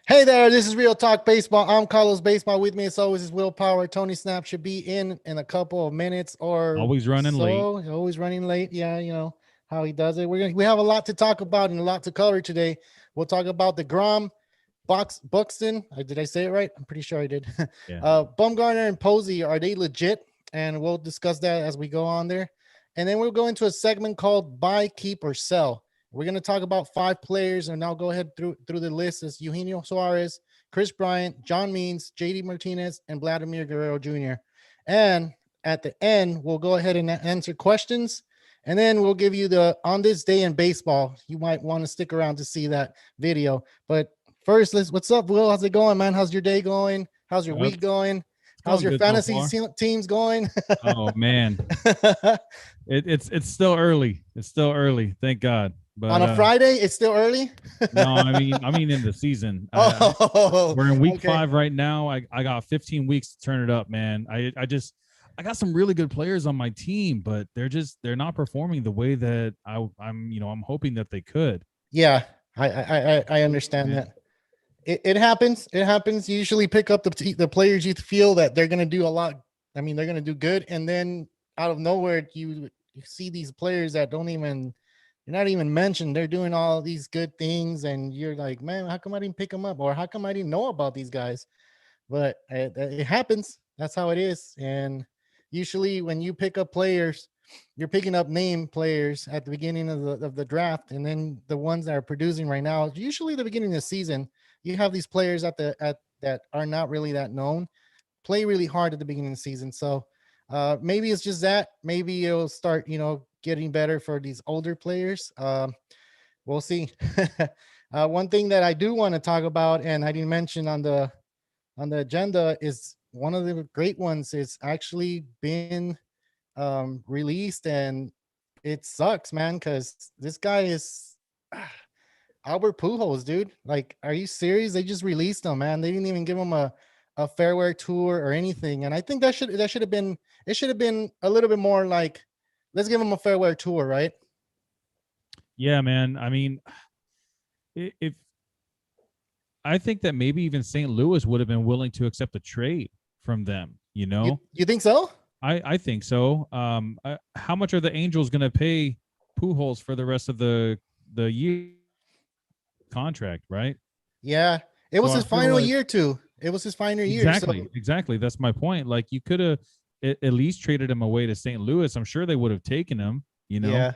Hey there, this is Real Talk Baseball. I'm Carlos Baseball. With me, as always, is Will Power. Tony Snap should be in a couple of minutes or Always running late. so. He's always running late. Yeah, you know how he does it. We have a lot to talk about and a lot to cover today. We'll talk about the Grom, Buxton. Did I say it right? I'm pretty sure I did. Yeah. Bumgarner and Posey, are they legit? And we'll discuss that as we go on there. And then we'll go into a segment called Buy, Keep, or Sell. We're going to talk about 5 players, and I'll go ahead through the list. Is Eugenio Suarez, Chris Bryant, John Means, JD Martinez, and Vladimir Guerrero Jr. And at the end, we'll go ahead and answer questions. And then we'll give you the on this day in baseball. You might want to stick around to see that video. But first, what's up, Will? How's it going, man? How's your day going? How's your week going? It's How's going your good so fantasy far. teams going? Oh man, it's still early. It's still early. Thank God. On But a Friday, it's still early. no, I mean in the season. Oh, We're in week okay. 5 right now. I got 15 weeks to turn it up, man. I got some really good players on my team, but they're not performing the way that I'm hoping that they could. Yeah, I understand Man. that. It happens. It happens. You usually pick up the players you feel that they're going to do a lot. I mean, they're going to do good, and then out of nowhere, you see these players that don't even you're not even mentioned. They're doing all these good things, and you're like, man, how come I didn't pick them up, or how come I didn't know about these guys? But it happens. That's how it is. And usually, when you pick up players, you're picking up name players at the beginning of the draft, and then the ones that are producing right now. Usually, the beginning of the season, you have these players at that are not really that known, play really hard at the beginning of the season. So maybe it's just that. Maybe it'll start, getting better for these older players. We'll see. One thing that I do want to talk about, and I didn't mention on the agenda, is one of the great ones is actually been released, and it sucks, man, because this guy is Albert Pujols, dude. Like, are you serious? They just released him, man. They didn't even give him a farewell tour or anything. And I think that should have been it should have been a little bit more like, let's give him a farewell tour, right? Yeah, man. I mean, if I think that maybe even St. Louis would have been willing to accept a trade from them, you You know? you think so? I think so. How much are the Angels going to pay Pujols for the rest of the year contract, right? Yeah. It So was I his feel final like year too. It was his final year. So exactly. That's my point. Like you could have at least traded him away to St. Louis. I'm sure they would have taken him. yeah.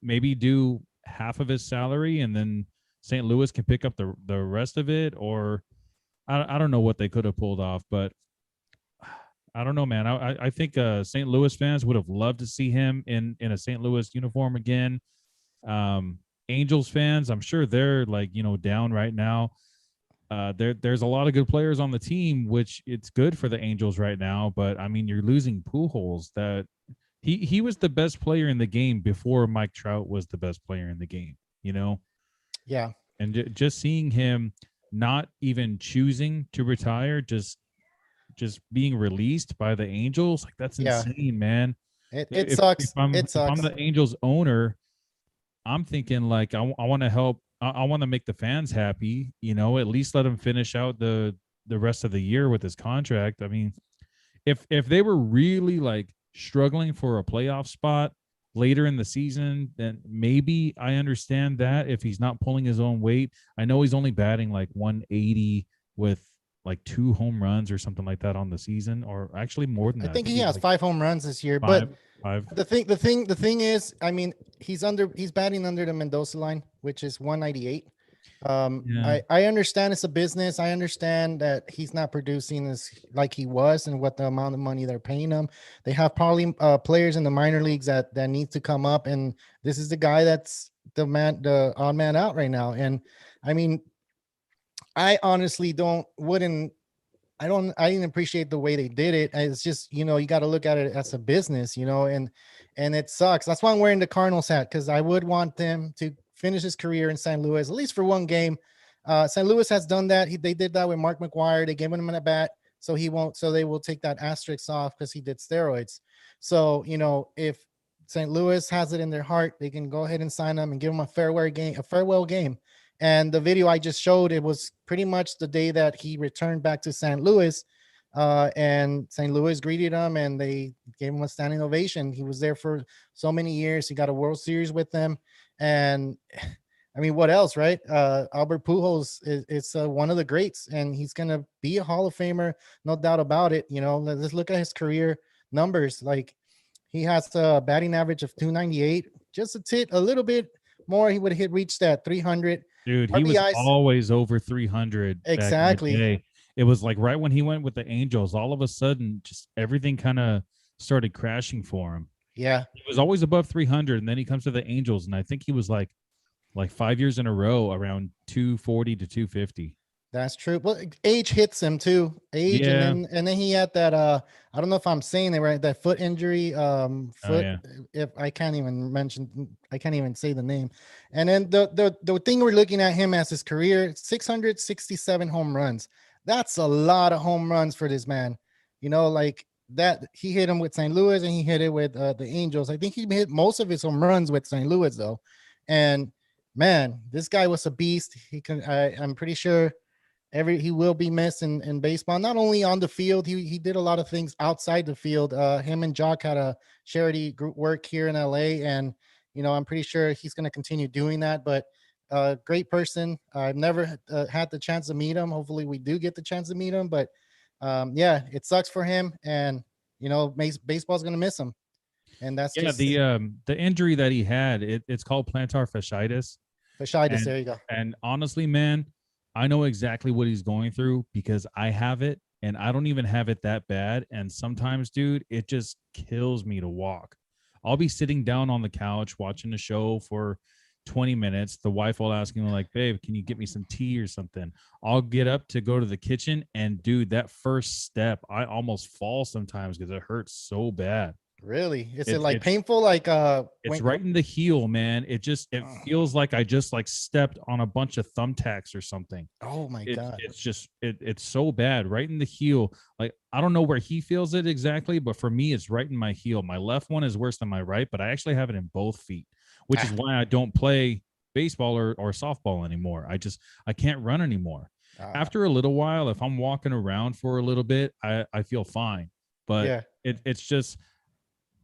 Maybe do half of his salary and then St. Louis can pick up the rest of it, or I don't know what they could have pulled off, but I don't know, man. I think St. Louis fans would have loved to see him in a St. Louis uniform again. Um, Angels fans, I'm sure they're like down right now. There's a lot of good players on the team, which it's good for the Angels right now. But I mean, you're losing Pujols. That he was the best player in the game before Mike Trout was the best player in the game. You know, Yeah. and just seeing him not even choosing to retire, just being released by the Angels, like that's Yeah. insane, man. It If sucks. I'm It if I'm sucks. the Angels owner, I'm thinking like I want to help. I want to make the fans happy. At least let him finish out the rest of the year with his contract. I mean, if they were really like struggling for a playoff spot later in the season, then maybe I understand that if he's not pulling his own weight. I know he's only batting like 180 with like 2 home runs or something like that on the season, or actually more than I that. I think think he he's has like 5 home runs this year, but five, five. the thing is, I mean, he's batting under the Mendoza line, which is 198. Yeah, I understand it's a business. I understand that he's not producing as like he was and what the amount of money they're paying him. They have probably players in the minor leagues that need to come up, and this is the guy that's the odd man out right now. And I mean, I honestly wouldn't I didn't appreciate the way they did it. It's just, you got to look at it as a business, and it sucks. That's why I'm wearing the Cardinals hat, because I would want them to finish his career in St. Louis, at least for one game. St. Louis has done that. They did that with Mark McGuire. They gave him a bat, so they will take that asterisk off because he did steroids. So, if St. Louis has it in their heart, they can go ahead and sign him and give him a farewell game, And the video I just showed, it was pretty much the day that he returned back to St. Louis. And St. Louis greeted him and they gave him a standing ovation. He was there for so many years. He got a World Series with them. And I mean, what else, right? Albert Pujols is one of the greats, and he's going to be a Hall of Famer, no doubt about it. You know, let's look at his career numbers. Like, he has a batting average of 298, just a little bit more. He would hit reach that 300 Dude, he was RBIs. always over 300 back in the Exactly. day. It was like right when he went with the Angels, all of a sudden, just everything kind of started crashing for him. Yeah. He was always above 300, and then he comes to the Angels, and I think he was like 5 years in a row around 240 to 250. That's true. Well, age hits him too. Age, Yeah. and then he had that I don't know if I'm saying it right, that foot injury. Oh Foot, yeah. if I can't even mention, I can't even say the name. And then the thing we're looking at him as his career, 667 home runs. That's a lot of home runs for this man. You know, like that he hit him with St. Louis and he hit it with the Angels. I think he hit most of his home runs with St. Louis though. And man, this guy was a beast. He can I'm pretty sure he will be missed in baseball, not only on the field. He did a lot of things outside the field. Him and Jock had a charity group work here in LA, and you know, I'm pretty sure he's going to continue doing that. But great person. I've never had the chance to meet him. Hopefully we do get the chance to meet him, but yeah, it sucks for him, and you know, baseball's going to miss him, and that's Yeah, just the injury that he had, it's called plantar fasciitis. fasciitis. And There you go. and honestly, man, I know exactly what he's going through because I have it and I don't even have it that bad. And sometimes, dude, it just kills me to walk. I'll be sitting down on the couch watching a show for 20 minutes. The wife will ask me, like, babe, can you get me some tea or something? I'll get up to go to the kitchen. And dude, that first step, I almost fall sometimes because it hurts so bad. Really? Is it It, like it's painful? Like it's when, right in the heel, man. It oh, feels like I just like stepped on a bunch of thumbtacks or something. oh my god. It's just it's so bad, right in the heel. Like I don't know where he feels it exactly, but for me, it's right in my heel. My left one is worse than my right, but I actually have it in both feet, which is Ah, why I don't play baseball or softball anymore. I can't run anymore. ah, After a little while, if I'm walking around for a little bit, I feel fine. But yeah. it's just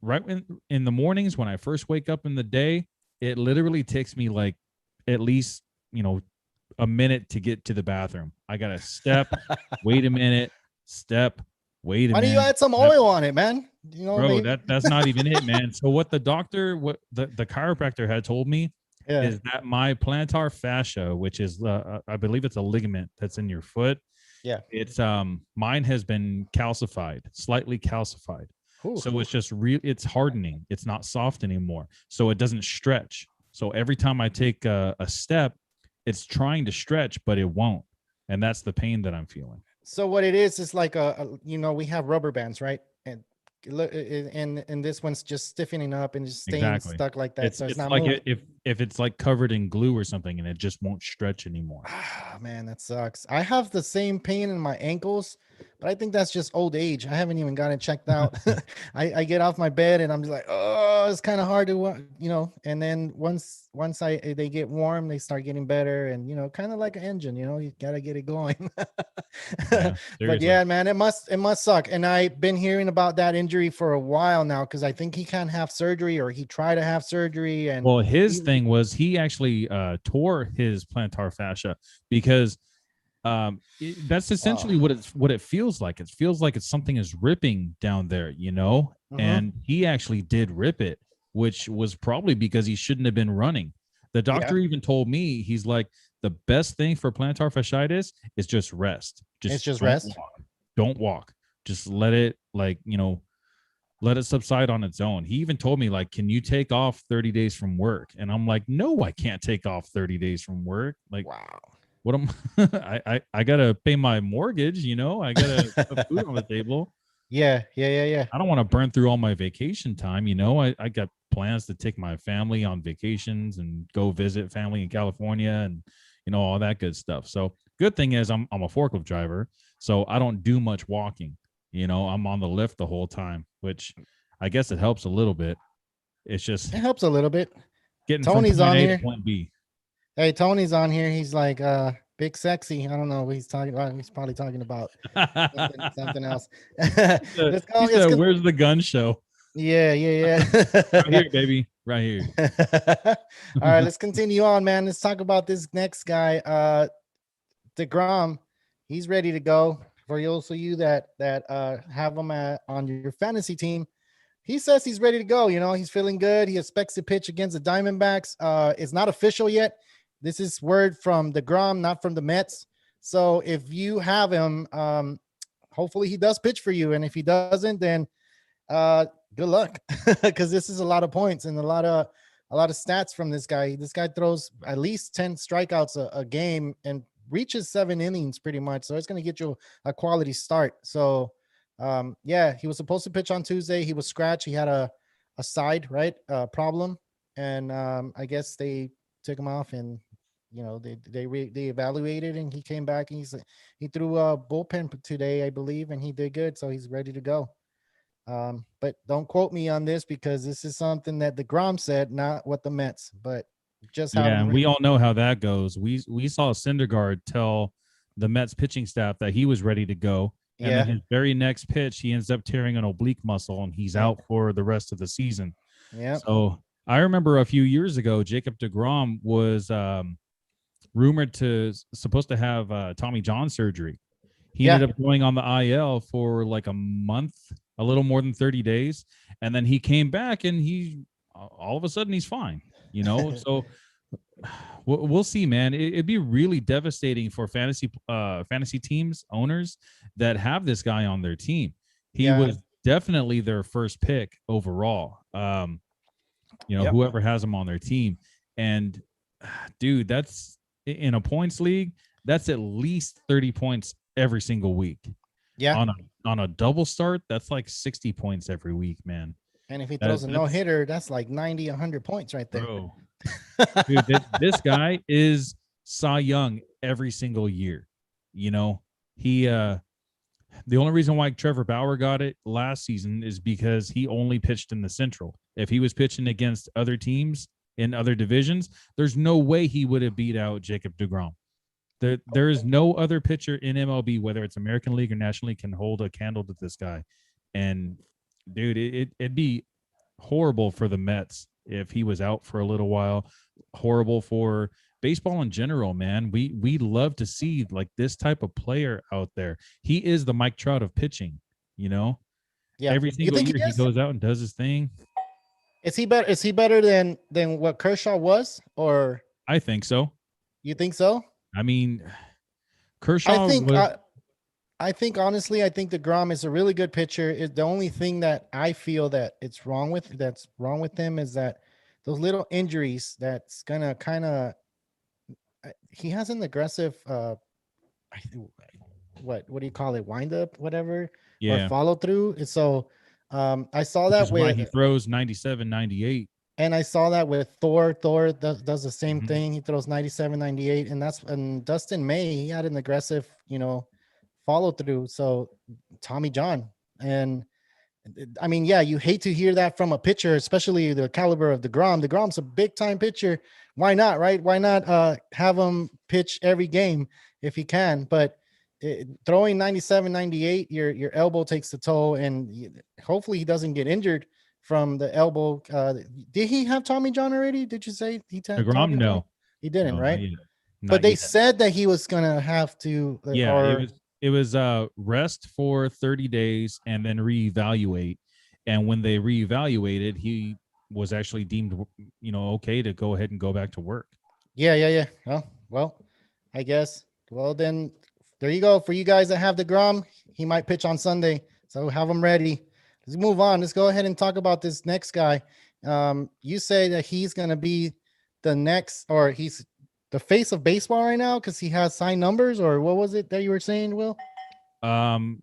right in the mornings when I first wake up in the day, it literally takes me like at least, a minute to get to the bathroom. I got to step, wait a minute, step, wait a Why don't you minute, add some step. oil on it, man? You know, Bro, maybe. that's not even it, man. So what the chiropractor had told me Yeah, is that my plantar fascia, which is I believe it's a ligament that's in your foot, yeah. it's mine has been calcified, slightly calcified. Whew. So it's just it's hardening. It's not soft anymore. So it doesn't stretch. So every time I take a step, it's trying to stretch, but it won't. And that's the pain that I'm feeling. So what it is like you know, we have rubber bands, right? And and this one's just stiffening up and just staying Exactly. stuck like that, It's so it's it's not like moving. if it's like covered in glue or something and it just won't stretch anymore. Ah, man, that sucks. I have the same pain in my ankles, but I think that's just old age. I haven't even gotten it checked out. I get off my bed and I'm just like, oh, it's kind of hard to, you know. And then once they get warm, they start getting better, and you know, kind of like an engine. You know, you gotta get it going. Yeah, But seriously. yeah, man, it must suck. And I've been hearing about that injury for a while now because I think he can't have surgery, or he tried to have surgery, and Well, his he, thing was he actually tore his plantar fascia because that's oh, essentially what it feels like. It feels like it's something is ripping down there, mhm. and he actually did rip it, which was probably because he shouldn't have been running. The Yeah, doctor even told me, he's like, the best thing for plantar fasciitis is just rest. it's Just just rest. don't walk. Just let it let it subside on its own. He even told me, like, can you take off 30 days from work? And I'm like, no, I can't take off 30 days from work. Like, Wow. what am I gotta pay my mortgage, I gotta put food on the table. Yeah, yeah, yeah, yeah. I don't want to burn through all my vacation time. I got plans to take my family on vacations and go visit family in California and all that good stuff. So good thing is I'm a forklift driver, so I don't do much walking. I'm on the lift the whole time, which I guess it helps a little bit. It's just It helps a little bit. getting from Tony's point on A to here. point B. Hey, Tony's on here. He's like, big sexy. I don't know what he's talking about. He's probably talking about something else. Let's go. He Let's said, go. "Where's the gun show?" Yeah, yeah, Right yeah. here, baby. Right here. All right, let's continue on, man. Let's talk about this next guy, DeGrom. He's ready to go. For you that have him on your fantasy team, he says he's ready to go. You know, he's feeling good. He expects to pitch against the Diamondbacks. It's not official yet. This is word from DeGrom, not from the Mets. So if you have him, hopefully he does pitch for you. And if he doesn't, then good luck, because this is a lot of points and a lot of stats from this guy. This guy throws at least 10 strikeouts a game and reaches 7 innings pretty much. So it's going to get you a quality start. So yeah, he was supposed to pitch on Tuesday. He was scratched. He had a side right problem, and I guess they took him off, and they evaluated, and he came back, and he threw a bullpen today, I believe, and he did good. So he's ready to go. But don't quote me on this, because this is something that the Grom said, not what the Mets. But just have Yeah, him and we ready. all know how that goes. We saw Syndergaard tell the Mets pitching staff that he was ready to go, and then Yeah, his very next pitch, he ends up tearing an oblique muscle, and he's yeah, out for the rest of the season. yeah, So I remember a few years ago, Jacob DeGrom was rumored to supposed to have Tommy John surgery. He yeah. ended up going on the IL for like a month, a little more than 30 days, and then he came back, and he all of a sudden he's fine. So we'll see, man. It'd be really devastating for fantasy teams owners that have this guy on their team. He Yeah, was definitely their first pick overall. yep, Whoever has him on their team, and dude, that's in a points league. That's at least 30 points every single week. yeah. On a double start, that's like 60 points every week, man. And if he That throws a no that's hitter, that's like 90, 100 points right there. bro. Dude, this guy is Cy Young every single year. You know, he the only reason why Trevor Bauer got it last season is because he only pitched in the Central. If he was pitching against other teams in other divisions, there's no way he would have beat out Jacob DeGrom. There is no other pitcher in MLB, whether it's American League or National League, can hold a candle to this guy. And dude, it'd be horrible for the Mets if he was out for a little while. Horrible for baseball in general, man. We love to see like this type of player out there. He is the Mike Trout of pitching, you know. Yeah. Every You single think year he he is? goes out and does his thing. Is he better? Is he better than what Kershaw was? Or I think so. you think so? I mean, I Kershaw think was I think honestly, I think the Grom is a really good pitcher. Is the only thing that I feel that that's wrong with him is that those little injuries that's gonna kind of he has an aggressive I think what do you call it, wind up, whatever, or yeah, follow through. And so I saw which that is why with he throws 97, 98. and I saw that with Thor. Thor does the same Mhm. thing. He throws 97, 98, and Dustin May, he had an aggressive, follow through. So Tommy John. And I mean, yeah, you hate to hear that from a pitcher, especially the caliber of DeGrom. DeGrom's a big time pitcher. Why not, right? Why not have him pitch every game if he can? But throwing 97, 98, your elbow takes the toll, and hopefully he doesn't get injured from the elbow. Did he have Tommy John already? Did you say he had DeGrom, Tommy John? no, He didn't, no, not right? yet, But not they yet. said that he was gonna have to, Yeah, or it was rest for 30 days and then reevaluate. And when they reevaluated, he was actually deemed okay to go ahead and go back to work. yeah, yeah, yeah. Well, I guess. Well, then there you go. For you guys that have the Grom, he might pitch on Sunday, so have him ready. Let's move on. Let's go ahead and talk about this next guy. You say that he's gonna be the next, or he's the face of baseball right now because he has signed numbers, or what was it that you were saying, Will? Um,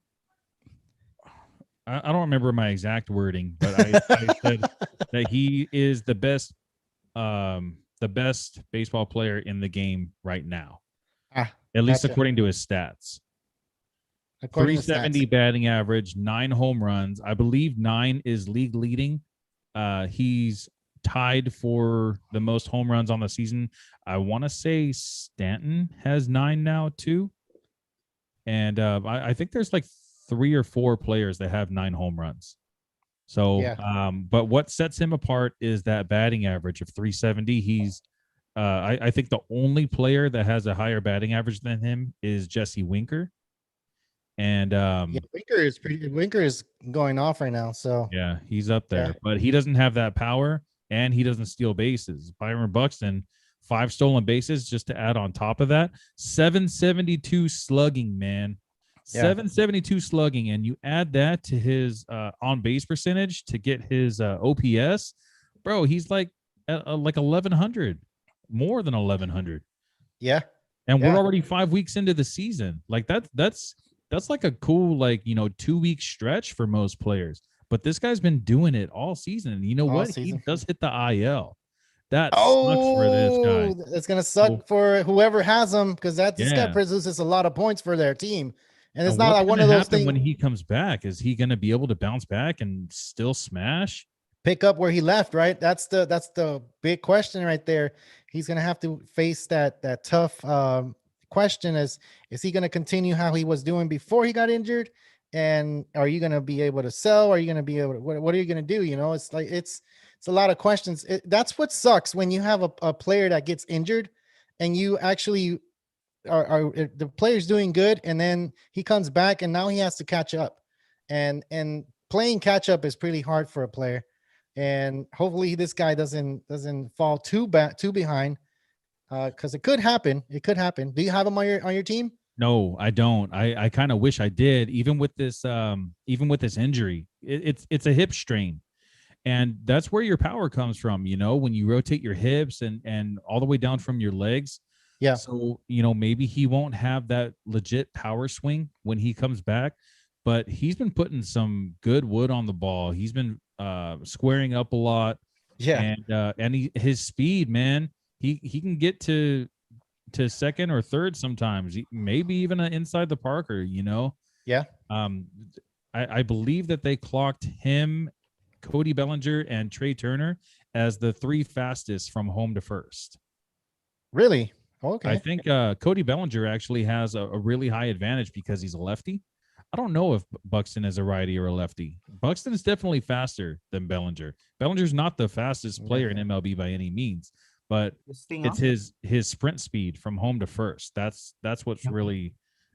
I don't remember my exact wording, but I said that he is the best baseball player in the game right now, Ah, at least gotcha. according to his stats. According to stats. 370 batting average, 9 home runs. I believe 9 is league leading. He's tied for the most home runs on the season. I want to say Stanton has 9 now too, and I think there's like 3 or 4 players that have 9 home runs. So, Yeah. but what sets him apart is that batting average of 370. He's, I think the only player that has a higher batting average than him is Jesse Winker. And Yeah, Winker is going off right now. So yeah, he's up there, yeah. but he doesn't have that power and he doesn't steal bases. Byron Buxton, 5 stolen bases just to add on top of that. 772 slugging, man. Yeah. 772 slugging, and you add that to his on base percentage to get his OPS, bro. He's like like 1100, more than 1100. Yeah. And we're Yeah. already 5 weeks into the season. Like that's like a cool, like, 2-week stretch for most players. But this guy's been doing it all season. And you know All what? season. He does hit the IL. That sucks for this guy. It's gonna suck for whoever has him because this guy Yeah. produces a lot of points for their team, and it's And not what's like one gonna of those happen things. when he comes back? Is he going to be able to bounce back and still smash? Pick up where he left, right? That's the big question right there. He's gonna have to face that tough question: is he gonna continue how he was doing before he got injured? And are you gonna be able to sell? Are you gonna be able to, what are you gonna do? It's like it's a lot of questions. That's what sucks when you have a player that gets injured, and you actually are the player's doing good, and then he comes back, and now he has to catch up, and playing catch up is pretty hard for a player. And hopefully this guy doesn't fall too behind, because it could happen. It could happen. Do you have him on your team? No, I don't. I kind of wish I did. Even with this injury, it's a hip strain, and that's where your power comes from. When you rotate your hips and all the way down from your legs. Yeah. So maybe he won't have that legit power swing when he comes back, but he's been putting some good wood on the ball. He's been squaring up a lot. Yeah. And his speed, man, he can get to second or third sometimes, maybe even inside the Parker. Yeah. I believe that they clocked him, Cody Bellinger, and Trey Turner as the 3 fastest from home to first. Really? Okay. I think Cody Bellinger actually has a really high advantage because he's a lefty. I don't know if Buxton is a righty or a lefty. Buxton is definitely faster than Bellinger. Bellinger's not the fastest player in MLB by any means, but it's his sprint speed from home to first. That's what's really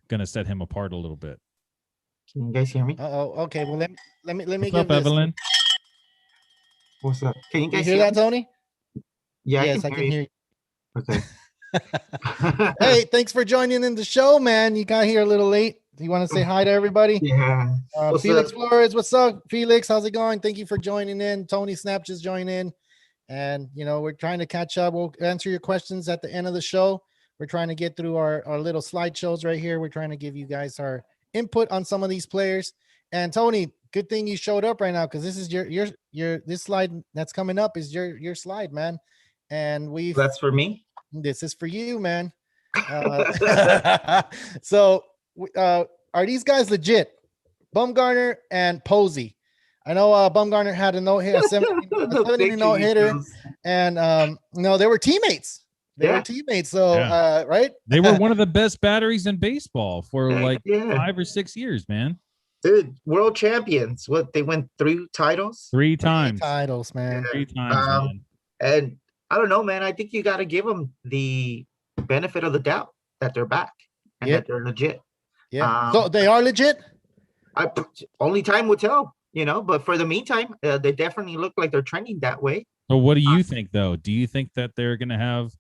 going to set him apart a little bit. Can you guys hear me? Okay. Well, let me What's give up, this. Evelyn? What's up? Can you guys hear that, Tony? Yeah, yes, I can hear you. Okay. Hey, thanks for joining in the show, man. You got here a little late. Do you want to say hi to everybody? Yeah. Felix Flores, what's up? Felix, how's it going? Thank you for joining in. Tony Snap just joined in. And, we're trying to catch up. We'll answer your questions at the end of the show. We're trying to get through our little slideshows right here. We're trying to give you guys our input on some of these players. And Tony, good thing you showed up right now, because this is your this slide that's coming up is your slide, man. And that's for me. This is for you, man. So are these guys legit? Bumgarner and Posey. I know Bumgarner had a no-hitter, 70 no-hitter, and they were teammates. They were teammates. So right? They were one of the best batteries in baseball for 5 or 6 years, man. Dude, world champions. What, they won 3 titles? 3 times. 3 titles, man. 3 times, man. And I don't know, man. I think you got to give them the benefit of the doubt that they're back and that they're legit. Yeah. So they are legit? Only time will tell, but for the meantime, they definitely look like they're trending that way. So what do you think, though? Do you think that they're going to have,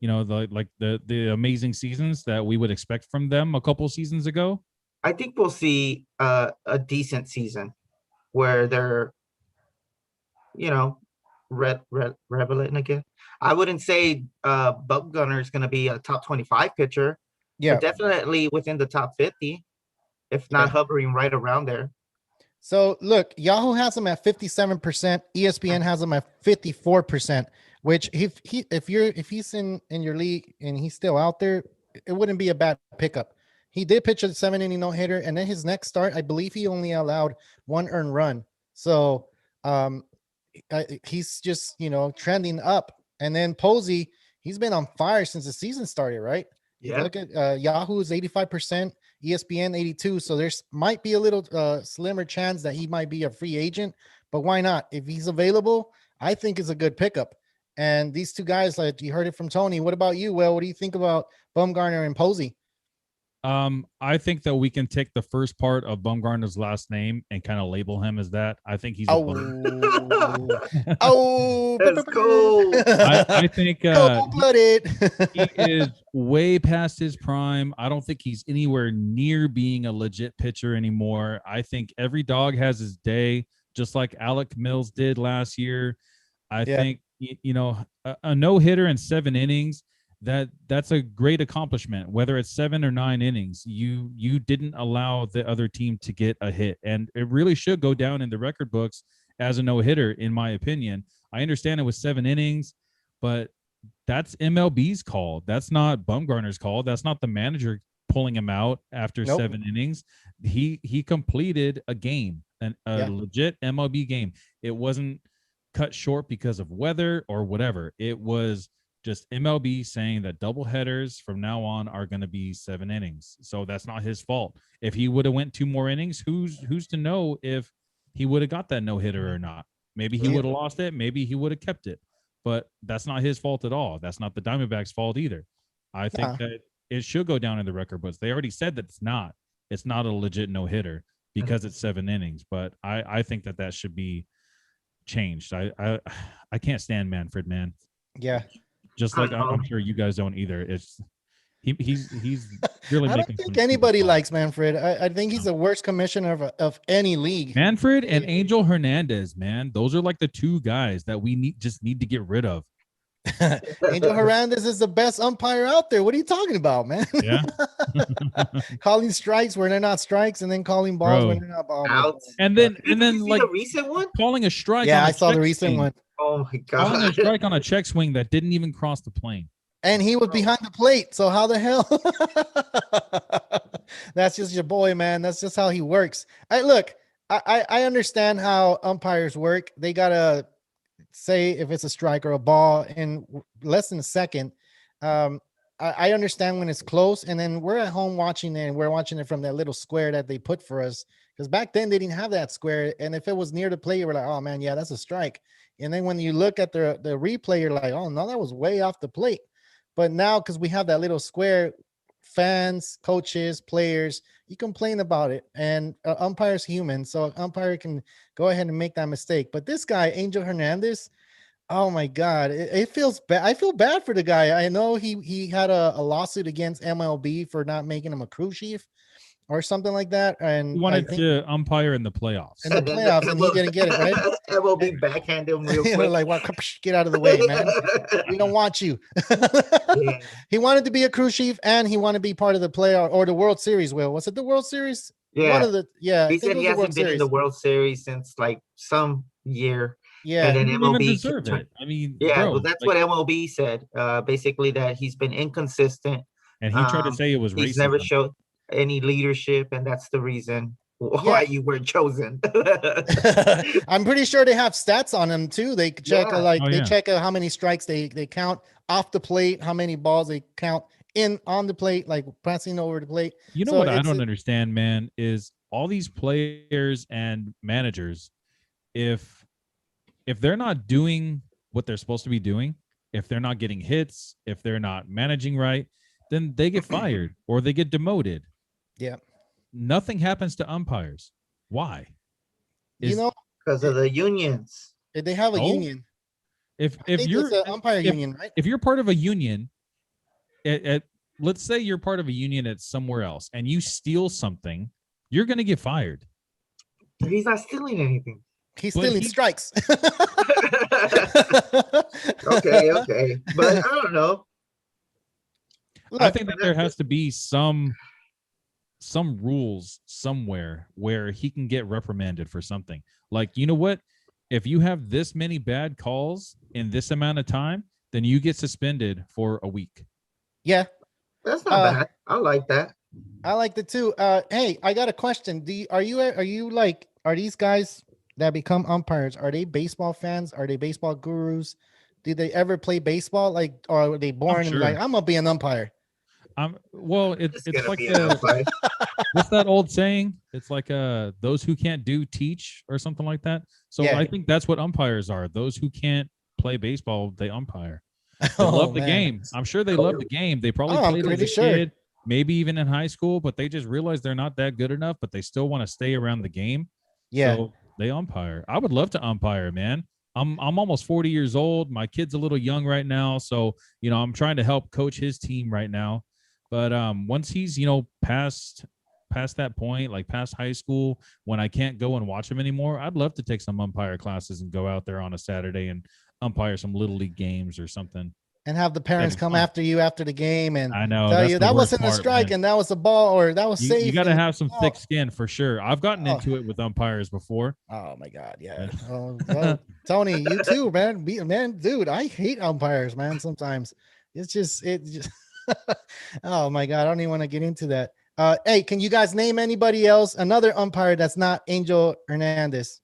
the amazing seasons that we would expect from them a couple seasons ago? I think we'll see a decent season where they're, relevant again. I wouldn't say Bumgarner is going to be a top 25 pitcher. Yeah, but definitely within the top 50, if not hovering right around there. So look, Yahoo has him at 57%. ESPN has him at 54%. Which if he's in your league and he's still out there, it wouldn't be a bad pickup. He did pitch a 7-inning no-hitter, and then his next start, I believe he only allowed 1 earned run. So he's just trending up. And then Posey, he's been on fire since the season started, right? You Yeah. look at Yahoo's 85%, ESPN 82. So there's might be a little slimmer chance that he might be a free agent, but why not? If he's available, I think it's a good pickup. And these two guys, like you heard it from Tony. What about you, Will? What do you think about Bumgarner and Posey? I think that we can take the first part of Bumgarner's last name and kind of label him as that. I think he's a bum. Oh, That's cool. I think cold-blooded. he is way past his prime. I don't think he's anywhere near being a legit pitcher anymore. I think every dog has his day, just like Alec Mills did last year. I think a no-hitter in 7 innings, that's a great accomplishment. Whether it's 7 or 9 innings, you didn't allow the other team to get a hit, and it really should go down in the record books as a no-hitter, in my opinion. I understand it was 7 innings, but that's MLB's call. That's not Bumgarner's call. That's not the manager pulling him out after 7 innings. He completed a game, a legit MLB game. It wasn't cut short because of weather or whatever. It was just MLB saying that double headers from now on are going to be 7 innings. So that's not his fault. If he would have went 2 more innings, who's to know if he would have got that no hitter or not? Maybe he would have lost it. Maybe he would have kept it. But that's not his fault at all. That's not the Diamondbacks' fault either. I think that it should go down in the record books. They already said that it's not. It's not a legit no hitter because it's 7 innings. But I think that should be changed. I can't stand Manfred, man. Yeah. Just like I'm sure you guys don't either. It's he's really. I don't think anybody likes Manfred. I think he's the worst commissioner of any league. Manfred and Angel Hernandez, man, those are like the 2 guys that we need to get rid of. Angel Hernandez is the best umpire out there. What are you talking about, man? Yeah. Calling strikes where they're not strikes, and then calling balls when they're not balls. Out. And then like the recent one, calling a strike. Yeah, I saw the recent one. Oh my god! Calling a strike on a check swing that didn't even cross the plane. And he was behind the plate. So how the hell? That's just your boy, man. That's just how he works. I understand how umpires work. They gotta say if it's a strike or a ball in less than a second. I understand when it's close, and then we're at home watching it, and we're watching it from that little square that they put for us. Because back then they didn't have that square, and if it was near the plate, you were like, "Oh man, yeah, that's a strike." And then when you look at the replay, you're like, "Oh no, that was way off the plate." But now, because we have that little square, fans, coaches, players, you complain about it, and umpire's human, so an umpire can go ahead and make that mistake. But this guy, Angel Hernandez, oh my God, it feels bad. I feel bad for the guy. I know he had a lawsuit against MLB for not making him a crew chief or something like that, and he wanted to umpire in the playoffs. And he didn't get it, right? MLB backhand him real quick. Like, well, get out of the way, man. We don't want you. Yeah. He wanted to be a crew chief, and he wanted to be part of the playoff or the World Series. Will, was it the World Series? Yeah. One of the He said he hasn't been in the World Series since like some year. Yeah, and then he MLB even deserve it. I mean, yeah, bro, well, that's what MLB said. Basically, that he's been inconsistent, and he tried to say it was racism. He's never showed any leadership, and that's the reason why you were chosen. I'm pretty sure they have stats on him too. They check check how many strikes they count off the plate, how many balls they count on the plate, like passing over the plate. You know what I don't understand, man, is all these players and managers, if they're not doing what they're supposed to be doing, if they're not getting hits, if they're not managing right, then they get fired or they get demoted. Yeah. Nothing happens to umpires. Why? Because of the unions. They have a union. If you're an umpire union, right? If you're part of a union, let's say you're part of a union at somewhere else and you steal something, you're going to get fired. He's not stealing anything. He's stealing strikes. Okay. But I don't know. Look, I think that there has to be some rules somewhere where he can get reprimanded for something. Like, you know what? If you have this many bad calls in this amount of time, then you get suspended for a week. Yeah. That's not bad. I like that. I like it too. Hey, I got a question. Are these guys that become umpires, are they baseball fans? Are they baseball gurus? Did they ever play baseball? Like, or are they born and like, sure. I'm gonna be an umpire? Well, It's it's gonna like be an umpire. what's that old saying? It's like those who can't do teach or something like that. So Yeah. I think that's what umpires are. Those who can't play baseball, they umpire. They Oh love the man. game. I'm sure they love the game. They probably Oh, I'm played as pretty a sure. kid, maybe even in high school, but they just realize they're not that good enough, but they still want to stay around the game. Yeah. So they umpire. I would love to umpire, man. I'm almost 40 years old. My kid's a little young right now, so I'm trying to help coach his team right now. But once he's past that point, like past high school, when I can't go and watch him anymore, I'd love to take some umpire classes and go out there on a Saturday and umpire some little league games or something. And have the parents be come fun. after you after the game and I know tell that's you the that worst wasn't a part, strike man. and that was a ball or that was You safe. got to and- have some oh, thick skin for sure. I've gotten Oh. into it with umpires before. Oh my God, yeah. Yeah. Oh, Tony, you too, man. Man, dude, I hate umpires, man. Sometimes it's just oh my God, I don't even want to get into that. Hey, can you guys name anybody else? Another umpire that's not Angel Hernandez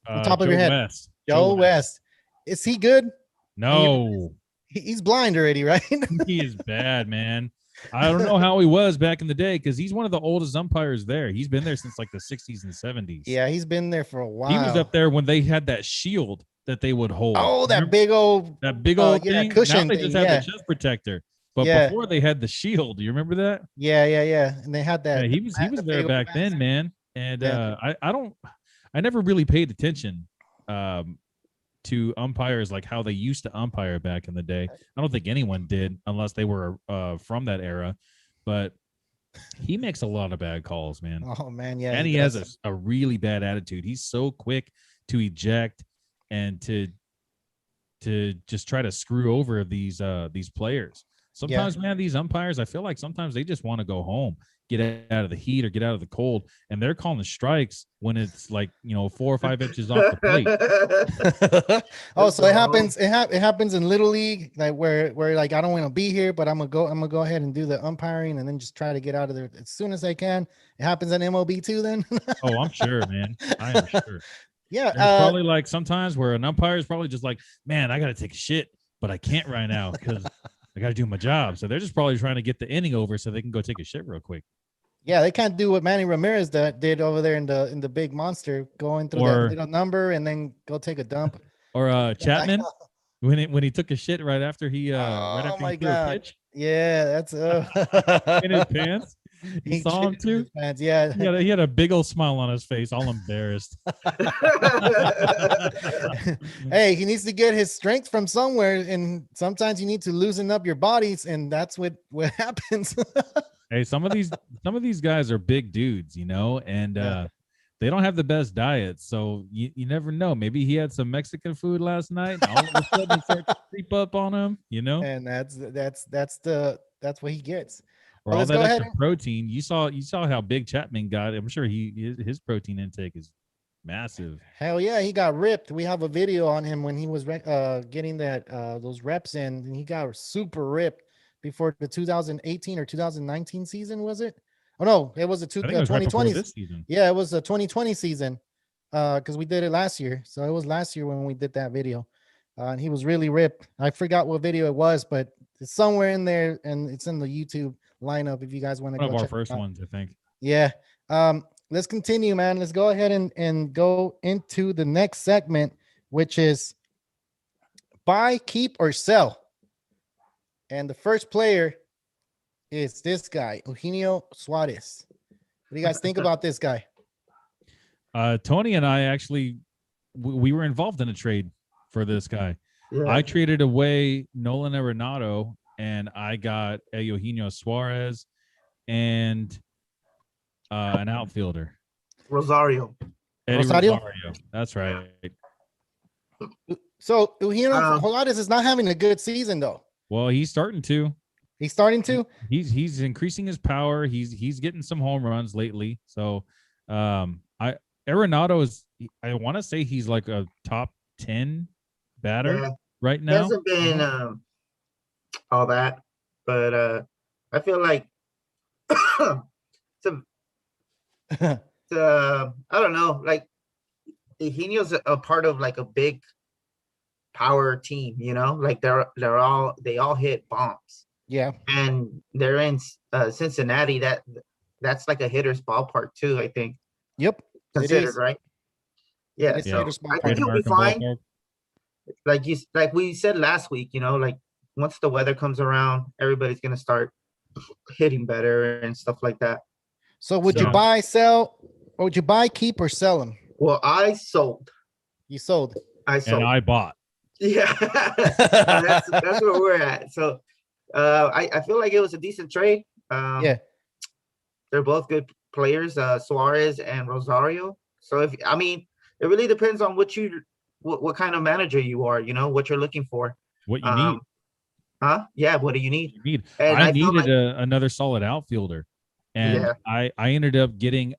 on top of Joe your head. West. Joe West. Is he good? No, He's blind already, right? he is bad, man. I don't know how he was back in the day because he's one of the oldest umpires there. He's been there since like the 60s and 70s. Yeah, he's been there for a while. He was up there when they had that shield that they would hold. Oh, that Remember? big old thing. cushion Now they thing, just have the chest protector. But before they had the shield. Do you remember that? Yeah. And they had that. Yeah, he was there back then, man. And I never really paid attention to umpires like how they used to umpire back in the day. I don't think anyone did unless they were from that era. But he makes a lot of bad calls, man. Oh man, yeah. And he has a really bad attitude. He's so quick to eject and to just try to screw over these players. Sometimes, man, these umpires, I feel like sometimes they just want to go home, get out of the heat or get out of the cold, and they're calling the strikes when it's like 4 or 5 inches off the plate. Oh, so it happens. It happens in Little League, like where like I don't want to be here, but I'm gonna go ahead and do the umpiring and then just try to get out of there as soon as I can. It happens in MLB too, then. Oh, I'm sure, man. I am sure. Yeah, there's probably like sometimes where an umpire is probably just like, man, I got to take a shit, but I can't right now because I got to do my job. So they're just probably trying to get the inning over so they can go take a shit real quick. Yeah, they can't do what Manny Ramirez did over there in the big monster, going through that little number and then go take a dump. Or Chapman when he took a shit right after he threw a pitch. Yeah, that's in his pants. You saw him too? Yeah. He had a big old smile on his face, all embarrassed. Hey, he needs to get his strength from somewhere, and sometimes you need to loosen up your bodies, and that's what happens. Hey, some of these guys are big dudes, and they don't have the best diet, so you never know. Maybe he had some Mexican food last night, and all of a sudden it starts to creep up on him, And that's what he gets. Or all that extra protein. You saw how big Chapman got. I'm sure his protein intake is massive. Hell yeah, he got ripped. We have a video on him when he was getting those reps in, and he got super ripped before the 2018 or 2019 season, was it? Oh no, it was the 2020 season. Yeah, it was the 2020 season. Because we did it last year. So it was last year when we did that video. And he was really ripped. I forgot what video it was, but it's somewhere in there, and it's in the YouTube lineup if you guys want to go one of our check first ones, I think. Yeah. Let's continue, man. Let's go ahead and go into the next segment, which is buy, keep, or sell. And the first player is this guy, Eugenio Suarez. What do you guys think about this guy? Tony and I actually we were involved in a trade for this guy. Yeah. I traded away Nolan Arenado, and I got a Eugenio Suarez and an outfielder, Rosario. Eddie Rosario? That's right. So Eugenio Suarez is not having a good season, though. Well, he's starting to. He's starting to. He's increasing his power. He's getting some home runs lately. So, Arenado is. I want to say he's like a top 10 batter right now. He hasn't been all that, but I feel like I don't know. Like Eugenio's a part of like a big power team, like they all hit bombs, Yeah, and they're in Cincinnati. That's like a hitter's ballpark too, I think, yep, it considered, is. right? It Yeah, is Yeah. so Peter small I part. think Great he'll be American fine. ballpark. Like we said last week, like once the weather comes around, everybody's gonna start hitting better and stuff like that. So would you So, buy, sell, or would you buy, keep, or sell him? well, I sold. You sold. I And sold. I bought. Yeah, that's where we're at. So, I feel like it was a decent trade. Yeah. They're both good players, Suarez and Rosario. So it really depends on what kind of manager you are. What you're looking for. What you need. Yeah. What do you need? You need. And I I feel needed like, another solid outfielder, and yeah, I ended up getting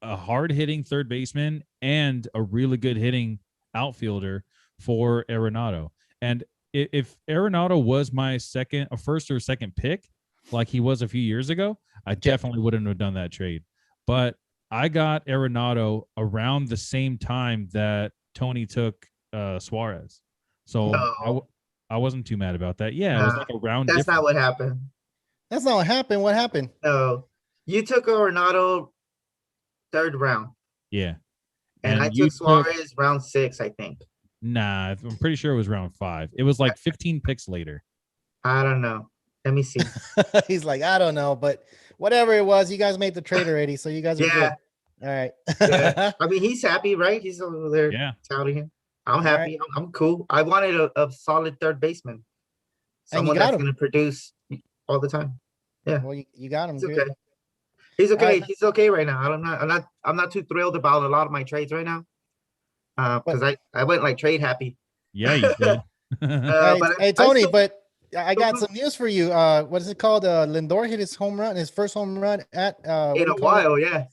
a hard hitting third baseman and a really good hitting outfielder for Arenado. And if Arenado was my first or second pick, like he was a few years ago, I definitely wouldn't have done that trade. But I got Arenado around the same time that Tony took Suarez, so no, I wasn't too mad about that. Yeah, it was nah, like a round that's not difference. what happened. That's not what happened. What happened? No, you took Arenado third round, Yeah, and I and you took took Suarez round 6, I think. Nah, I'm pretty sure it was round 5. It was like 15 picks later. I don't know. Let me see. He's like, I don't know, but whatever it was, you guys made the trade already, so you guys are good. Yeah, All right. yeah. I mean, he's happy, right? He's over there Yeah. touting him. I'm All happy. I'm cool. I wanted a solid third baseman, And you someone got that's him. going to produce all the time. Yeah, Well, you got him. he's Good. okay. He's All okay. right. He's okay right now. I'm not too thrilled about a lot of my trades right now. Because I went like trade happy. Yeah, you did. Hey, But hey, I Tony, still but I got don't some news for you. What is it called? Lindor hit his home run, his first home run at what in do a you call it? while, yeah.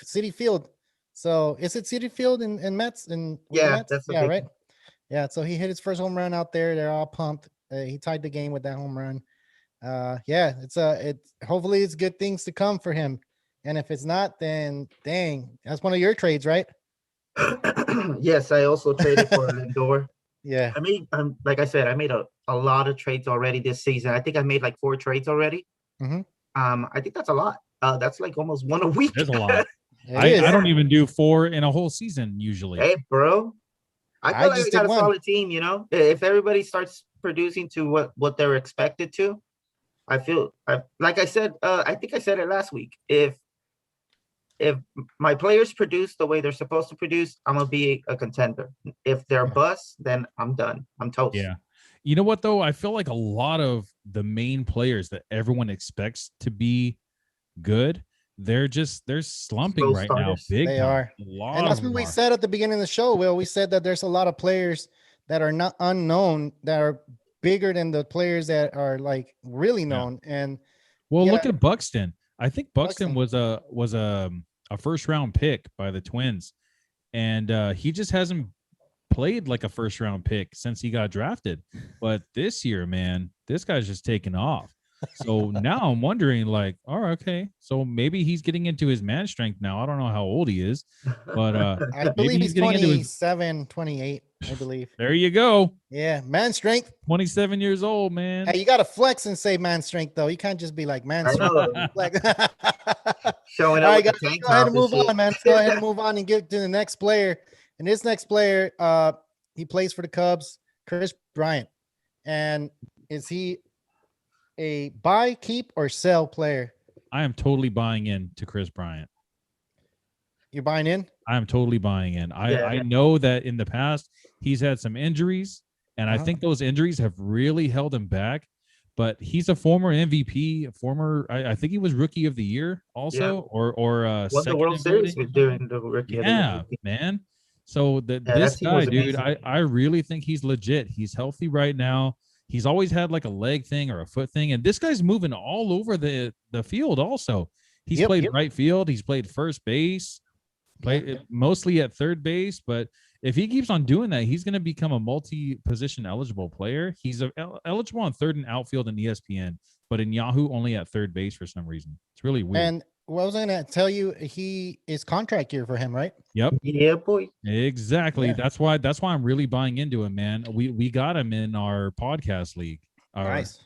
City Field. So is it City Field in Mets and with the Yeah, Mets? that's what Yeah, they right. Yeah, so he hit his first home run out there. They're all pumped. He tied the game with that home run. Yeah, it's hopefully it's good things to come for him. And if it's not, then dang, that's one of your trades, right? Yes, I also traded for Lindor. Yeah. Like I said, I made a lot of trades already this season. I think I made like 4 trades already. Mm-hmm. I think that's a lot. That's like almost one a week. There's a lot. It I is. don't even do 4 in a whole season usually. Hey, bro. I I feel like just I got did a one. solid team, If everybody starts producing to what they're expected to, like I said, I think I said it last week. If my players produce the way they're supposed to produce, I'm gonna be a contender. If they're bust, then I'm done. I'm toast. Yeah. You know what though? I feel like a lot of the main players that everyone expects to be good, they're slumping Slow right now. starters. Big They time. are. A lot And of that's what them we are. said at the beginning of the show, Will. We said that there's a lot of players that are not unknown that are bigger than the players that are like really Yeah. known. And Well, yeah, look at Buxton. I think Buxton Buxton. was a first round pick by the Twins, and he just hasn't played like a first round pick since he got drafted. But this year, man, this guy's just taken off. So now I'm wondering, like, all right, okay, so maybe he's getting into his man strength now. I don't know how old he is, but I maybe believe he's he's getting into his. 27, 28, I believe. There you go. Yeah, man strength. 27 years old, man. Hey, you got to flex and say man strength, though. You can't just be like man I strength. know. Flex. Showing All up right, with guys, the let's tank go ahead top and and move shit. on, man. Let's go ahead and move on and get to the next player. And this next player, he plays for the Cubs, Chris Bryant. And is he a buy, keep, or sell player? I am totally buying into Chris Bryant. You're buying in? I am totally buying in. Yeah. I know that in the past he's had some injuries, and I think those injuries have really held him back. But he's a former MVP, I think he was Rookie of the Year also, or Won the second World in Series voting. during the Rookie of the Yeah, Year. man. So Yeah, this that team guy, was dude, amazing. I really think he's legit. He's healthy right now. He's always had like a leg thing or a foot thing, and this guy's moving all over the field. Also, he's played right field. He's played first base. Play mostly at third base, but if he keeps on doing that, he's going to become a multi-position eligible player. He's eligible on third and outfield in ESPN, but in Yahoo only at third base for some reason. It's really weird. And Well, I was gonna tell you, he is contract year for him, right? Yep. Yeah, boy. Exactly. Yeah. That's why I'm really buying into him, man. We got him in our podcast league. Nice.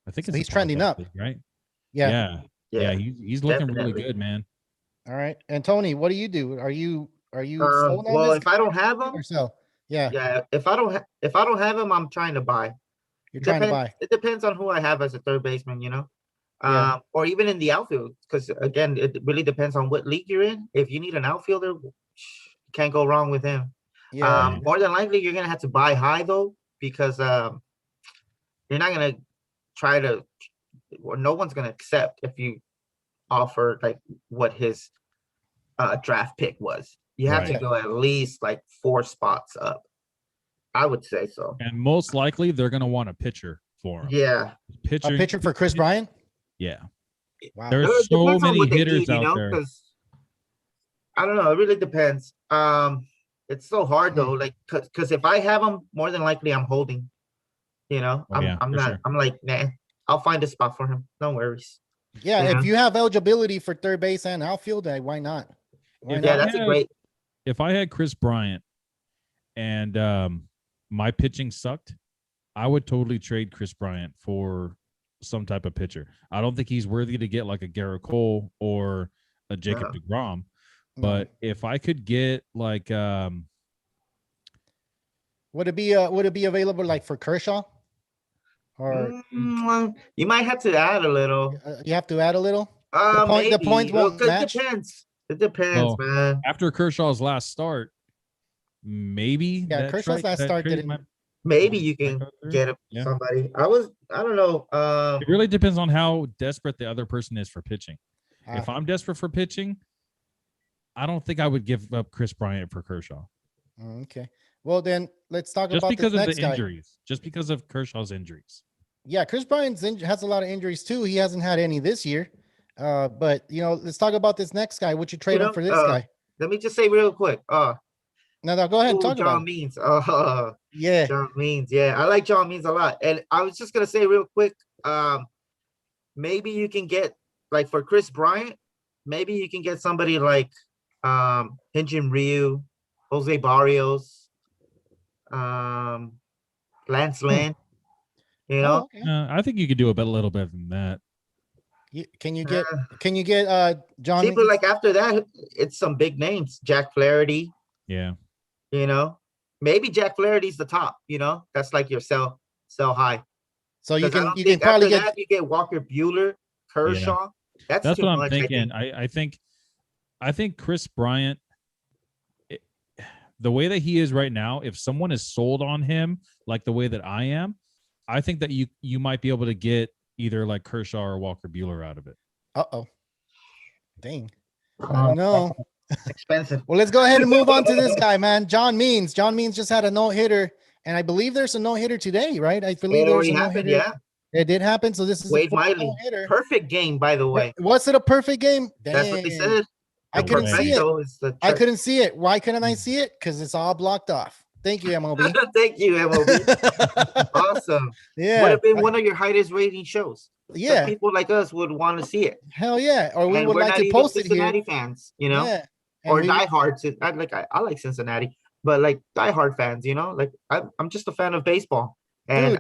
I think So it's he's a trending podcast up. league, right? Yeah. Yeah. Yeah. He's looking really definitely. good, man. All right. And Tony, what do you do? Are you sold on Well, this if I don't have guy him, or sell? Yeah, yeah. If I don't have him, I'm trying to buy. you're trying to Depends. buy. It depends on who I have as a third baseman. Yeah. Or even in the outfield, because again, it really depends on what league you're in. If you need an outfielder, you can't go wrong with him. Yeah. Right. More than likely, you're gonna have to buy high though, because you're not gonna try to, or no one's gonna accept if you offer like what his draft pick was. You have to Right. go at least like 4 spots up. I would say so. And most likely they're gonna want a pitcher for him. Yeah. A pitcher for Chris Bryant? Yeah. Wow. There's It so depends on many what they hitters need, out there. because I don't know. It really depends. It's so hard though. Like, because if I have them, more than likely I'm holding. Oh, yeah, I'm for not. sure. I'm like, nah. I'll find a spot for him. No worries. Yeah, Yeah. if you have eligibility for third base and outfield, why not? Why If Yeah, I not? that's a had- great. If I had Chris Bryant and my pitching sucked, I would totally trade Chris Bryant for some type of pitcher. I don't think he's worthy to get like a Garrett Cole or a Jacob No. deGrom. No. But if I could get like Would it be available like for Kershaw? Or You might have to add a little. you have to add a little? The Maybe. points won't Because match? it depends. It depends, Well, man. after Kershaw's last start, maybe Yeah, that Kershaw's last that start trade didn't- might- Maybe you can go through. get Yeah. somebody. I don't know. It really depends on how desperate the other person is for pitching. If Ah, I'm desperate for pitching, I don't think I would give up Chris Bryant for Kershaw okay. Well, then let's talk just about because this of next the guy. injuries. Just because of Kershaw's injuries. Yeah, Chris Bryant has a lot of injuries too. He hasn't had any this year. But let's talk about this next guy. Would you trade him for this guy? Let me just say real quick. No, go ahead and talk John about it. Means. Yeah. John Means. Yeah, I like John Means a lot. And I was just gonna say real quick. Maybe you can get like for Chris Bryant. Maybe you can get somebody like Hyun-Jin Ryu, Jose Barrios, Lance Lynn. Oh, okay. I think you could do a little better than that. Can you get John See, but Means? like after that, it's some big names. Jack Flaherty. Yeah. Maybe Jack Flaherty's the top. That's like your sell high. So you 'Cause I can don't you think can probably after get that, you get Walker Buehler, Kershaw. That's That's too what I'm much, thinking. I think Chris Bryant, the way that he is right now, if someone is sold on him like the way that I am, I think that you might be able to get either like Kershaw or Walker Buehler out of it. Uh-oh. Dang. I don't know. Expensive. Well, let's go ahead and move on to this guy, man. John Means. John Means just had a no-hitter, and I believe there's a no-hitter today, right? I believe there's a no-hitter. Yeah. It did happen. So this is Wade a Miley. no-hitter. Perfect game, by the way. Was it a perfect game? That's what they Dang. said. I couldn't see it. Perfecto is the I check. couldn't see it. Why couldn't I see it? Because it's all blocked off. Thank you, MLB. Thank you, MLB. Awesome. Yeah. Would have been one of your highest rating shows. 'Cause Yeah. people like us would want to see it. Hell yeah. Or we And would we're like not to even post it here. Cincinnati fans, Yeah. And or we- diehards. I like Cincinnati, but like diehard fans, like I'm just a fan of baseball. And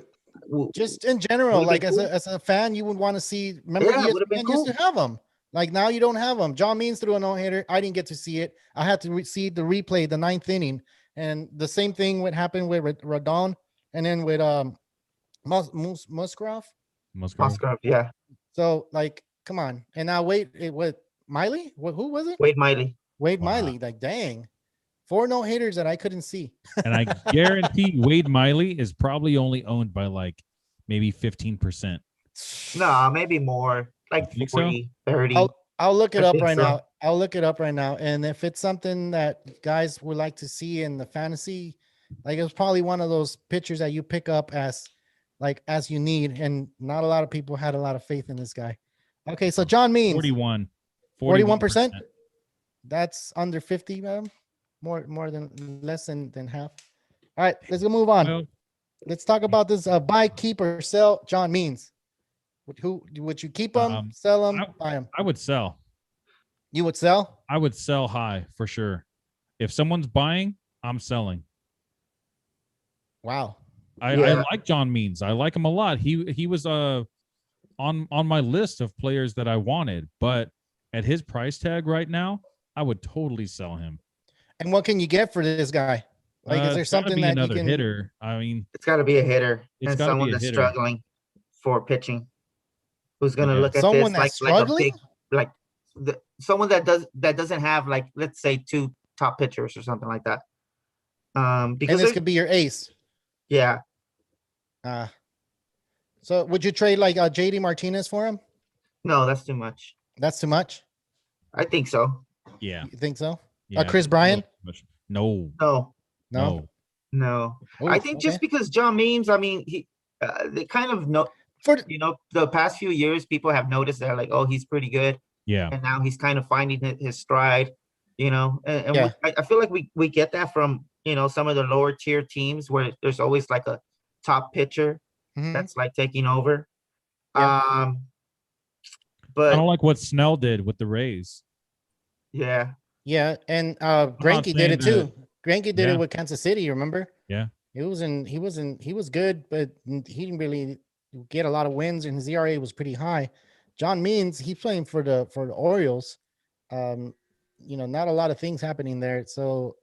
Dude, just in general, Would've like been cool. as a fan, you would want to see. Remember, Yeah, it would've been ESPN used to cool. have them. Like now, you don't have them. John Means threw a no-hitter. I didn't get to see it. I had to see the replay, the 9th inning, and the same thing would happen with Rodon, and then with Musgrove. Musgrove, yeah. So like, come on. And now what Miley? Who was it? Wade Miley. Wade Wow. Miley. Like, dang, 4 no-hitters that I couldn't see. And I guarantee Wade Miley is probably only owned by like maybe 15%. No, maybe more. Like You think so? 40, 30. I'll look it I up think right so. now. I'll look it up right now. And if it's something that guys would like to see in the fantasy, like it's probably one of those pitchers that you pick up as you need. And not a lot of people had a lot of faith in this guy. Okay, so John Means 41%. That's under 50, man. Less than half. All right, let's go move on. Well, Let's talk about this buy, keep, or sell John Means. Would you keep him, sell him, buy him? I would sell. You would sell? I would sell high for sure. If someone's buying, I'm selling. Wow. I like John Means. I like him a lot. He was on my list of players that I wanted, but at his price tag right now, I would totally sell him. And what can you get for this guy? Like, is there It's gotta something be that you another can? hitter? I mean, It's got to be a hitter It's and gotta be someone a that's hitter. struggling for pitching, who's going to Yeah. look at Someone this that's like a struggling? big, like someone that doesn't have like, let's say, 2 top pitchers or something like that. And Because this could be your ace. yeah, So would you trade like JD Martinez for him? no, that's too much. That's too much. I think so. yeah. You think so? Yeah. Chris Bryant? No. No, No. no. Ooh, I think just because John Means, I mean, they kind of know, for the past few years, people have noticed that, like, oh, he's pretty good. Yeah. And now he's kind of finding his stride, and Yeah. I feel like we get that from, some of the lower tier teams where there's always like a top pitcher Mhm. that's like taking over. Yeah. But I don't like what Snell did with the Rays. yeah, Yeah, and not Greinke did it saying too. Greinke did Yeah. it with Kansas City, remember? Yeah. He was good, but he didn't really get a lot of wins, and his ERA was pretty high. John Means, he's playing for the Orioles. Not a lot of things happening there. So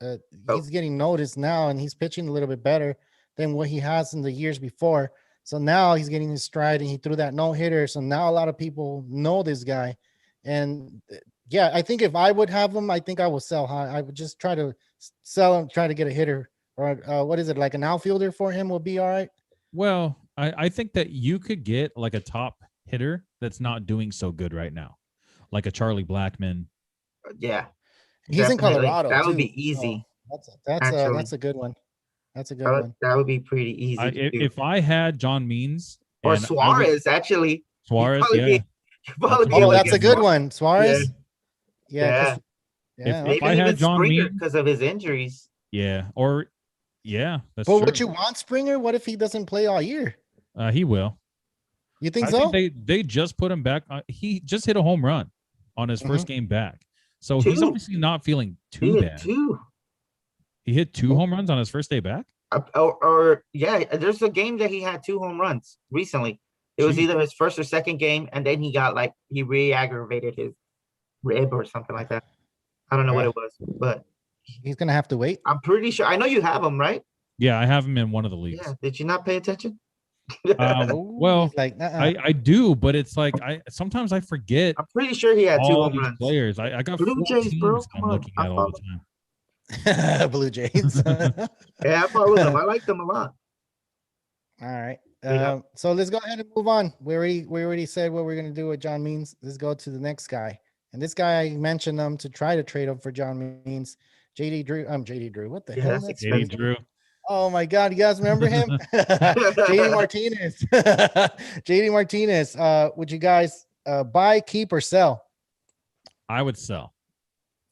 he's getting noticed now, and he's pitching a little bit better than what he has in the years before. So now he's getting his stride, and he threw that no-hitter. So now a lot of people know this guy. And yeah, I think if I would have him, I think I would sell high. I would just try to sell him, try to get a hitter, or what is it, like an outfielder for him will be all right. Well, I think that you could get like a top hitter that's not doing so good right now, like a Charlie Blackman. yeah. He's in Definitely. Colorado. That would too, be easy. so that's actually. a good one. That's a good one. That would be pretty easy. to do. If I had John Means Or and I would- Suarez, actually. Suarez, probably yeah. be- probably be Oh, able to that's a get good Suarez. one. Suarez. Yeah. 'Cause- yeah. If Maybe I had even John Springer Means, because of his injuries. yeah, or yeah, that's But true. would you want Springer? What if he doesn't play all year? He will. You think I so? think they just put him back. He just hit a home run on his first game back, so he's Two. obviously not feeling He too hit bad. 2. He hit 2 home runs on his first day back. Or yeah, there's a game that he had 2 home runs recently. It was Jeez. either his first or second game, and then he re-aggravated his rib or something like that. I don't know what Yeah. it was, but He's gonna have to wait. I'm pretty sure. I know you have him, right? Yeah, I have him in one of the leagues. Yeah. Did you not pay attention? Well, He's like, I do, but it's like sometimes I forget I'm pretty sure he had 2 all home these runs. players. I got Blue 4 Jays, teams bro. I'm Come on. looking at all the time. Blue Jays. Yeah, I followed him. I liked him a lot. All right. Yeah. So let's go ahead and move on. We already said what we're gonna do with John Means. Let's go to the next guy. And this guy, I mentioned him to try to trade him for John Means. JD Drew. What the Yeah, hell? that's That's JD expensive. Drew. Oh my God, you guys remember him? JD Martinez. JD Martinez. Would you guys buy, keep, or sell? I would sell.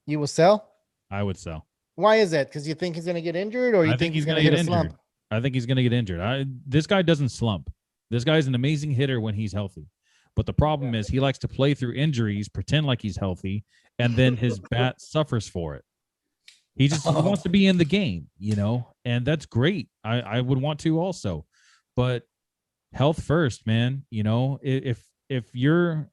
You will sell? I would sell. Why is that? Because you think he's gonna get injured, or you I think he's gonna gonna hit get a injured. slump? I think he's going to get injured. This guy doesn't slump. This guy's an amazing hitter when he's healthy. But the problem is he likes to play through injuries, pretend like he's healthy, and then his bat suffers for it. He just he wants to be in the game, and that's great. I would want to also. But health first, man. If you're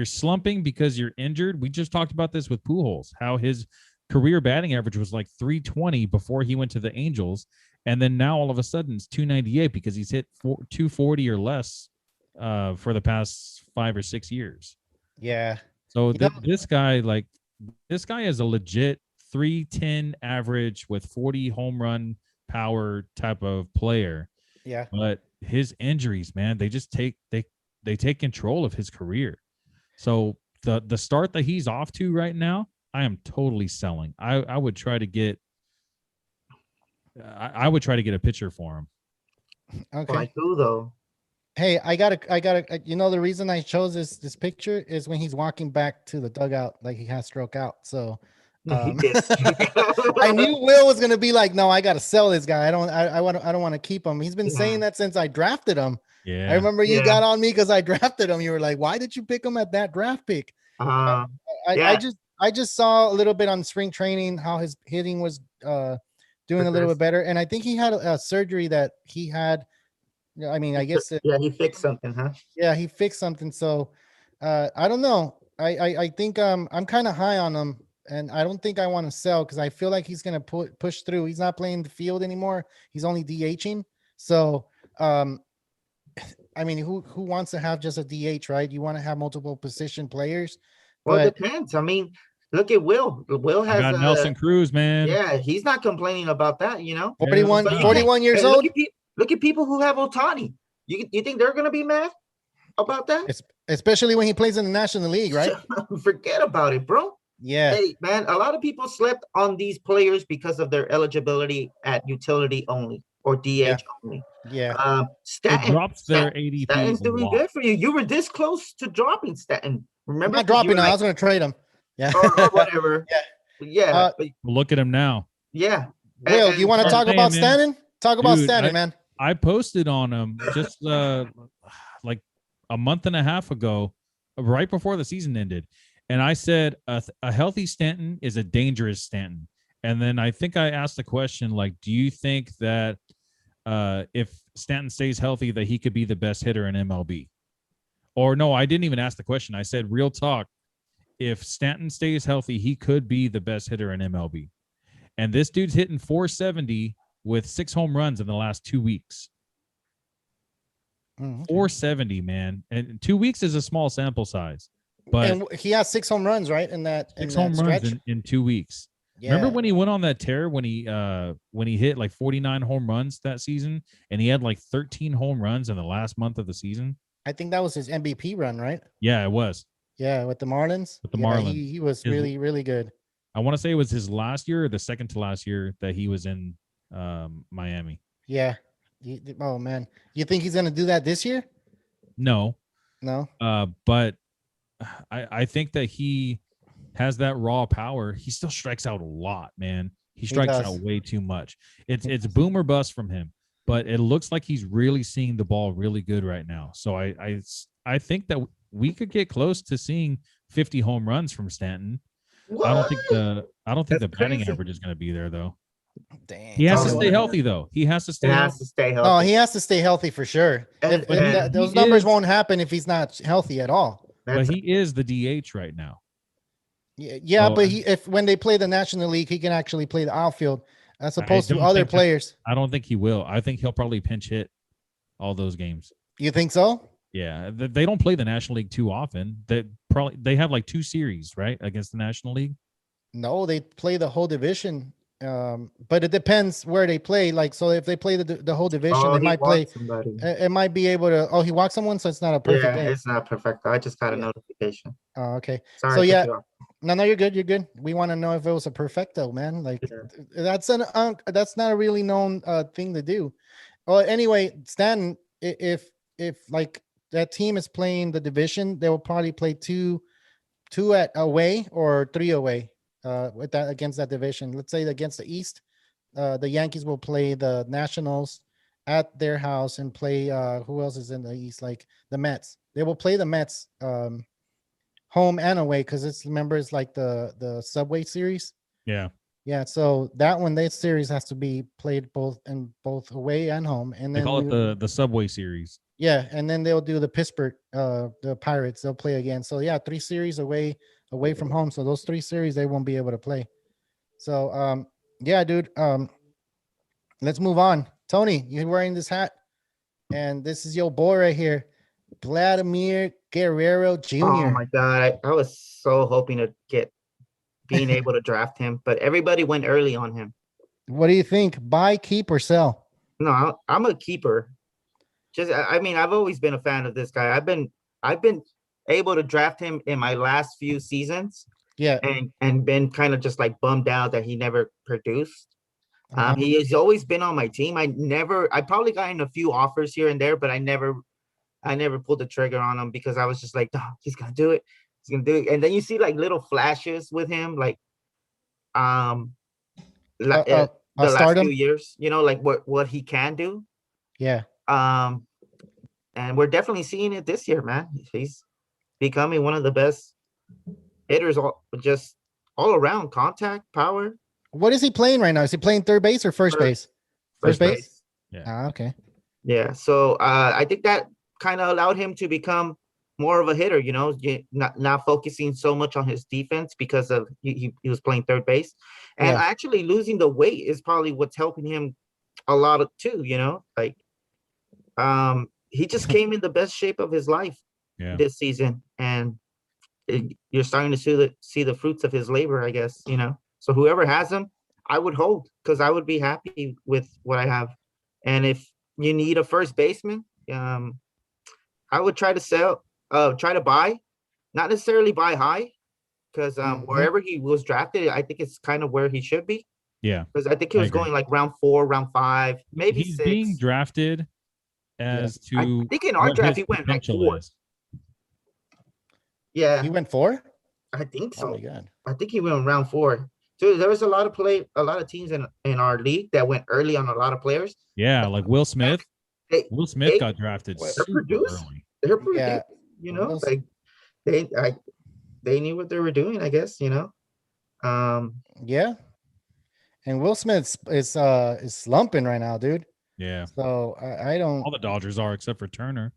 slumping because you're injured, we just talked about this with Pujols, how his career batting average was like 320 before he went to the Angels. And then now all of a sudden it's 298 because he's hit 240 or less for the past 5 or 6 years. Yeah. So this guy is a legit 310 average with 40 home run power type of player. Yeah. But his injuries, man, they just take control of his career. So the start that he's off to right now, I am totally selling. I would try to get a pitcher for him. Okay. Like who though? Hey, I gotta. The reason I chose this picture is when he's walking back to the dugout, like he has stroke out. So He did. I knew Will was gonna be like, no, I gotta sell this guy. I don't want to keep him. He's been saying that since I drafted him. Yeah. I remember you got on me because I drafted him. You were like, why did you pick him at that draft pick? Yeah. I just I just saw a little bit on spring training how his hitting was doing a little bit better, and I think he had a surgery that he had. I mean, I guess he fixed something, huh? yeah, he fixed something. So I don't know. I think I'm kind of high on him, and I don't think I want to sell because I feel like he's gonna push through. He's not playing the field anymore. He's only DHing. So I mean, who wants to have just a DH, right? You want to have multiple position players. Well, But it depends. I mean, look at Will. Will I has got Nelson Cruz, man. yeah, he's not complaining about that, you know. 41, Yeah, 41 years Hey, old. look at people who have Otani. You think they're gonna be mad about that? Especially when he plays in the National League, right? Forget about it, bro. Yeah. Hey, man, a lot of people slept on these players because of their eligibility at utility only or DH only. Yeah. It Stanton, drops their ADP. Stanton's doing good for you. You were this close to dropping Stanton. Remember? Not dropping him. I was going to trade him. Yeah. Or whatever. Yeah. Look at him now. Yeah. Will, do you want to talk about Stanton? Talk about Stanton, man. I posted on him just like a month and a half ago, right before the season ended. And I said a healthy Stanton is a dangerous Stanton. And then I think I asked the question, like, do you think that if Stanton stays healthy, that he could be the best hitter in MLB? Or no, I didn't even ask the question. I said, real talk, if Stanton stays healthy, he could be the best hitter in MLB. And this dude's hitting 470 with 6 home runs in the last 2 weeks. 470, man. And 2 weeks is a small sample size. But and he has 6 home runs, right? In that 6 home runs in 2 weeks. Yeah. Remember when he went on that tear when he hit like 49 home runs that season, and he had like 13 home runs in the last month of the season? I think that was his MVP run, right? Yeah, it was. Yeah, with the Marlins. With the Marlins. He was really, really good. I want to say it was his last year or the second to last year that he was in Miami. Yeah. Oh, man. You think he's going to do that this year? No. But I think that he has that raw power. He still strikes out a lot, man. He strikes out way too much. It's boom or bust from him, but it looks like he's really seeing the ball really good right now. So I think that we could get close to seeing 50 home runs from Stanton. What? I don't think the batting average is going to be there though. Dang. He has to stay healthy though. He has to stay healthy. Oh, he has to stay healthy for sure. Those numbers won't happen if he's not healthy at all. But he is the DH right now. Yeah, but if when they play the National League, he can actually play the outfield as opposed to other players. I don't think he will. I think he'll probably pinch hit all those games. You think so? Yeah, they don't play the National League too often. They have like 2 series, right, against the National League. No, they play the whole division. But it depends where they play. Like, so if they play the whole division, they might play. It might be able to. Oh, he walked someone, so it's not a perfect game. It's not perfect. I just got a notification. Oh, okay. Sorry. So yeah, no, you're good. You're good. We want to know if it was a perfecto, man. Like that's not a really known thing to do. Well, anyway, Stanton, if like that team is playing the division, they will probably play two at away or 3 away. With that against that division, let's say against the East, the Yankees will play the Nationals at their house and play who else is in the East, like the Mets. They will play the Mets home and away because it's like the Subway Series. Yeah. So that series has to be played both away and home, and then they call it the Subway Series. Yeah, and then they'll do the Pittsburgh, the Pirates. They'll play again. So yeah, 3 series away from home. So those 3 series they won't be able to play. So yeah, dude. Let's move on. Tony, you're wearing this hat, and this is your boy right here, Vladimir Guerrero Jr. Oh my God, I was so hoping to being able to draft him, but everybody went early on him. What do you think? Buy, keep, or sell? No, I'm a keeper. I've always been a fan of this guy. I've been able to draft him in my last few seasons. Yeah. And been kind of just like bummed out that he never produced. He has always been on my team. I probably gotten a few offers here and there, but I never pulled the trigger on him because I was just like, oh, he's gonna do it. He's gonna do it. And then you see like little flashes with him, like the last few years, like what he can do. Yeah. And we're definitely seeing it this year, man. He's becoming one of the best hitters just all around contact, power, What is he playing right now? Is he playing third base or first base? First base. Yeah. Ah, okay. Yeah. So I think that kind of allowed him to become more of a hitter, not focusing so much on his defense because of he was playing third base. And Yeah. actually losing the weight is probably what's helping him a lot of too, like he just came in the best shape of his life this season. And you're starting to see the fruits of his labor, I guess, So whoever has him, I would hold because I would be happy with what I have. And if you need a first baseman, I would try to buy, not necessarily buy high, because wherever he was drafted, I think it's kind of where he should be. Yeah. Because I think he was going like round 4, round 5, maybe he's 6. being drafted as to I think in our what draft his he went like potential 4. is. Yeah, He went 4? I think Oh so. my God. I think he went round 4. So there was a lot of teams in our league that went early on a lot of players. Yeah, like Will Smith. Will Smith got drafted They're super produced. early. They're produced, Yeah. like they knew what they were doing, I guess, Yeah. And Will Smith is slumping right now, dude. Yeah. So I don't. All the Dodgers are except for Turner.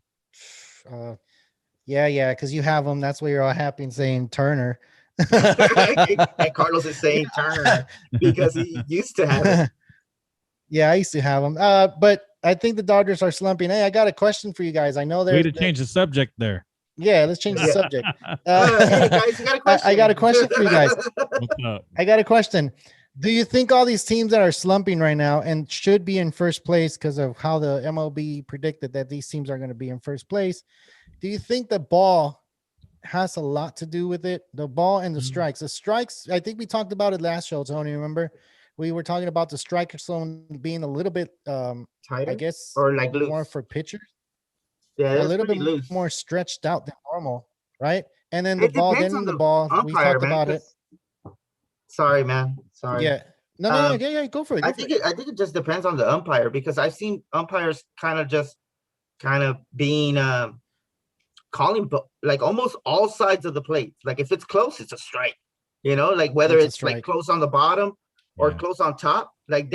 Yeah, because you have him. That's why you're all happy and saying Turner. And Carlos is saying Turner because he used to have it. Yeah, I used to have him. But I think the Dodgers are slumping. Hey, I got a question for you guys. I know Way there's to change the subject there. Yeah, let's change the Yeah. subject. Hey guys, you got a question? I got a question for you guys. What's up? I got a question. Do you think all these teams that are slumping right now and should be in first place because of how the MLB predicted that these teams are going to be in first place, do you think the ball has a lot to do with it? The ball and the strikes. The strikes, I think we talked about it last show, Tony, remember? We were talking about the striker zone being a little bit, tighter, I guess, or like more loose for pitchers. Yeah, A little bit loose. more stretched out than normal, right? And then It the ball, depends then on the the ball, we umpire, talked man, about it. Sorry, man. Sorry. Yeah. No, yeah, go for it. I think it just depends on the umpire because I've seen umpires kind of being calling like almost all sides of the plate. Like if it's close, it's a strike. Like whether it's like close on the bottom or close on top, like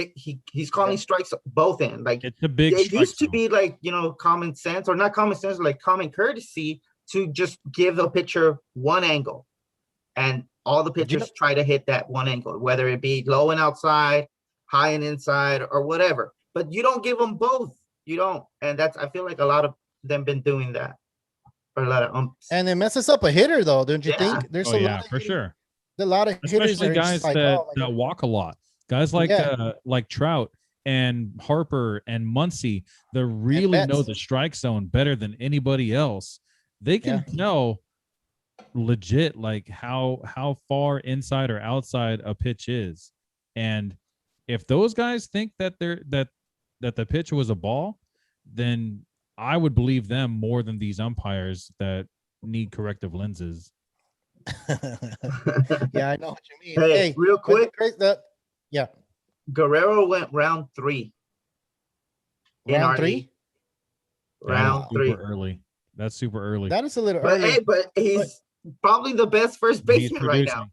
he's calling strikes both in. Like it's a big. It used to be like common sense, or not common sense, like common courtesy to just give the pitcher one angle, and all the pitchers try to hit that one angle, whether it be low and outside, high and inside, or whatever. But you don't give them both. You don't, and I feel like a lot of them been doing that. Or a lot of umps. And it messes up a hitter, though, don't you think? There's a lot of for sure. A lot of hitters especially are guys like, that walk a lot. Guys like Trout and Harper and Muncy, they really know the strike zone better than anybody else. They can know legit like how far inside or outside a pitch is. And if those guys think that that the pitch was a ball, then I would believe them more than these umpires that need corrective lenses. Yeah, I know what you mean. Hey, real quick. Yeah. Guerrero went round 3. Round 3? Round 3. Super early. That's super early. That is a little early. Hey, but he's probably the best first baseman right now.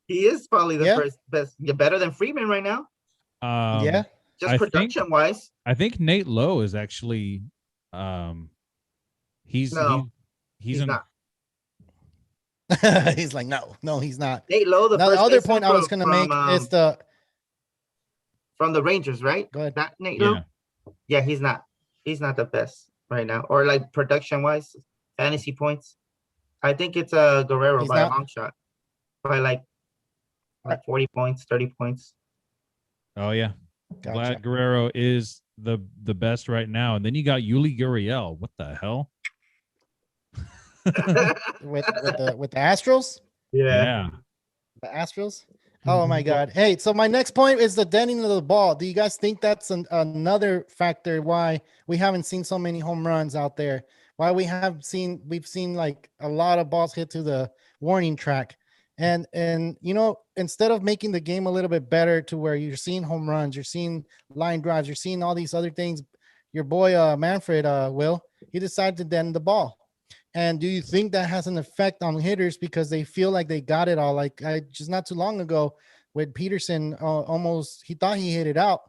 He is probably the first best. You're better than Freeman right now. Just production wise. I think Nate Lowe is actually he's not. He's like, no, he's not. Nate Lowe, the other point I was going to make is from the Rangers, right? Go ahead. That Nate Lowe? Yeah, he's not the best right now. Or like production wise, fantasy points. I think it's a Guerrero by a long shot. By like 40 points, 30 points. Oh yeah. Gotcha. Vlad Guerrero is the best right now. And then you got Yuli Gurriel. What the hell? with the Astros? Yeah. The Astros? Oh my God. Hey, so my next point is the denting of the ball. Do you guys think that's another factor why we haven't seen so many home runs out there? Why we've seen like a lot of balls hit to the warning track. And instead of making the game a little bit better to where you're seeing home runs, you're seeing line drives, you're seeing all these other things, your boy Manfred he decided to dent the ball. And do you think that has an effect on hitters because they feel like they got it all? Like I just not too long ago with Peterson, almost he thought he hit it out.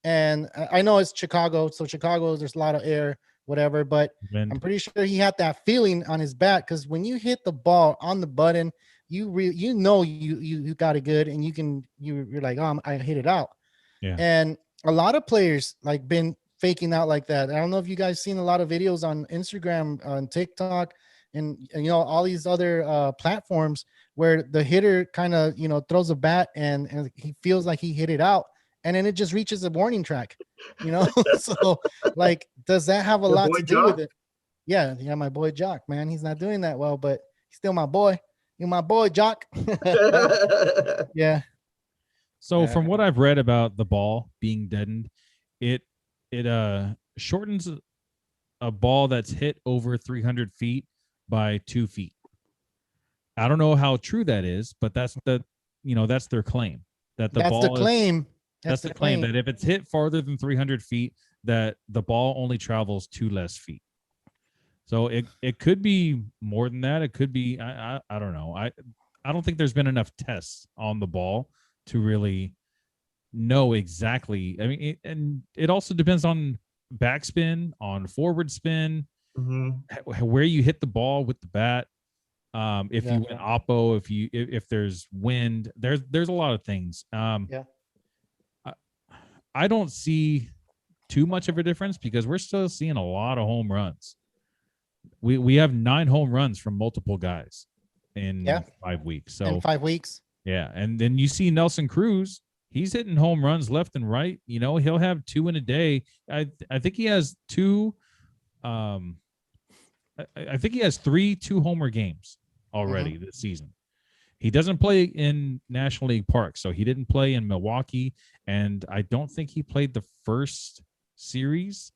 And I know it's Chicago, so Chicago there's a lot of air, whatever. But I'm pretty sure he had that feeling on his bat because when you hit the ball on the button, you got it good, and you're like, oh, I hit it out. Yeah. And a lot of players like been faking out like that. I don't know if you guys seen a lot of videos on Instagram, on TikTok, and all these other platforms where the hitter kind of throws a bat and he feels like he hit it out, and then it just reaches a warning track. So like, does that have a lot to do with it? Yeah, my boy Jock, man, he's not doing that well, but he's still my boy. You're my boy, Jock. Yeah. So from what I've read about the ball being deadened, it shortens a ball that's hit over 300 feet by 2 feet. I don't know how true that is, but that's that's their claim. That's the claim that if it's hit farther than 300 feet, that the ball only travels 2 less feet. So it could be more than that. It could be I don't know. I don't think there's been enough tests on the ball to really know exactly. I mean, it also depends on backspin, on forward spin, where you hit the ball with the bat. If you went oppo, if there's wind, there's a lot of things. I don't see too much of a difference because we're still seeing a lot of home runs. We have 9 home runs from multiple guys in 5 weeks. So in 5 weeks. Yeah. And then you see Nelson Cruz, he's hitting home runs left and right. He'll have 2 in a day. I think he has 2. I think he has 3 2-homer games already this season. He doesn't play in National League Park, so he didn't play in Milwaukee, and I don't think he played the first series.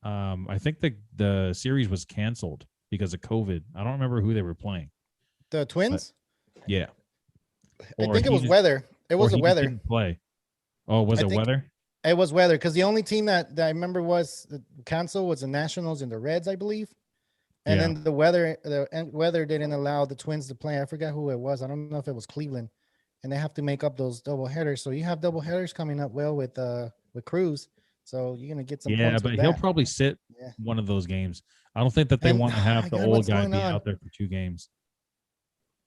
I think the series was canceled because of COVID. I don't remember who they were playing. The Twins? But, yeah. I think it was weather. It was the weather. Didn't play. Oh, was it weather? It was weather because the only team that I remember was canceled was the Nationals and the Reds, I believe. And then the weather didn't allow the Twins to play. I forgot who it was. I don't know if it was Cleveland. And they have to make up those double headers. So you have double headers coming up with Cruz. So you're gonna get some. Yeah, but he'll probably sit one of those games. I don't think that they want to have the old guy be out there for 2 games.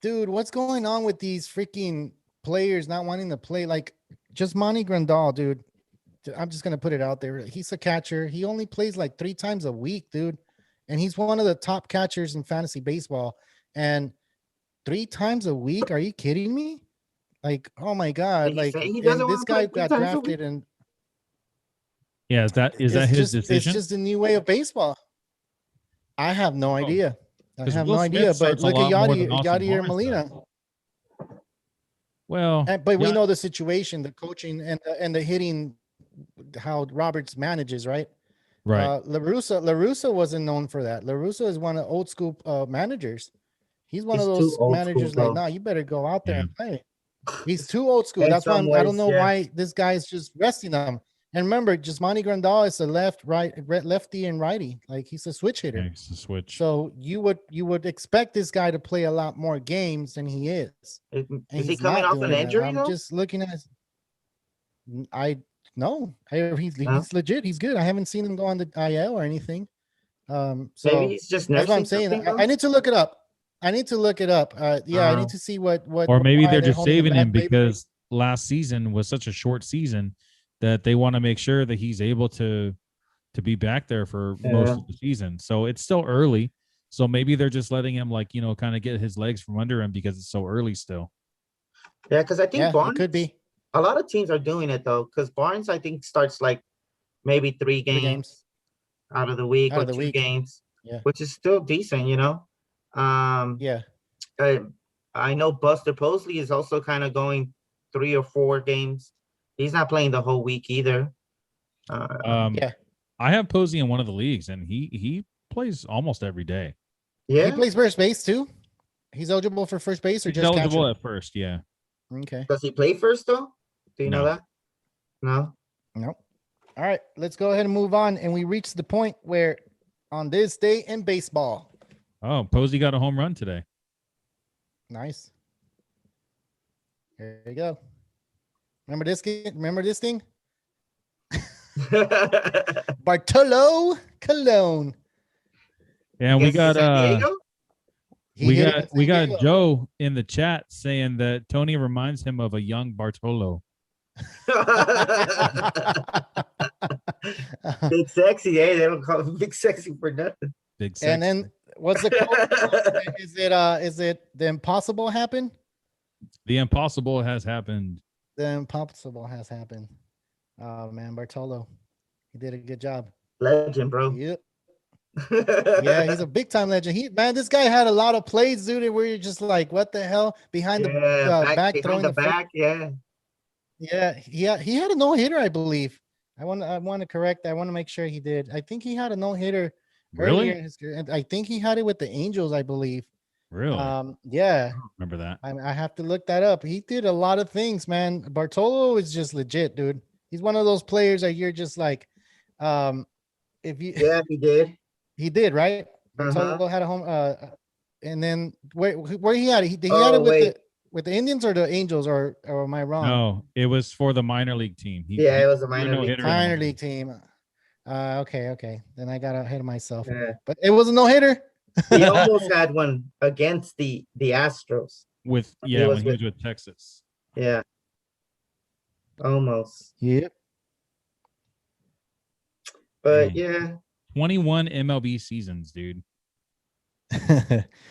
Dude, what's going on with these freaking players not wanting to play? Like Yasmani Grandal, dude. I'm just gonna put it out there. He's a catcher. He only plays like 3 times a week, dude. And he's one of the top catchers in fantasy baseball. And 3 times a week? Are you kidding me? Like, oh my God! Like, this guy got drafted and. Yeah, is that his decision? It's just a new way of baseball. I have no idea. I have no idea. But look at Yadier Molina. Well, but we know the situation, the coaching, and the hitting, how Roberts manages, right? Right. La Russa wasn't known for that. La Russa is one of old school managers. He's one of those managers like, nah, you better go out there and play. He's too old school. That's why I don't know why this guy is just resting them. And remember, Yasmani Grandal is a lefty and righty. Like he's a switch hitter. Yeah, he's a switch. So you would expect this guy to play a lot more games than he is. Is he coming off an injury? I'm just looking at. He's legit. He's good. I haven't seen him go on the IL or anything. So maybe he's just that's what I'm saying. I need to look it up. I need to see what. Or maybe they're just saving him because last season was such a short season that they want to make sure that he's able to be back there for most of the season. So it's still early. So maybe they're just letting him kind of get his legs from under him because it's so early still. Yeah, because I think Barnes, could be. A lot of teams are doing it though, because Barnes I think starts like maybe 3 games out of the week or 2 games, which is still decent, I know Buster Posey is also kind of going 3 or 4 games. He's not playing the whole week either. I have Posey in one of the leagues, and he plays almost every day. Yeah, he plays first base too. He's eligible for first base, or just eligible catcher? At first. Yeah. Okay. Does he play first though? Do you know that? No. All right, let's go ahead and move on. And we reached the point where, on this day in baseball, Oh, Posey got a home run today. Nice. There you go. Remember this game? Remember this thing? Bartolo Colon. And we got San Diego? He hit it in we San got Diego. Joe in the chat saying that Tony reminds him of a young Bartolo. Big Sexy, hey, they don't call him Big Sexy for nothing. Big And then what's the quote? Is it the impossible happened? The impossible has happened. The impossible has happened. Oh man, Bartolo. He did a good job. Legend, bro. Yep. Yeah, he's a big time legend. This guy had a lot of plays, dude, where you're just like, what the hell? Behind the back behind throwing the the back, yeah. Yeah, he had a no-hitter, I believe. I want to correct. I want to make sure he did. I think he had a no-hitter earlier in Really? his career. And I think he had it with the Angels, I believe. Really? Yeah. I don't remember that. I have to look that up. He did a lot of things, man. Bartolo is just legit, dude. He's one of those players that you're just like, if you Yeah, he did. he did, right? Bartolo had a home and then where he had it, he had it with the Indians or the Angels, or am I wrong? No, it was for the minor league team. It was a he minor league. Minor league team. Okay. Then I got ahead of myself. Yeah. But it was a no-hitter. He almost had one against the Astros. when he was with Texas. Yeah. Almost. Yep. But Dang. yeah. 21 MLB seasons, dude.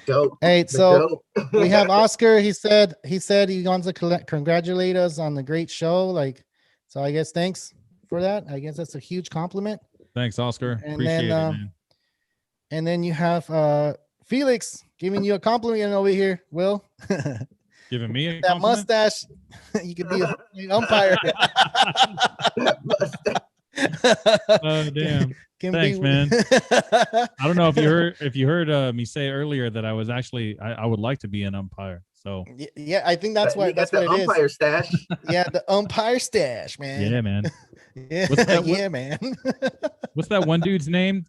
Dope. Hey, so we have Oscar. He said he wants to congratulate us on the great show. Like, so I guess thanks for that. I guess that's a huge compliment. Thanks, Oscar. And Appreciate then, it, man. And then you have Felix giving you a compliment over here. Will Giving me a that compliment? mustache, you could be an umpire. Oh damn! Can Thanks, be- man. I don't know if you heard me say earlier that I was actually I would like to be an umpire. So Yeah, I think that's what it umpire is. stash. Yeah, the umpire stash, man. yeah, man. Yeah, yeah, man. What's that one dude's name?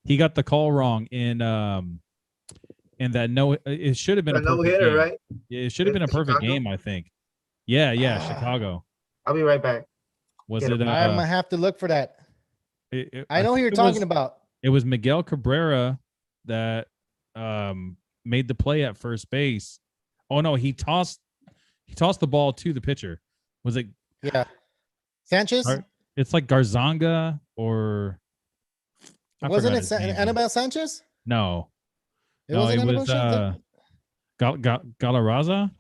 He got the call wrong in that no. It should have been a no perfect hitter, game. right? It should have been a perfect Chicago? game, I think. Yeah, Chicago. I'll be right back. Was Get it? him. I'm gonna have to look for that. I know who you're talking about. It was Miguel Cabrera that made the play at first base. Oh no, he tossed the ball to the pitcher. Was it? Yeah, Sanchez. It's like Garzonga or Wasn't it Anibal Sanchez? No, It wasn't Anibal was Sanchez. Galarraza.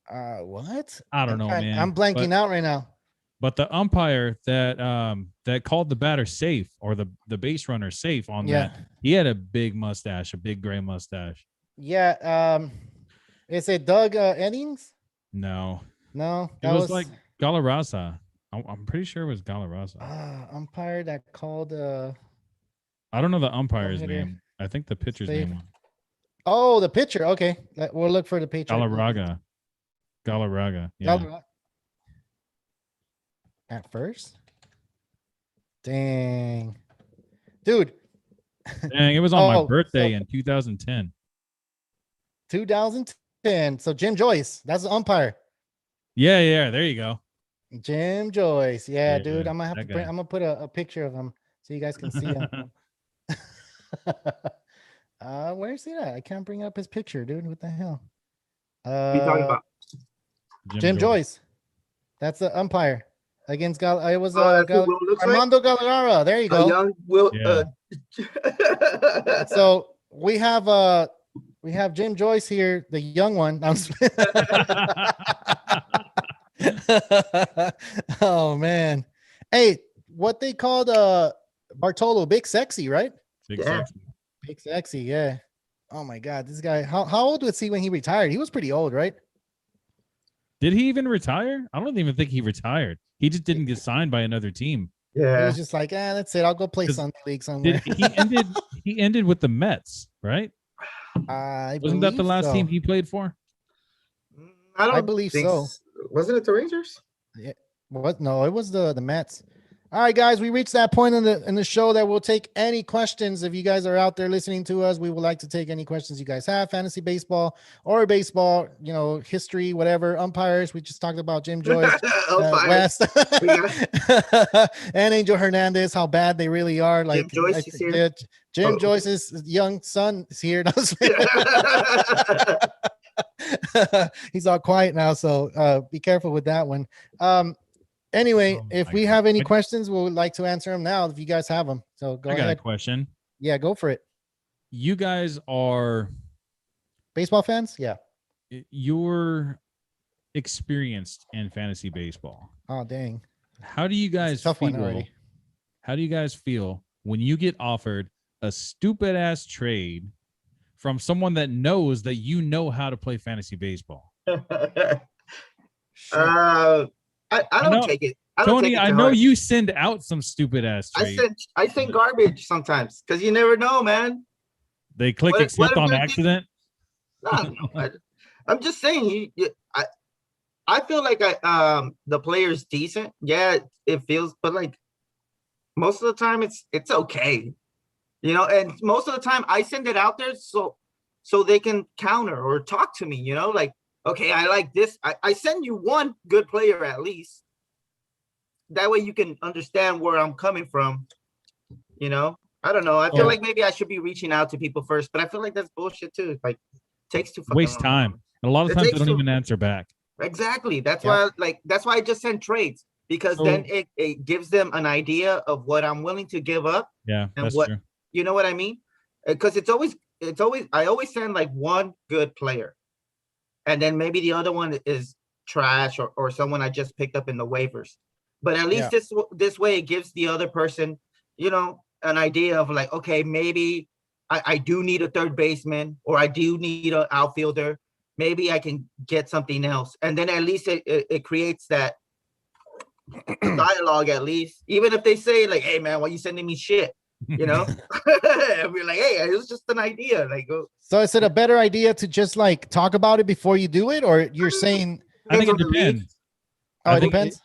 What? I don't know, man. I'm blanking out right now. But the umpire that called the batter safe, or the base runner safe on that, he had a big mustache, a big gray mustache. Yeah. Is it Doug Eddings? No, That it was like Galarraza. I'm pretty sure it was Galarraza. Umpire that called. I don't know the umpire's no-hitter. name. I think the pitcher's Safe. name. Oh, the pitcher. Okay, we'll look for the pitcher. Galarraga. Yeah. At first. Dang. Dude. Dang, it was on my birthday in 2010. 2010. So Jim Joyce, that's the umpire. Yeah, there you go. Jim Joyce. Yeah, Yeah, dude. I'm gonna have that to guy. I'm gonna put a picture of him so you guys can see him. Where's he at? I can't bring up his picture, dude. What the hell? What are you talking about? Jim Joyce. That's the umpire against it was that's who Will looks like? Armando Galarraga. There you go. Young Will. Yeah. So we have Jim Joyce here, the young one. Oh man. Hey, what they called Bartolo, Big Sexy, right? Big sexy. Big Sexy, yeah. Oh my god, this guy, how old was he when he retired? He was pretty old, right? Did he even retire? I don't even think he retired. He just didn't get signed by another team. He was just like, that's it. I'll go play Sunday League somewhere. He ended with the Mets, right? Wasn't that the last team he played for? I believe so. Wasn't it the Rangers? Yeah. What? No, it was the Mets. All right, guys, we reached that point in the show that we'll take any questions. If you guys are out there listening to us, we would like to take any questions you guys have, fantasy baseball or baseball, history, whatever. Umpires, we just talked about Jim Joyce, Umpires. West, and Angel Hernandez, how bad they really are. Like Jim Joyce is here. Jim Joyce's young son is here. He's all quiet now, so be careful with that one. Anyway, if we have any questions, we would like to answer them now if you guys have them. So go ahead. I got a question. Yeah, go for it. You guys are baseball fans? Yeah. You're experienced in fantasy baseball. Oh, dang. How do you guys feel? How do you guys feel when you get offered a stupid ass trade from someone that knows that you know how to play fantasy baseball? I don't take it. Tony, I know you send out some stupid ass trades. I send garbage sometimes because you never know, man. They click accept on accident. No, I'm just saying. I feel like the player's decent. Yeah, it feels, but like most of the time it's okay, And most of the time I send it out there so they can counter or talk to me, like. Okay, I like this. I send you one good player at least. That way you can understand where I'm coming from. I don't know. I feel like maybe I should be reaching out to people first, but I feel like that's bullshit too. Like, takes too fucking waste time. And a lot of times they don't even answer back. Exactly. That's why I just send trades because then it gives them an idea of what I'm willing to give up. Yeah, and that's true. You know what I mean? Because I always send like one good player. And then maybe the other one is trash or someone I just picked up in the waivers. But at least this way it gives the other person, an idea of like, okay, maybe I do need a third baseman or I do need an outfielder. Maybe I can get something else. And then at least it creates that dialogue at least. Even if they say like, hey, man, why are you sending me shit? And we're like, hey, it was just an idea. Like, so is it a better idea to just like talk about it before you do it, or you're saying? I think it depends. It depends.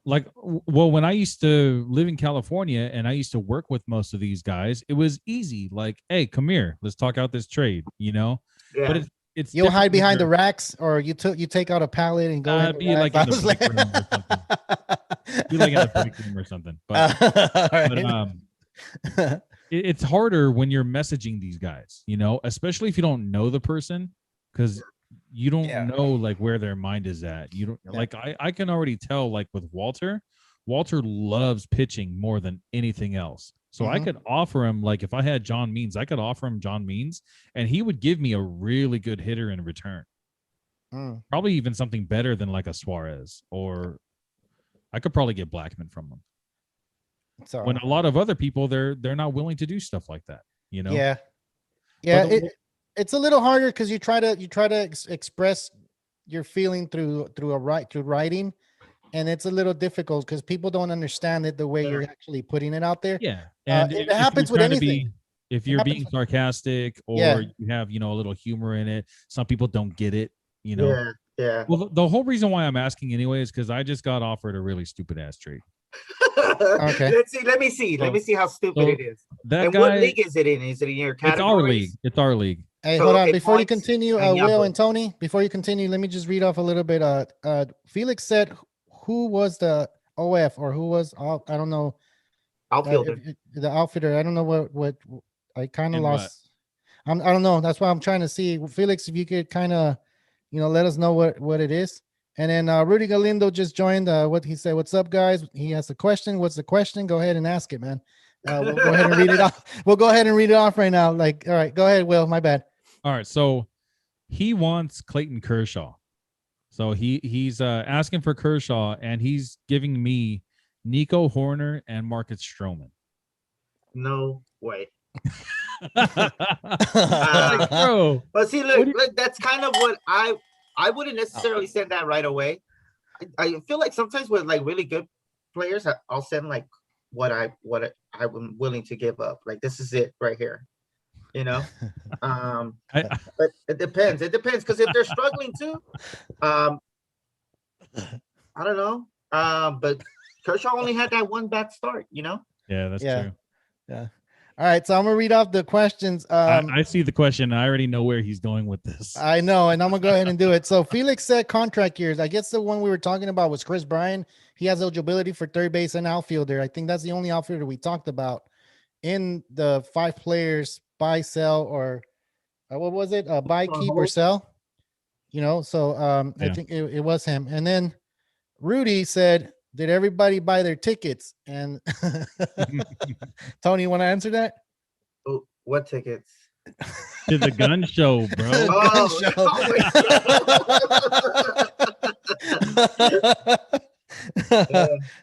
When I used to live in California and I used to work with most of these guys, it was easy. Like, hey, come here, let's talk out this trade. Yeah. But it's you'll hide behind the racks, or you take out a pallet and go. Be like in the break room or something. Be like in the break room or something. But it's harder when you're messaging these guys, especially if you don't know the person, because you don't know like where their mind is at. You don't like I can already tell like with Walter loves pitching more than anything else. So I could offer him, like if I had John Means, I could offer him John Means and he would give me a really good hitter in return. Probably even something better than like a Suarez, or I could probably get Blackman from him. When a lot of other people they're not willing to do stuff like that, Yeah. It's a little harder because you try to express your feeling through writing, and it's a little difficult because people don't understand it the way you're actually putting it out there. Yeah, and it happens with anything. If you're being sarcastic or you have a little humor in it, some people don't get it. Yeah. Well, the whole reason why I'm asking anyway is because I just got offered a really stupid ass trade. Okay. Let me see how stupid it is. That and guy, what league is it in? Is it in your category? It's our league. Hey, hold on. Before you continue, Will and Tony, before you continue, let me just read off a little bit. Felix said, who was the OF or who was, I don't know. Outfielder. The outfielder. I don't know what I kind of lost. I don't know. That's why I'm trying to see. Felix, if you could kind of, let us know what it is. And then Rudy Galindo just joined. What he said, what's up, guys? He has a question. What's the question? Go ahead and ask it, man. We'll go ahead and read it off. We'll go ahead and read it off right now. Like, all right, go ahead, Will. My bad. All right. So he wants Clayton Kershaw. So he's asking for Kershaw, and he's giving me Nico Horner and Marcus Stroman. No way. Bro. But see, look, that's kind of what I wouldn't necessarily send that right away. I feel like sometimes with like really good players, I'll send like what I'm willing to give up. Like, this is it right here, but it depends. Because if they're struggling too, I don't know. But Kershaw only had that one bad start, you know? Yeah, that's Yeah. true. Yeah. All right. So I'm gonna read off the questions. I see the question. I already know where he's going with this. I know, and I'm gonna go ahead and do it. So Felix said contract years. I guess the one we were talking about was Chris Bryant. He has eligibility for third base and outfielder. I think that's the only outfielder we talked about in the 5 players buy, sell, or what was it? Buy, keep, or sell. You know, so I Yeah. think it was him. And then Rudy said, "Did everybody buy their tickets?" And Tony, you want to answer that? Oh, what tickets? To the gun show, bro.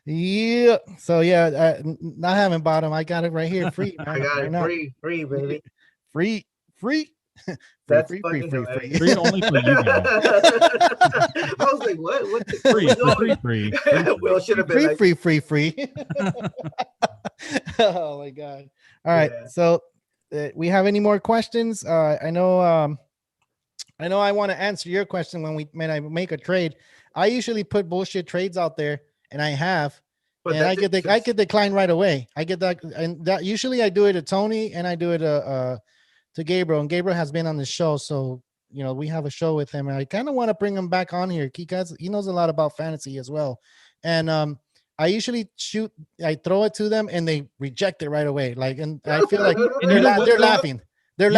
Yeah. So yeah, I haven't bought them. I got it right here, free. I got it free, baby. Free. That's free. Free only for you guys. I was like, what? Free. Will should have been free. Oh my god. All right. Yeah. So we have any more questions? I know I want to answer your question when I make a trade. I usually put bullshit trades out there, and I have, But and I get declined right away. I get that, and that usually I do it to Tony, and I do it to Gabriel, and Gabriel has been on the show, so you know we have a show with him, and I kind of want to bring him back on here because he knows a lot about fantasy as well, and I usually I throw it to them, and they reject it right away, like, and I feel like they're laughing, they're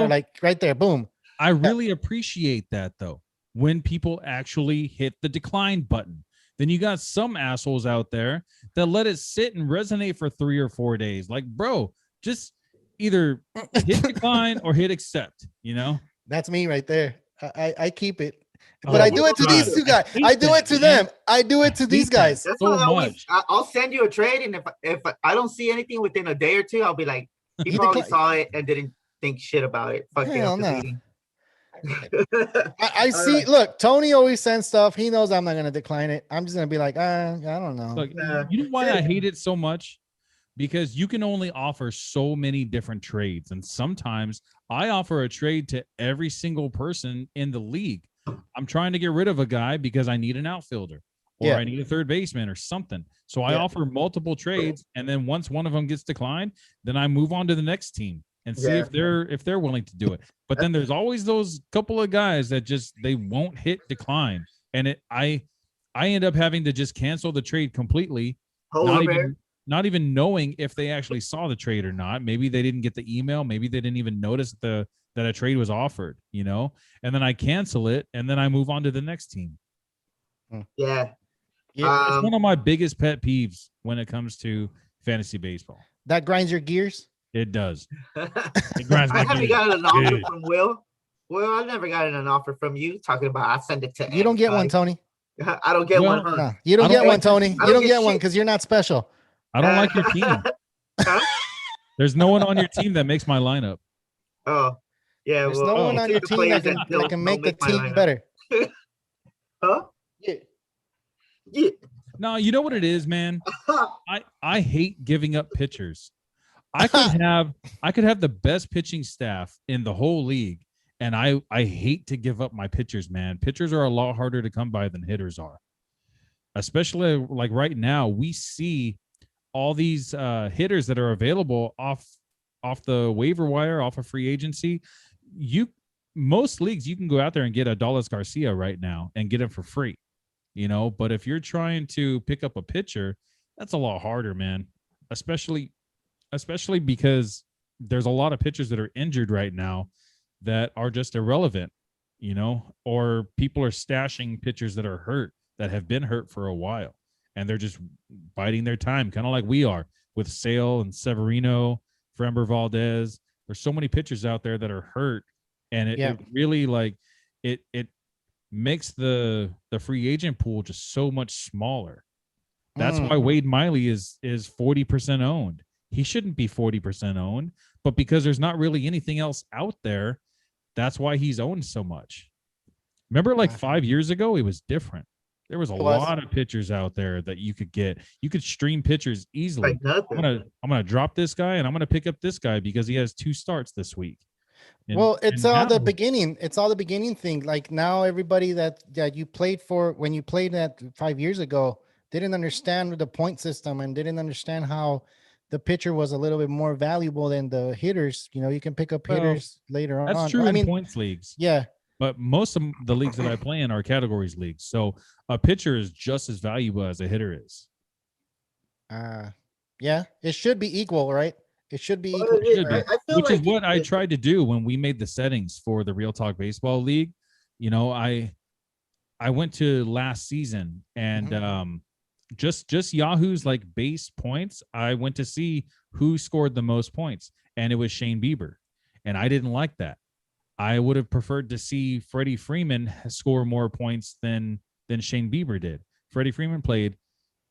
like right there, boom. I really appreciate that though. When people actually hit the decline button, then you got some assholes out there that let it sit and resonate for 3 or 4 days. Like, bro, just either hit decline or hit accept, you know? That's me right there. I keep it, but I do it to these 2 guys. I do it to them. I do it to these guys. That's so why much. I'll send you a trade, and if I don't see anything within a day or 2, I'll be like, he probably saw it and didn't think shit about it. Fucking Hell no. meeting. I see. Look, Tony always sends stuff. He knows I'm not going to decline it. I'm just going to be like, I don't know. Look, you know why I hate it so much? Because you can only offer so many different trades. And sometimes I offer a trade to every single person in the league. I'm trying to get rid of a guy because I need an outfielder or I need a third baseman or something. So I offer multiple trades. And then once one of them gets declined, then I move on to the next team and see if they're willing to do it. But then there's always those couple of guys that just they won't hit decline, and I end up having to just cancel the trade completely, not even knowing if they actually saw the trade or not. Maybe they didn't get the email, maybe they didn't even notice that a trade was offered, you know. And then I cancel it, and then I move on to the next team. Yeah, it's one of my biggest pet peeves when it comes to fantasy baseball. That grinds your gears. It does. It grinds my I haven't gears. gotten an offer from Will. Well, I've never gotten an offer from you talking about I'll send it to you. Don't get one, Tony. I don't get one. Huh? No, you don't get one, Tony. You don't get one because you're not special. I don't like your team. There's no one on your team that makes my lineup. Oh, yeah. There's no one on your team that can make the team better. Huh? Yeah. No, you know what it is, man. I hate giving up pitchers. I could have the best pitching staff in the whole league, and I hate to give up my pitchers, man. Pitchers are a lot harder to come by than hitters are. Especially like right now, we see all these hitters that are available off the waiver wire, off of free agency. Most leagues you can go out there and get Adolis Garcia right now and get him for free, you know. But if you're trying to pick up a pitcher, that's a lot harder, man. Especially because there's a lot of pitchers that are injured right now that are just irrelevant, you know, or people are stashing pitchers that are hurt, that have been hurt for a while, and they're just biding their time, kind of like we are with Sale and Severino, Framber Valdez. There's so many pitchers out there that are hurt, and it really like it makes the free agent pool just so much smaller. That's why Wade Miley is 40% owned. He shouldn't be 40% owned, but because there's not really anything else out there, that's why he's owned so much. Remember, like 5 years ago, it was different. There was a lot of pitchers out there that you could get. You could stream pitchers easily. Like I'm gonna drop this guy and I'm gonna pick up this guy because he has 2 starts this week. It's all the beginning. It's all the beginning thing. Like now, everybody that you played for when you played that 5 years ago, didn't understand the point system and didn't understand how the pitcher was a little bit more valuable than the hitters. You know, you can pick up Well, hitters later that's on. true I in mean, points leagues, yeah, but most of the leagues that I play in are categories leagues. So a pitcher is just as valuable as a hitter is. yeah, it should be equal, right? It should be Well, equal. It should be, I feel which is like what I tried to do when we made the settings for the Real Talk Baseball League. You know, I went to last season and just Yahoo's like base points. I went to see who scored the most points, and it was Shane Bieber, and I didn't like that. I would have preferred to see Freddie Freeman score more points than Shane Bieber did. Freddie Freeman played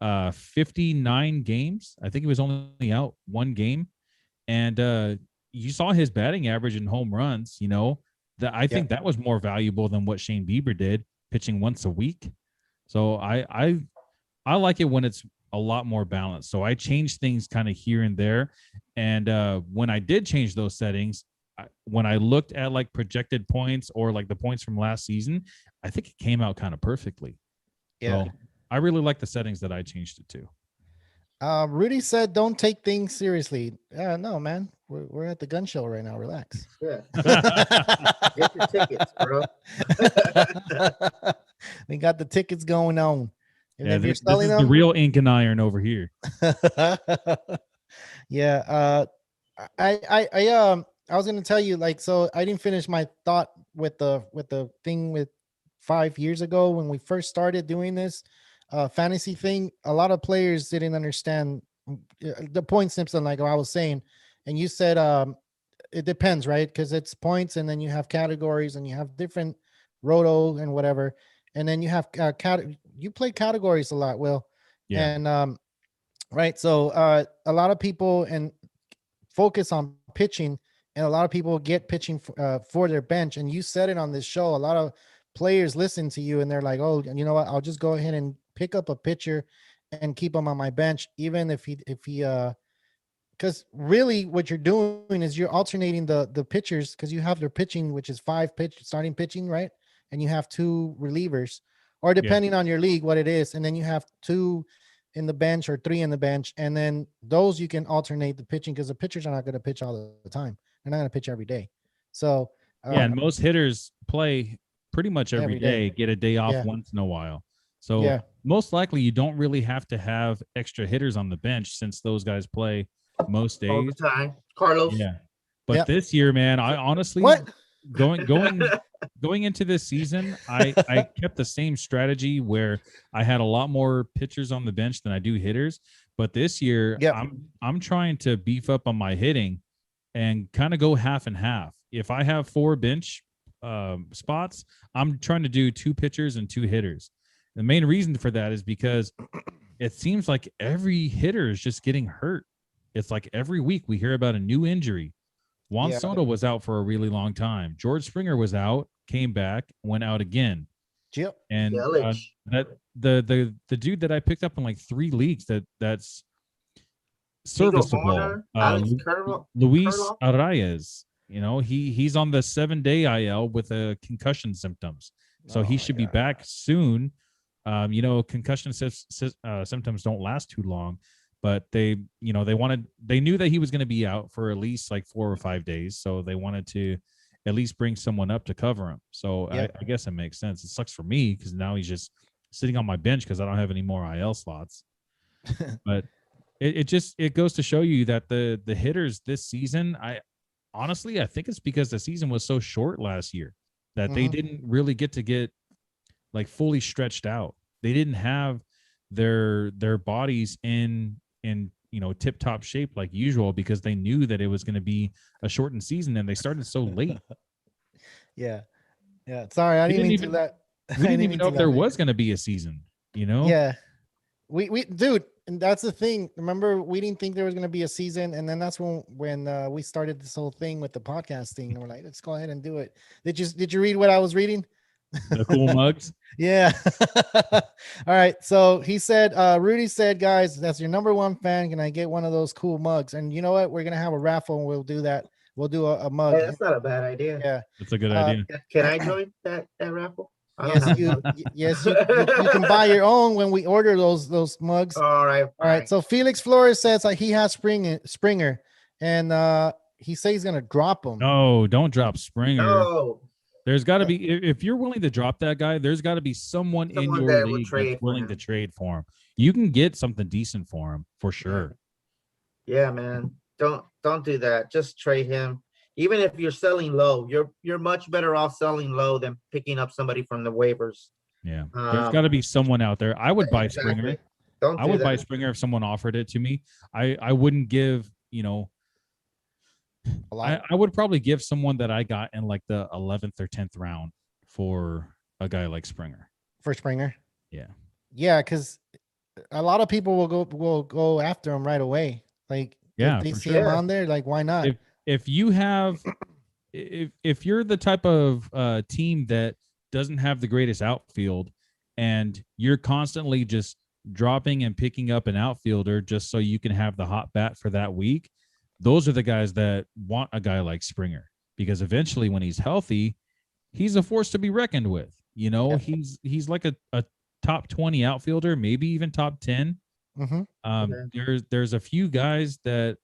59 games. I think he was only out one game, and you saw his batting average and home runs. You know, that I think that was more valuable than what Shane Bieber did, pitching once a week. So I like it when it's a lot more balanced. So I changed things kind of here and there, and when I did change those settings, when I looked at like projected points or like the points from last season, I think it came out kind of perfectly. Yeah. So I really like the settings that I changed it to. Rudy said, "Don't take things seriously." No, man, we're at the gun show right now. Relax. Yeah. Get your tickets, bro. We got the tickets going on. And Yeah, if you're this selling is the them, real ink and iron over here. yeah. I was gonna tell you, like, so I didn't finish my thought with the thing with 5 years ago when we first started doing this fantasy thing. A lot of players didn't understand the point system, like I was saying, and you said it depends, right? Because it's points, and then you have categories, and you have different roto and whatever, and then you have you play categories a lot, Will, Yeah. and right. So a lot of people and focus on pitching, and a lot of people get pitching for their bench. And you said it on this show. A lot of players listen to you, and they're like, "Oh, you know what? I'll just go ahead and pick up a pitcher and keep him on my bench, even if he because really what you're doing is you're alternating the pitchers, because you have their pitching, which is 5 starting pitching, right? And you have 2 relievers, or depending on your league what it is, and then you have 2 in the bench or 3 in the bench, and then those you can alternate the pitching, because the pitchers are not going to pitch all the time. They're not going to pitch every day. So And most hitters play pretty much every Every day. day, get a day off Yeah. once in a while. So Yeah. most likely you don't really have to have extra hitters on the bench since those guys play most All the days. time. Carlos. Yeah. But Yep. this year, man, I honestly what? going into this season, I kept the same strategy where I had a lot more pitchers on the bench than I do hitters. But this year, Yep. I'm trying to beef up on my hitting and kind of go half and half. If I have 4 bench spots, I'm trying to do 2 pitchers and 2 hitters. The main reason for that is because it seems like every hitter is just getting hurt. It's like every week we hear about a new injury. Juan Yeah. Soto was out for a really long time. George Springer was out, came back, went out again. Yep. And Yelich. that the dude that I picked up in like 3 leagues that's serviceable, Horner, Alex Luis Kurloff. Arias. You know, he's on the 7-day IL with a concussion symptoms, so Oh he my should be God. back soon. You know, concussion symptoms don't last too long, but they knew that he was going to be out for at least like 4 or 5 days, so they wanted to at least bring someone up to cover him. So Yep. I guess it makes sense. It sucks for me because now he's just sitting on my bench because I don't have any more IL slots. But it goes to show you that the hitters this season, I think it's because the season was so short last year that they didn't really get like fully stretched out. They didn't have their bodies in tip top shape like usual because they knew that it was going to be a shortened season and they started so late. Yeah. Sorry, I We didn't didn't mean to that. We didn't even know if there was going to be a season, Yeah. We dude, and that's the thing. Remember, we didn't think there was going to be a season, and then that's when we started this whole thing with the podcasting, and we're like, let's go ahead and do it. Did you read what I was reading? The cool mugs. Yeah. All right. So he said, Rudy said, guys, that's your number 1 fan. Can I get one of those cool mugs? And you know what? We're gonna have a raffle, and we'll do that. We'll do a mug. Hey, that's not a bad idea. Yeah. That's a good idea. Can I join that raffle? I don't have mugs. Yes, you can buy your own when we order those mugs. All right. All right. So Felix Flores says like he has Springer, and he says he's gonna drop him. No, don't drop Springer. No. There's got to be, if you're willing to drop that guy, there's got to be someone in Someone your that would league trade that's for willing him. to trade for him. You can get something decent for him for sure. Yeah, man. Don't do that. Just trade him. Even if you're selling low, you're much better off selling low than picking up somebody from the waivers. Yeah, there's got to be someone out there. I would buy Exactly. Springer. Don't I do would buy that. Springer if someone offered it to me. I wouldn't give, A lot. I would probably give someone that I got in like the 11th or 10th round for a guy like Springer. For Springer. Yeah. Yeah, because a lot of people will go after him right away. Like, Yeah, if they for see sure. him on there, like, why not? If you have, if you're the type of team that doesn't have the greatest outfield and you're constantly just dropping and picking up an outfielder just so you can have the hot bat for that week, those are the guys that want a guy like Springer, because eventually when he's healthy, he's a force to be reckoned with. Yeah. He's like a top 20 outfielder, maybe even top 10. There's a few guys that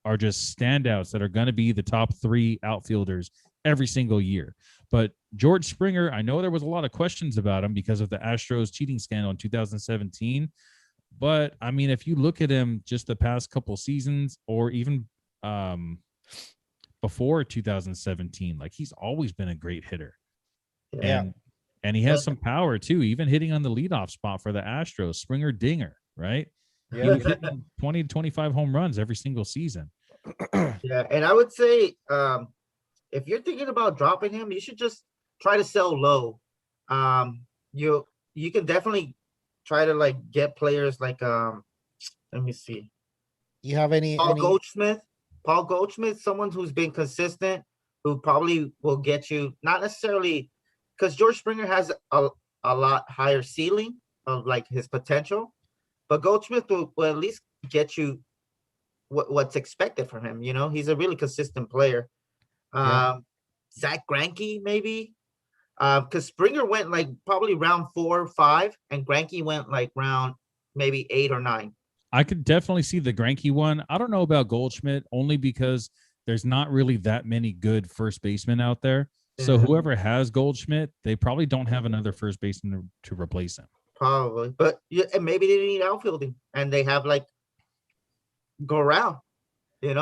are just standouts that are going to be the top 3 outfielders every single year. But George Springer, I know there was a lot of questions about him because of the Astros cheating scandal in 2017. But I mean, if you look at him just the past couple seasons, or even before 2017, like, he's always been a great hitter. Yeah. And he has some power too, even hitting on the leadoff spot for the Astros. Springer dinger, right? Yeah. He was hitting 20 to 25 home runs every single season. Yeah, and I would say if you're thinking about dropping him, you should just try to sell low. You can definitely try to like get players like let me see. You have any Paul Goldschmidt, someone who's been consistent, who probably will get you, not necessarily because George Springer has a lot higher ceiling of like his potential, but Goldschmidt will at least get you what's expected from him. He's a really consistent player. Zach Greinke maybe, because Springer went like probably round 4 or 5, and Greinke went like round maybe 8 or 9. I could definitely see the Greinke one. I don't know about Goldschmidt, only because there's not really that many good first basemen out there. So whoever has Goldschmidt, they probably don't have another first baseman to replace him. Probably, but and maybe they need outfielding, and they have like Corral,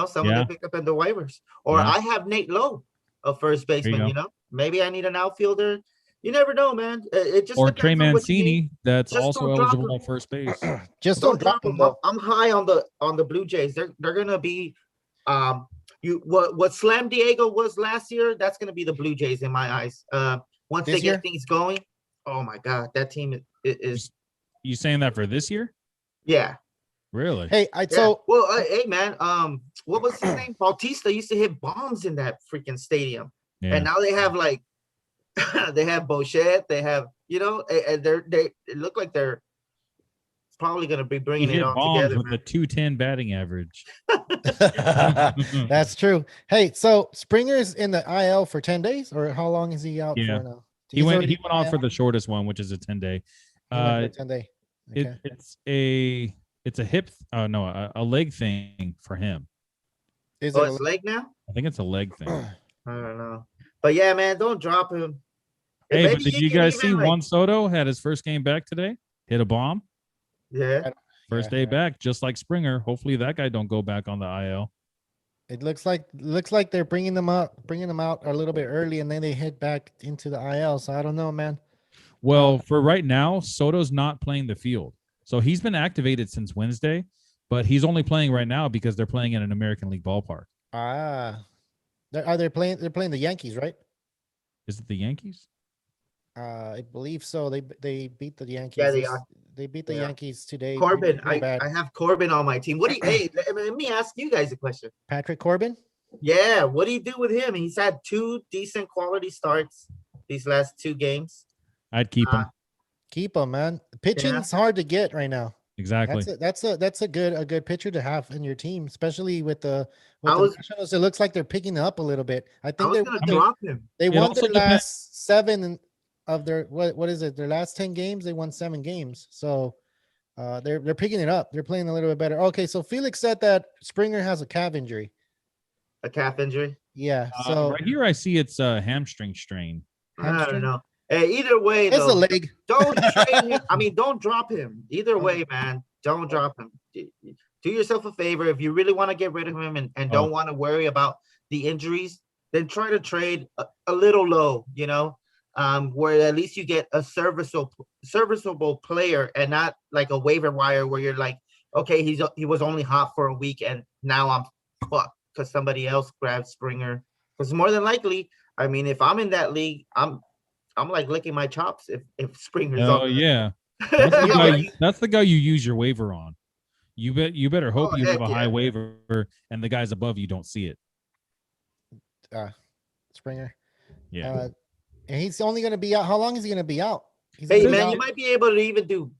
someone they pick up in the waivers. Or I have Nate Lowe, a first baseman. Maybe I need an outfielder. You never know, man. It just or Trey depends on what you Mancini, need. that's Just also don't drop eligible him. at first base. Just don't drop him, though. I'm high on the Blue Jays. They're gonna be what Slam Diego was last year. That's gonna be the Blue Jays in my eyes. Once they get things going, oh my God, that team is. You saying that for this year? Yeah. Really? Hey, hey man, what was his name? Bautista used to hit bombs in that freaking stadium, and now they have like they have Bochette, they have and they look like they're probably going to be bringing it all together with a 210 batting average. That's true. Hey, so Springer's in the IL for 10 days, or how long is he out for now? He went on for the shortest one, which is a 10-day. 10-day. Okay. It's a hip, a leg thing for him. Is it a leg now? I think it's a leg thing. I don't know. But yeah, man, don't drop him. Hey, but did you guys see Juan Soto had his first game back today? Hit a bomb. Yeah. First day back, just like Springer. Hopefully that guy don't go back on the IL. It looks like they're bringing them out a little bit early, and then they head back into the IL. So I don't know, man. Well, for right now, Soto's not playing the field. So he's been activated since Wednesday, but he's only playing right now because they're playing in an American League ballpark. They're playing the Yankees, right? Is it the Yankees? I believe so. They beat the Yankees. Yeah, they are. They beat the Yankees today. Corbin, I have Corbin on my team. Hey, let me ask you guys a question. Patrick Corbin? Yeah, what do you do with him? He's had 2 decent quality starts these last 2 games. I'd keep him. Keep him, man. Pitching's hard to get right now. Exactly. That's a good pitcher to have in your team, especially with the Nationals. It looks like they're picking up a little bit. I think I was gonna drop him. They won their last 7 of their what is it? Their last 10 games, they won 7 games. So they're picking it up. They're playing a little bit better. Okay, so Felix said that Springer has a calf injury. A calf injury. Yeah. So Right here, I see it's a hamstring strain. I don't hamstring. know. Hey, either way, It's a though, leg. don't trade him. I mean, don't drop him. Either Oh. way, man, don't drop him. Do yourself a favor. If you really want to get rid of him and don't want to worry about the injuries, then try to trade a little low, you know, where at least you get a serviceable player and not like a waiver wire where you're like, okay, he was only hot for a week and now I'm fucked because somebody else grabbed Springer. Because more than likely, I mean, if I'm in that league, I'm like licking my chops if Springer's on. Oh yeah, that's the guy you use your waiver on. You better hope you have a high waiver and the guys above you don't see it. Springer. Yeah. And he's only going to be out. How long is he going to be out? Hey man, you might be able to even do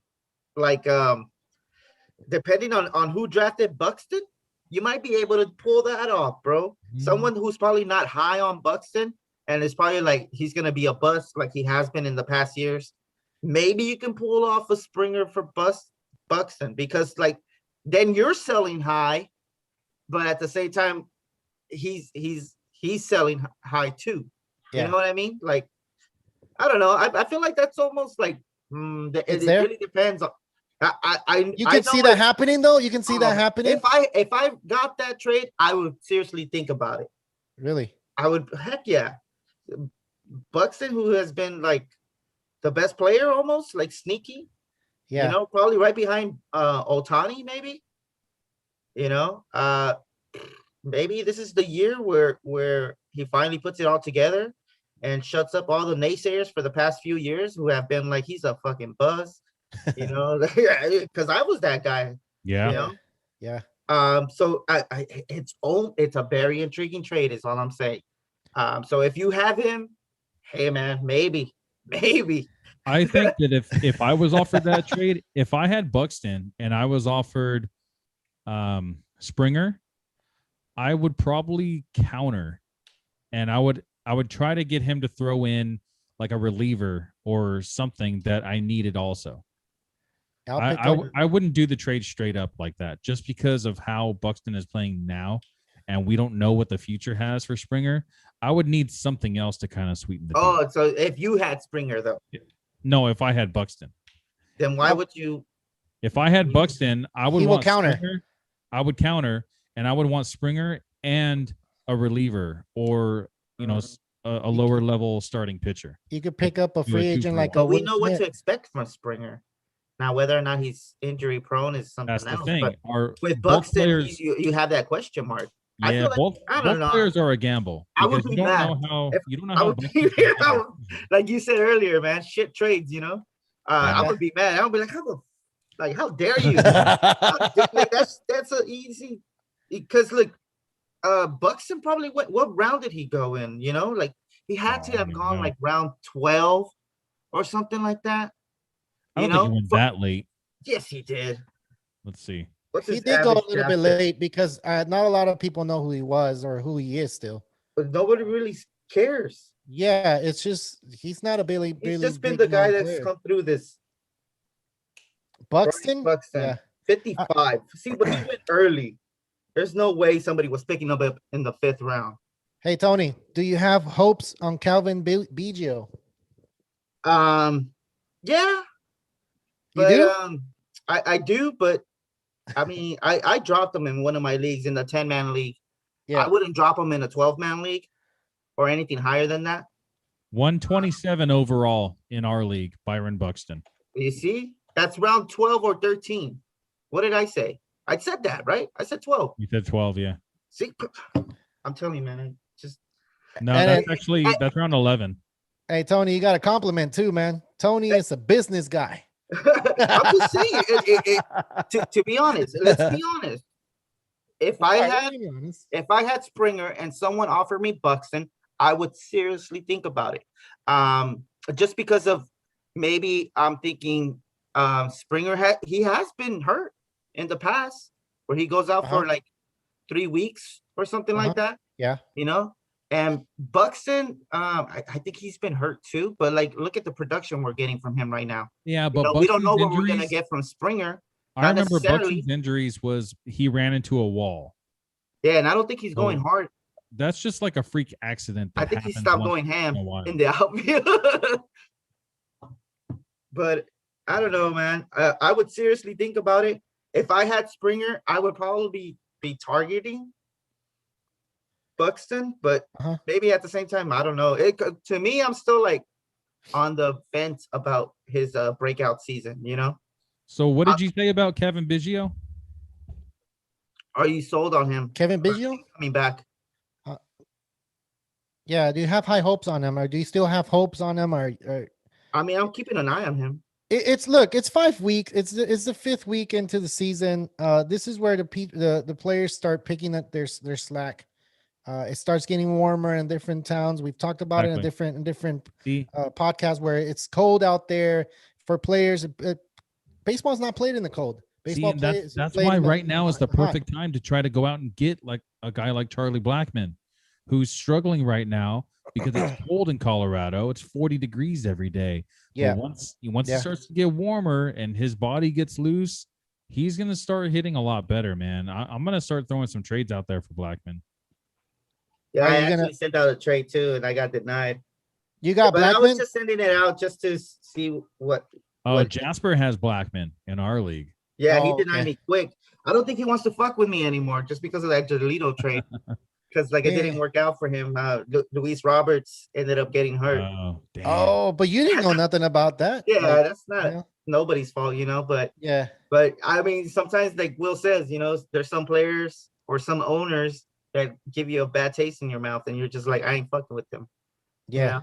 like depending on who drafted Buxton, you might be able to pull that off, bro. Someone who's probably not high on Buxton and is probably like he's gonna be a bust like he has been in the past years. Maybe you can pull off a Springer for Buxton because like then you're selling high, but at the same time, he's selling high too. You know what I mean? Like, I don't know. I feel like that's almost like it really depends on. You can see that happening though. You can see that happening. If I got that trade, I would seriously think about it. Really? I would. Heck yeah. Buxton, who has been like the best player, almost like sneaky. Yeah. You know, probably right behind Otani, maybe. You know, maybe this is the year where he finally puts it all together and shuts up all the naysayers for the past few years who have been like he's a fucking buzz, you know, because I was that guy. Yeah. You know? Yeah. So it's a very intriguing trade, is all I'm saying. So if you have him, hey man, maybe. I think that if I was offered that trade, if I had Buxton and I was offered Springer, I would probably counter, and I would try to get him to throw in like a reliever or something that I needed also. I wouldn't do the trade straight up like that just because of how Buxton is playing now, and we don't know what the future has for Springer. I would need something else to kind of sweeten the deal. Oh, so if you had Springer though? No, if I had Buxton. Then why would you? If I had Buxton, I would want counter. Springer, I would counter, and I would want Springer and a reliever or, you know, a lower level starting pitcher. You could pick up a free agent like but we know what to expect from Springer. Now, whether or not he's injury prone is something else. That's the thing. But with Buxton, you have that question mark. Yeah, I feel like, both players are a gamble. I would be mad. You don't know how. Like you said earlier, man, shit trades. You know, I would be mad. I would be like, how dare you? Like, that's a easy. Because look, Buxton probably went. What round did he go in? You know, like he had to have gone like round 12 or something like that. I don't think he went that late. Yes, he did. Let's see. He did go a little bit late because not a lot of people know who he was or who he is still. But nobody really cares. Yeah, it's just he's not a Billy. He's just been the guy that's come through this. Buxton? Yeah. 55. See, but he went early. There's no way somebody was picking up in the 5th round. Hey, Tony, do you have hopes on Calvin Biggio? Yeah. But, you do? I do, but I mean, I dropped him in one of my leagues in the 10-man league. Yeah. I wouldn't drop him in a 12-man league or anything higher than that. 127 overall in our league, Byron Buxton. You see? That's round 12 or 13. What did I say? I said that, right? I said 12. You said 12, yeah. See, I'm telling you, man. That's round 11. Hey, Tony, you got a compliment too, man. Tony is a business guy. I'm just saying, to be honest, let's be honest. If I had Springer and someone offered me Buxton, I would seriously think about it. Just because of maybe I'm thinking Springer has been hurt in the past where he goes out for like 3 weeks or something like that. Yeah. You know, And Buxton, I think he's been hurt too. But like, look at the production we're getting from him right now. Yeah, but We don't know Buxton's what we're gonna injuries, get from Springer. I Not remember necessarily. Buxton's injuries was he ran into a wall. Yeah, and I don't think he's going So hard. that's just like a freak accident that I think he happens stopped once going ham in a while. in the outfield. But I don't know, man. I would seriously think about it. If I had Springer, I would probably be targeting Buxton, but maybe at the same time, I don't know. To me, I'm still like on the fence about his breakout season. So what did you say about Kevin Biggio? Are you sold on him? Kevin Biggio Coming back? Yeah. Do you have high hopes on him, or do you still have hopes on him? Or I mean, I'm keeping an eye on him. It's 5 weeks. It's the fifth week into the season. This is where the players start picking up their slack. It starts getting warmer in different towns. We've talked about it in different podcasts where it's cold out there for players. Baseball's not played in the cold. Baseball that's why right now is the perfect time to try to go out and get like a guy like Charlie Blackmon, who's struggling right now because it's cold in Colorado. It's 40 degrees every day. Yeah. But once it starts to get warmer and his body gets loose, he's gonna start hitting a lot better, man. I'm gonna start throwing some trades out there for Blackmon. Yeah, I actually sent out a trade too, and I got denied. You got Blackmon? I was just sending it out just to see what. Jasper has Blackmon in our league. Yeah, he denied me quick. I don't think he wants to fuck with me anymore just because of that Giolito trade. Because it didn't work out for him. Luis Roberts ended up getting hurt. Oh, damn. Oh, but you didn't know nothing about that. Yeah, that's not nobody's fault, But yeah, but I mean, sometimes like Will says, there's some players or some owners that give you a bad taste in your mouth, and you're just like, I ain't fucking with them. Yeah.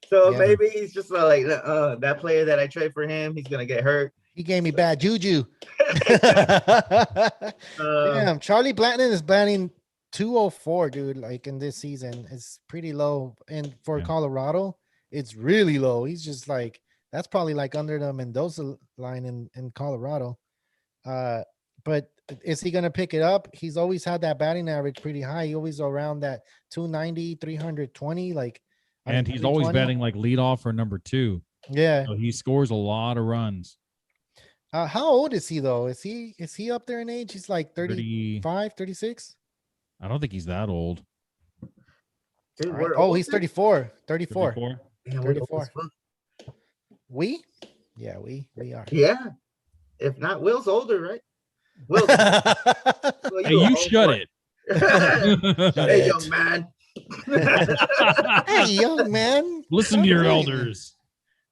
So maybe he's just like, that player that I trade for him, he's gonna get hurt. He gave me bad juju. Damn, Charlie Blackmon is batting 204, dude. Like in this season, it's pretty low. And for Colorado, it's really low. He's just like, that's probably like under the Mendoza line in Colorado. But is he going to pick it up? He's always had that batting average pretty high. He always around that 290, 320. And he's always batting like leadoff or number 2. Yeah. So he scores a lot of runs. How old is he though? Is he up there in age? He's like 35, 36? I don't think he's that old. Dude, he's 34. 34. Yeah, 34. We are. Yeah. If not, Will's older, right? Will. Hey, you shut it. Hey, young man. Hey, young man. Listen to your elders.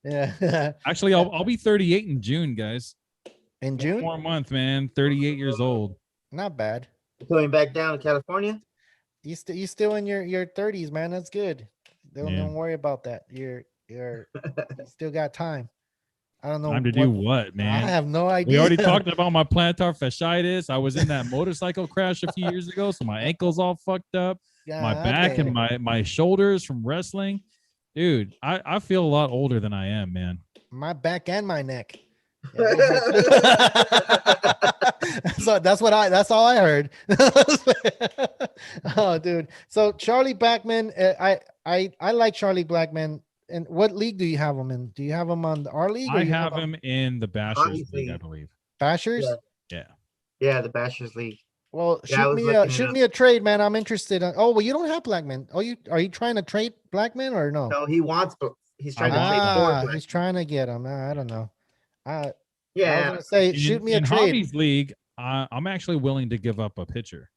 Yeah. Actually, I'll be 38 in June, guys. In June? 1 more month, man. 38 years old. Not bad. Going back down to California? You still in your 30s, man. That's good. Don't worry about that. You still got time. I don't know. Time to do what, man? I have no idea. We already talked about my plantar fasciitis. I was in that motorcycle crash a few years ago, so my ankle's all fucked up. My back and my shoulders from wrestling. Dude, I feel a lot older than I am, man. My back and my neck. So that's all I heard. Oh, dude. So Charlie Blackmon, I like Charlie Blackmon. And what league do you have him in? Do you have him on our league? I have him in the Bashers League, I believe. Bashers? Yeah, the Bashers League. Well, shoot me a trade, man. I'm interested. Well, you don't have Blackmon. Are you trying to trade Blackmon or no? No, he's trying to trade for. He's trying to get him. I don't know. I was gonna say, shoot me a trade. In Hobbies League, I'm actually willing to give up a pitcher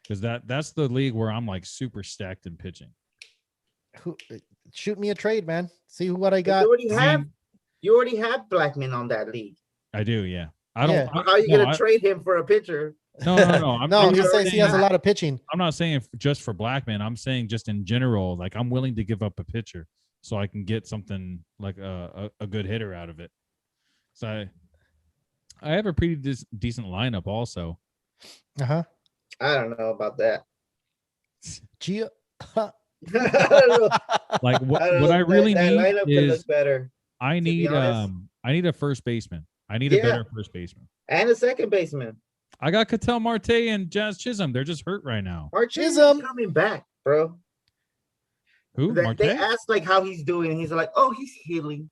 because that's the league where I'm like super stacked in pitching. Shoot me a trade, man. See what I got. You already have Blackmon on that league. I do, yeah. I don't. How are you gonna trade him for a pitcher? No. He says he has a lot of pitching. I'm not saying just for Blackmon. I'm saying just in general. Like I'm willing to give up a pitcher so I can get something like a good hitter out of it. So I have a pretty decent lineup also. I don't know about that. Like what I really need is better. I need a first baseman. I need a better first baseman and a second baseman. I got Ketel Marte and Jazz Chisholm. They're just hurt right now. Chisholm coming back. bro. Who? They Marte? asked like how he's doing, and he's like, "Oh, he's healing."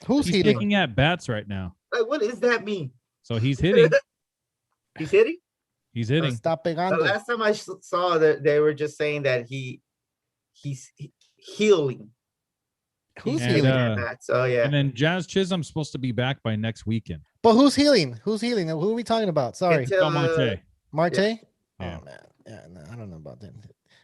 Who's He's healing? picking at bats right now. Like, what does that mean? So he's hitting. He's hitting. He's hitting. Está The pegando. last time I saw that, they were just saying that he's healing. Who's And, healing? Bats. Oh yeah. And then Jazz Chisholm's supposed to be back by next weekend. But who's healing? Who's healing? Who are we talking about? Sorry, Until, Marte. Marte. Yeah. Oh man, yeah, no, I don't know about that.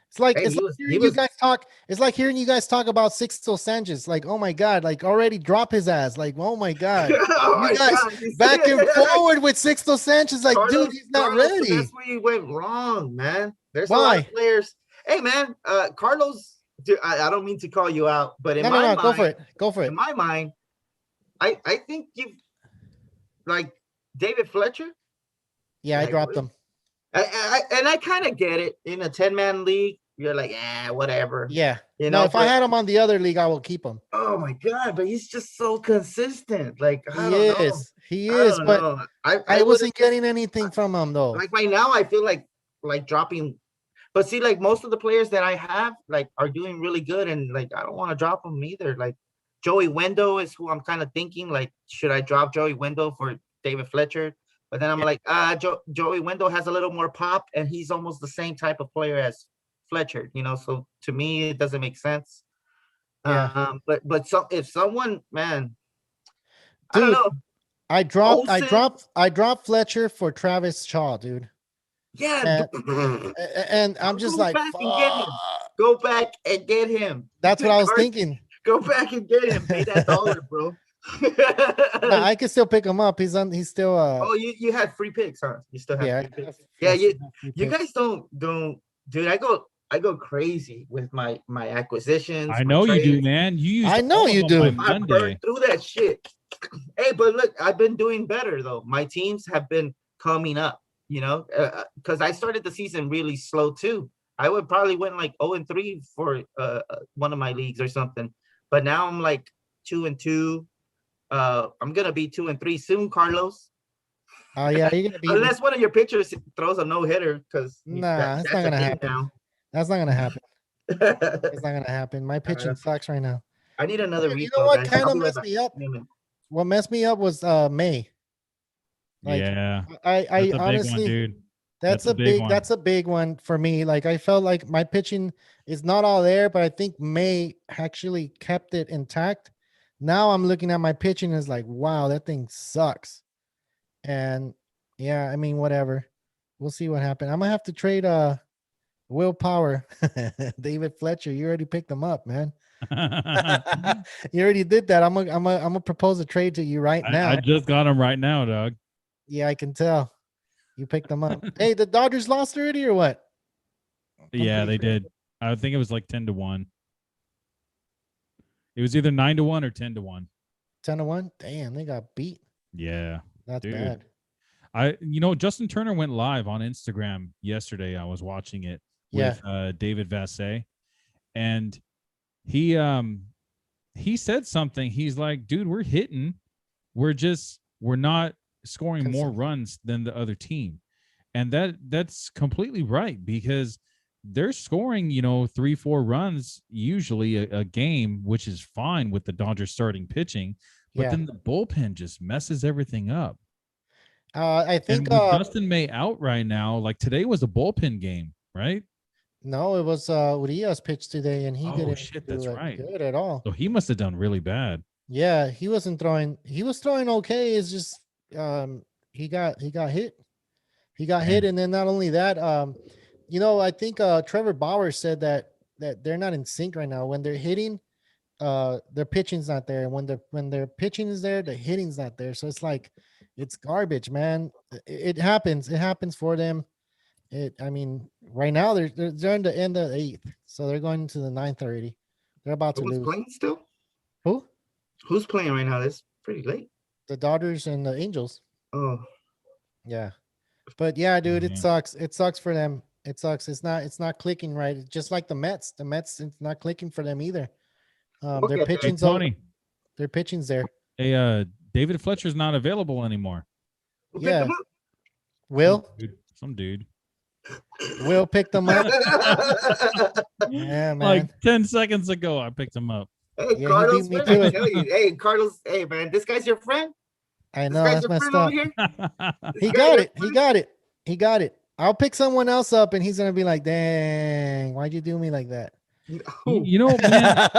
It's like Hey, it's he like was- he hearing was- you guys talk. It's like hearing you guys talk about Sixto Sanchez. Like, oh my god, like already drop his ass. Like, oh my god, oh my you guys God, you back see and it? forward with Sixto Sanchez. Like, Carlos- dude, he's not Carlos, ready. That's where you went wrong, man. There's a Why? lot of players. Hey, man, Carlos. Dude, I don't mean to call you out, but in No, my no, no, mind, go for it. Go for it. in my mind, I think you like David Fletcher. Yeah, I like, dropped what? him. I kind of get it. In a 10-man league, you're like, whatever. Yeah. You No, know, if I had him on the other league, I will keep him. oh my God, but he's just so consistent. Like, I He don't know. is. He I is. don't But know. I would've- wasn't getting anything from him though. like right now. I feel like dropping, but see, like most of the players that I have like are doing really good, and like I don't want to drop them either. Like Joey Wendell is who I'm kind of thinking. Like, should I drop Joey Wendell for David Fletcher? But then I'm like, Joey Wendell has a little more pop, and he's almost the same type of player as Fletcher, you know. So to me, it doesn't make sense. Yeah. But if someone, man, I Dude, don't know. I Olsen- dropped Fletcher for Travis Shaw, dude. Yeah, And I'm just like, back and get him. fuck. Go back and get him. That's what I was Card- thinking. Go back and get him. Pay that dollar, bro. Nah, I can still pick him up. He's still Oh, you had free picks, huh? You still have yeah. free picks. I Yeah, still have free You picks. guys don't, dude. I go crazy with my acquisitions. I my know you do, trades. man. You used I know all of you them do. by I Monday. burned through that shit. Hey, but look, I've been doing better though. My teams have been coming up, you know, because I started the season really slow too. I would probably win like 0-3 for one of my leagues or something, but now I'm like 2-2. I'm gonna be 2-3 soon, Carlos. Oh yeah, you're gonna be. Unless one of your pitchers throws a no hitter, because Nah, that's not gonna happen. That's not gonna happen. It's not gonna happen. My pitching sucks right now. I need another You refill. know what guys. kind I'll of be right messed back. me up? Wait a minute. What messed me up was May. Like, Yeah. I That's a big honestly, one, dude. that's a big one for me. Like I felt like my pitching is not all there, but I think May actually kept it intact. Now I'm looking at my pitching and it's like, wow, that thing sucks. And yeah, I mean, whatever. We'll see what happens. I'm gonna have to trade Will Power, David Fletcher. You already picked him up, man. You already did that. I'm gonna propose a trade to you right now. I just got him right now, dog. Yeah, I can tell. You picked them up. Hey, the Dodgers lost already or what? Yeah, they pretty did. I think it was like 10-1. It was either 9-1 or 10-1. 10-1. Damn, they got beat. Yeah. That's Dude. bad. Justin Turner went live on Instagram yesterday. I was watching it with David Vassay, and he said something. He's like, dude, we're hitting. We're not scoring more runs than the other team. And that's completely right, because they're scoring, 3-4 runs usually a game, which is fine with the Dodgers starting pitching, but then the bullpen just messes everything up. I think and with Dustin May out right now, like today was a bullpen game, right? no, it was Urias pitched today and he didn't that's do right. good at all. So he must have done really bad. Yeah, he wasn't throwing. He was throwing okay. It's just he got hit. He got hit, and then not only that, I think Trevor Bauer said that they're not in sync right now. When they're hitting, their pitching's not there. When their pitching is there, the hitting's not there. So it's like it's garbage, man. It happens. It happens for them. I mean, right now they're in the end of the 8th, so they're going into the 9th already. They're about to Who's lose. playing still? Who? Who's playing right now? That's pretty late. The Dodgers and the Angels. Oh, Yeah. But yeah, dude, it Mhm. sucks. It sucks for them. It sucks. It's not clicking right. It's just like the Mets. The Mets, it's not clicking for them either. We'll Their get there. Hey, pitching's Tony, their pitching's there. hey, David Fletcher's not available anymore. who picked Yeah. him up? Will? Some dude. Will picked him up. Yeah, man. Like 10 seconds ago, I picked him up. Hey, Yeah, he Carlos, beat me man, to I it. tell you. Hey, Carlos, hey, man, this guy's your friend? I This know guy's that's your friend messed over up. here? He got it. He got it. He got it. I'll pick someone else up, and he's gonna be like, "Dang, why'd you do me like that?" You know, man,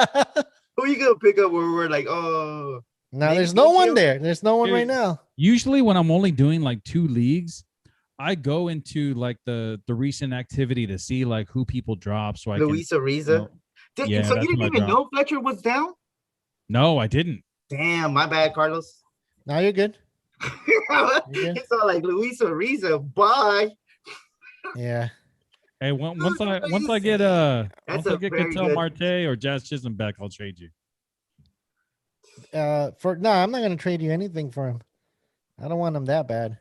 Who are you gonna pick up where we're like, oh, Now maybe there's no one Lucio? there. There's no one right Dude, now. usually when I'm only doing like 2 leagues, I go into like the recent activity to see like who people drop so I can, Luis Ariza? you know, Did- yeah, so that's you didn't who I even drop. know Fletcher was down? No, I didn't. Damn, my bad, Carlos. Now you're good. good. It's all like Luis Ariza. Bye. Yeah. Hey, once I get That's once a I get very Cattell good. Marte or Jazz Chisholm back, I'll trade you. I'm not gonna trade you anything for him. I don't want him that bad.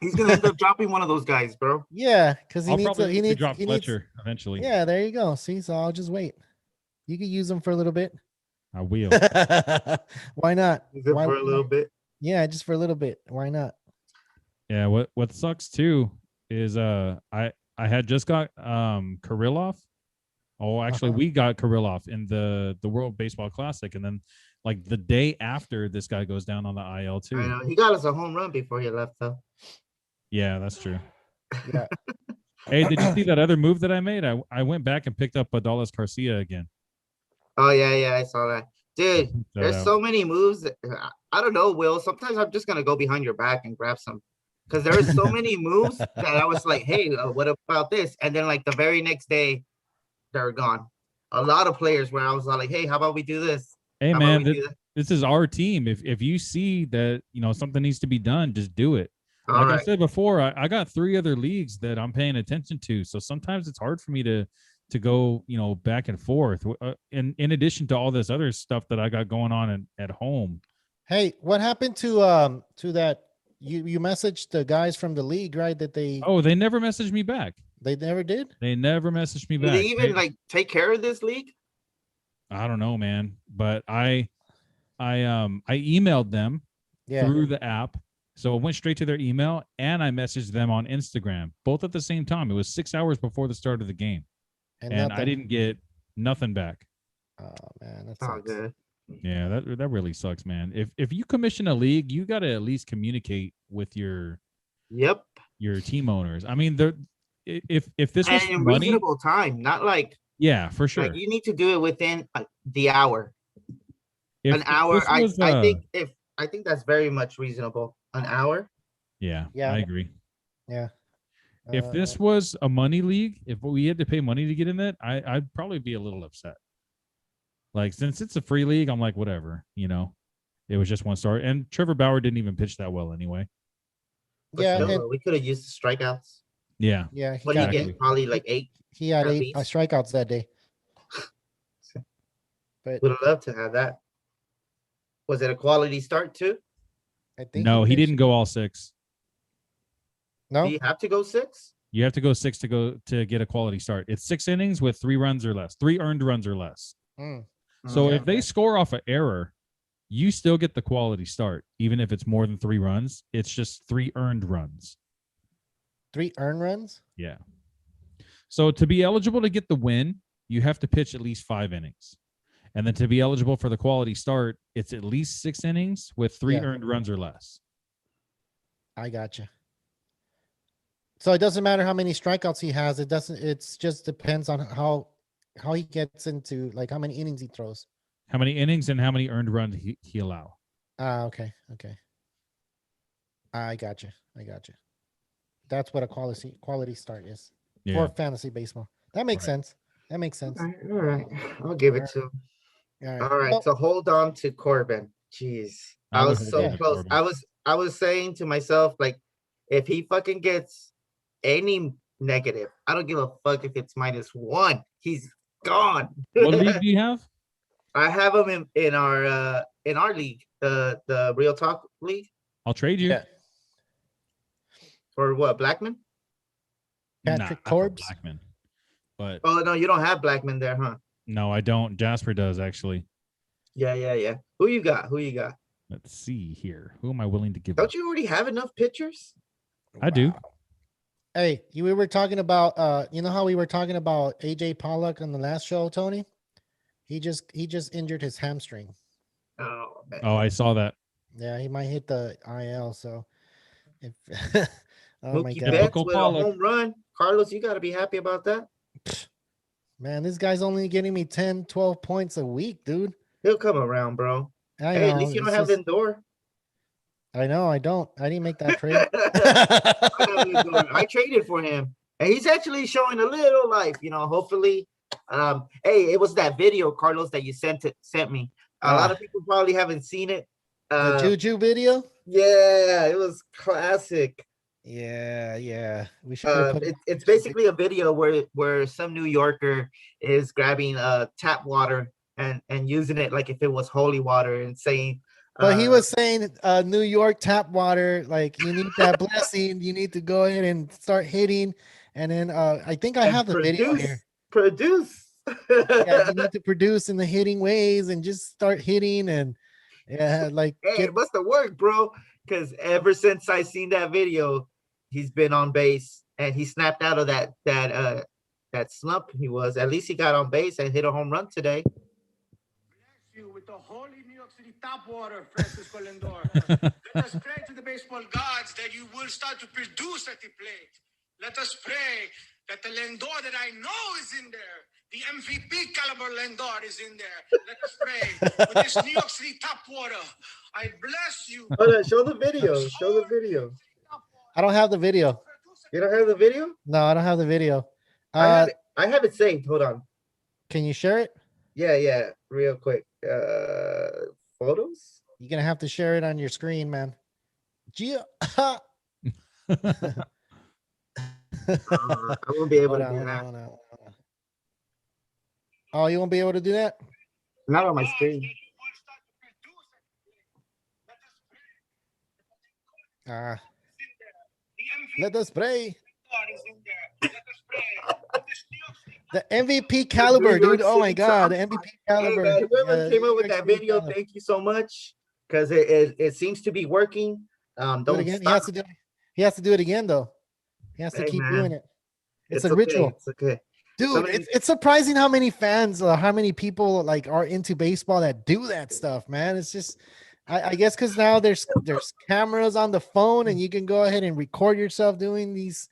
He's gonna end up dropping one of those guys, bro. Yeah, because he I'll needs. probably He needs. drop He needs. Fletcher eventually. Yeah, there you go. See, so I'll just wait. You can use him for a little bit. I will. Why not? Use it Why, for a little bit. Yeah, just for a little bit. Why not? Yeah, what sucks too is I had just got Kirillov. Oh, actually, we got Kirillov in the World Baseball Classic, and then like the day after, this guy goes down on the IL too. I know. He got us a home run before he left, though. Yeah, that's true. Yeah. Hey, did you see that other move that I made? I went back and picked up Adolis Garcia again. Oh yeah, I saw that, dude. Check that There's out. so many moves. I don't know, Will. Sometimes I'm just gonna go behind your back and grab some, because there's so many moves that I was like, hey, what about this? And then like the very next day, they're gone. A lot of players where I was like, hey, how about we do this? Hey How about man, we do that? this is our team. If you see that something needs to be done, just do it. All Like I right. said before, I got 3 other leagues that I'm paying attention to. So sometimes it's hard for me to go, back and forth. In addition to all this other stuff that I got going on at home. Hey, what happened to that? You messaged the guys from the league, right? That they They never messaged me back. they never did. They never messaged me Did back. they even like take care of this league? I don't know, man. But I emailed them Yeah. through the app. So I went straight to their email and I messaged them on Instagram, both at the same time. It was 6 hours before the start of the game. And I didn't get nothing back. Oh man, that's Oh, good. Yeah, that really sucks, man. If you commission a league, you got to at least communicate with your team owners. I mean, if this was And in money, reasonable time, not like yeah, for sure. like you need to do it within the hour. If An hour. this was, I think that's very much reasonable. An hour. yeah, Yeah. I agree. Yeah. If this was a money league, if we had to pay money to get in it, I'd probably be a little upset. Like, since it's a free league, I'm like, whatever, it was just one star. And Trevor Bauer didn't even pitch that well anyway. But Yeah, still, and- we could have used the strikeouts. Yeah. Yeah, What did he get? Probably like 8. He had at 8 least. strikeouts that day. But Would have loved to have that. Was it a quality start too? I think No, he pitched- didn't go all 6. No, Do you have to go 6? You have to go 6 to get a quality start. It's 6 innings with 3 runs or less, 3 earned runs or less. Mm. So Okay. if they score off an error, you still get the quality start, even if it's more than 3 runs. It's just 3 earned runs. 3 earned runs. Yeah. So to be eligible to get the win, you have to pitch at least 5 innings. And then to be eligible for the quality start, it's at least 6 innings with 3 Yeah. earned runs or less. I gotcha. So it doesn't matter how many strikeouts he has. It doesn't. It's just depends on how he gets into, like, how many innings he throws. How many innings and how many earned runs he allow. Okay. I gotcha. That's what a quality start is for fantasy baseball. That makes sense. All right. I'll give it to him. All right. Well, So hold on to Corbin. Jeez. I would was hold so on to close. Corbin. I was saying to myself, like, if he fucking gets any negative, I don't give a fuck if it's -1. He's gone. What league do you have? I have him in our league, the Real Talk League. I'll trade you. Yeah. For what, Blackman? Patrick not for Corbs? Blackman. But Oh no, you don't have Blackman there, huh? no, I don't. Jasper does, actually. Yeah. Who you got? Let's see here. Who am I willing to give Don't up? you already have enough pitchers? I do. Hey, we were talking about you know how we were talking about AJ Pollock on the last show, Tony? He just injured his hamstring. Oh man. Oh, I saw that. Yeah, he might hit the IL. So if oh my Mookie god, Betts Typical with a Pollock. home run. Carlos, you got to be happy about that. man, this guy's only getting me 10, 12 points a week, dude. He'll come around, bro. I Hey, at know. least you don't It's have just Lindor. I know I don't. I didn't make that trade. I have Lindor. I traded for him, and he's actually showing a little life. Hopefully. Hey, it was that video, Carlos, that you sent me. A lot of people probably haven't seen it. The Juju video? Yeah, it was classic. Yeah. We should have put It's basically a video where some New Yorker is grabbing tap water and using it like if it was holy water and saying. But he was saying New York tap water, like you need that blessing. You need to go ahead and start hitting. And then I think I have the video here. Produce. Yeah, you need to produce in the hitting ways and just start hitting and like Hey, it must have worked, bro. Because ever since I seen that video, he's been on base and he snapped out of that slump he was. At least he got on base and hit a home run today. Bless you with the holy New York City tap water, Francisco Lindor. Let us pray to the baseball gods that you will start to produce at the plate. Let us pray that the Lindor that I know is in there, the MVP caliber Lindor is in there. Let us pray with this New York City tap water. I bless you. Hold on, show the video. Show the video. I don't have the video. You don't have the video? No, I don't have the video. I have it saved. Hold on. Can you share it? Yeah, real quick. Photos? You're gonna have to share it on your screen, man. Gia. I won't be able Hold to on, do hold that. on, hold on, hold on. Oh, you won't be able to do that? Not on my screen. Let us pray. The MVP caliber, dude. Oh my god, the MVP caliber. Hey, man, whoever Yeah, came up with New York that City video, caliber. thank you so much. Because it seems to be working. Do it Don't again. stop. He has to do it again though. He has to Hey, keep man. doing it. It's a okay, ritual. It's okay. Dude, Somebody- it's surprising how many fans, how many people like are into baseball that do that stuff, man. It's just, I guess because now there's cameras on the phone and you can go ahead and record yourself doing these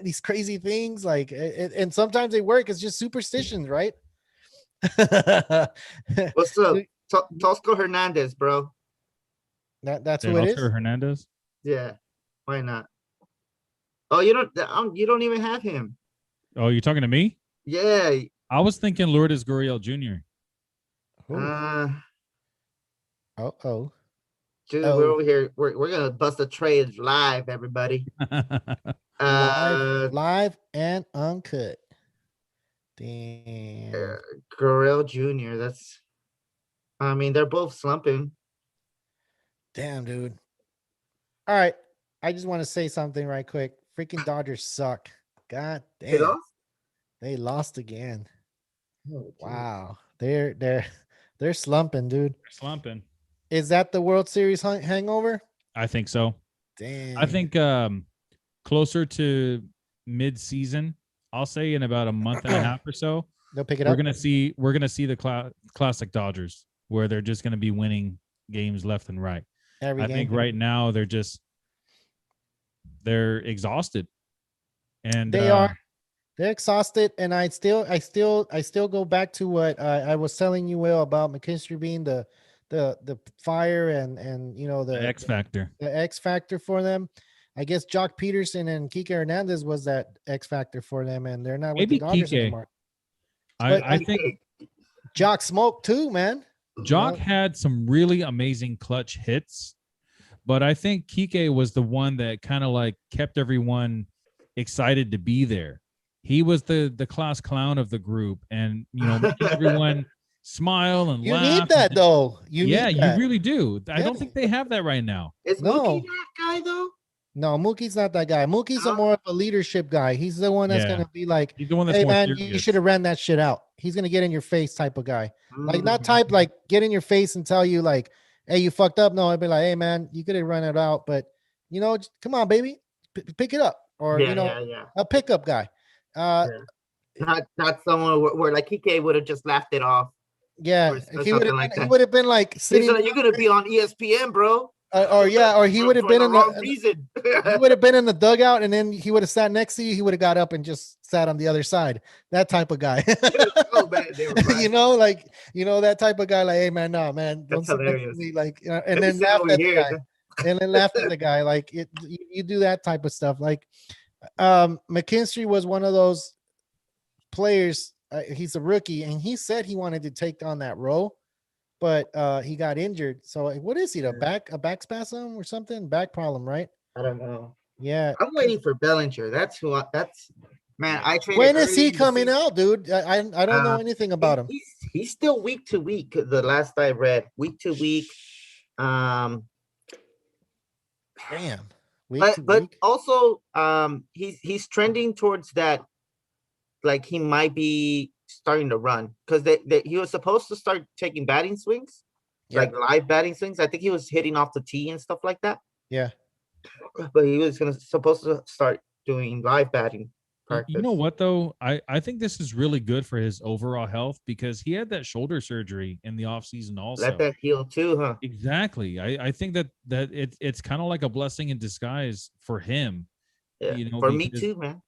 these crazy things. Like, and sometimes they work. It's just superstitions, right? What's up? Tosco Hernandez, bro. That's who it is. Oscar Hernandez. Yeah, why not? Oh, you don't even have him. Oh, you're talking to me? Yeah. I was thinking Lourdes Gurriel Jr. Oh. Dude, Oh. we're over here. We're gonna bust a trade live, everybody. Live and uncut. Damn. Gurriel Jr. I mean, they're both slumping. Damn, dude. All right. I just want to say something right quick. Freaking Dodgers suck. God damn. They lost? They lost again. Oh, Wow. They're slumping, dude. Slumping. Is that the World Series hangover? I think so. Damn. I think closer to mid-season, I'll say in about a month and a half or so, they'll pick it we're up. gonna see the classic Dodgers where they're just gonna be winning games left and right. Every I game. think right now they're exhausted, and They are. They're exhausted, and I still go back to what I was telling you, Will, about McKinstry being the fire and you know the X factor. the X factor for them. I guess Jock Peterson and Kike Hernandez was that X factor for them, and they're not with Maybe the Dodgers Kike. anymore. But I think Jock smoked too, man. Jock had some really amazing clutch hits, but I think Kike was the one that kind of like kept everyone excited to be there. He was the class clown of the group, and making everyone smile and You laugh. need that though. You really do. I don't think they have that right now. Is No. Mookie that guy though? No, Mookie's not that guy. Mookie's more of a leadership guy. He's the one that's gonna be like, He's the one that's hey more man, you serious. should have ran that shit out. He's gonna get in your face type of guy. Like not type like get in your face and tell you like, hey, you fucked up. No, I'd be like, hey man, you could have run it out, but just, come on, baby, pick it up. or yeah. a pickup guy. Not someone where like Kike would have just laughed it off. Yeah, Or if he would have something like been, he that. would have been like He's sitting, like, you're gonna be on ESPN, bro. or he would have for been the in wrong the reason. he would have been in the dugout, and then he would have sat next to you. He would have got up and just sat on the other side. That type of guy. Oh man, they were fine. That type of guy. Like, hey man, no man, don't That's sit next to hilarious. me. Like, and Let me then sit laughed over at the here. guy, and then laughed at the guy. Like, you do that type of stuff. Like, McKinstry was one of those players. He's a rookie, and he said he wanted to take on that role, but he got injured. So what is he? A back spasm or something? Back problem, right? I don't know. Yeah. I'm waiting for Bellinger. That's man. I traded. When is early he in the coming season. out, dude? I don't know anything about him. He's still week to week. The last I read, week to week. Damn. But also, he's trending towards that. Like he might be starting to run because he was supposed to start taking batting swings, like live batting swings. I think he was hitting off the tee and stuff like that. Yeah, but he was supposed to start doing live batting practice. You know what though? I think this is really good for his overall health because he had that shoulder surgery in the off season also. Let that heal too, huh? Exactly. I think that it's kind of like a blessing in disguise for him. Yeah, for me too, man.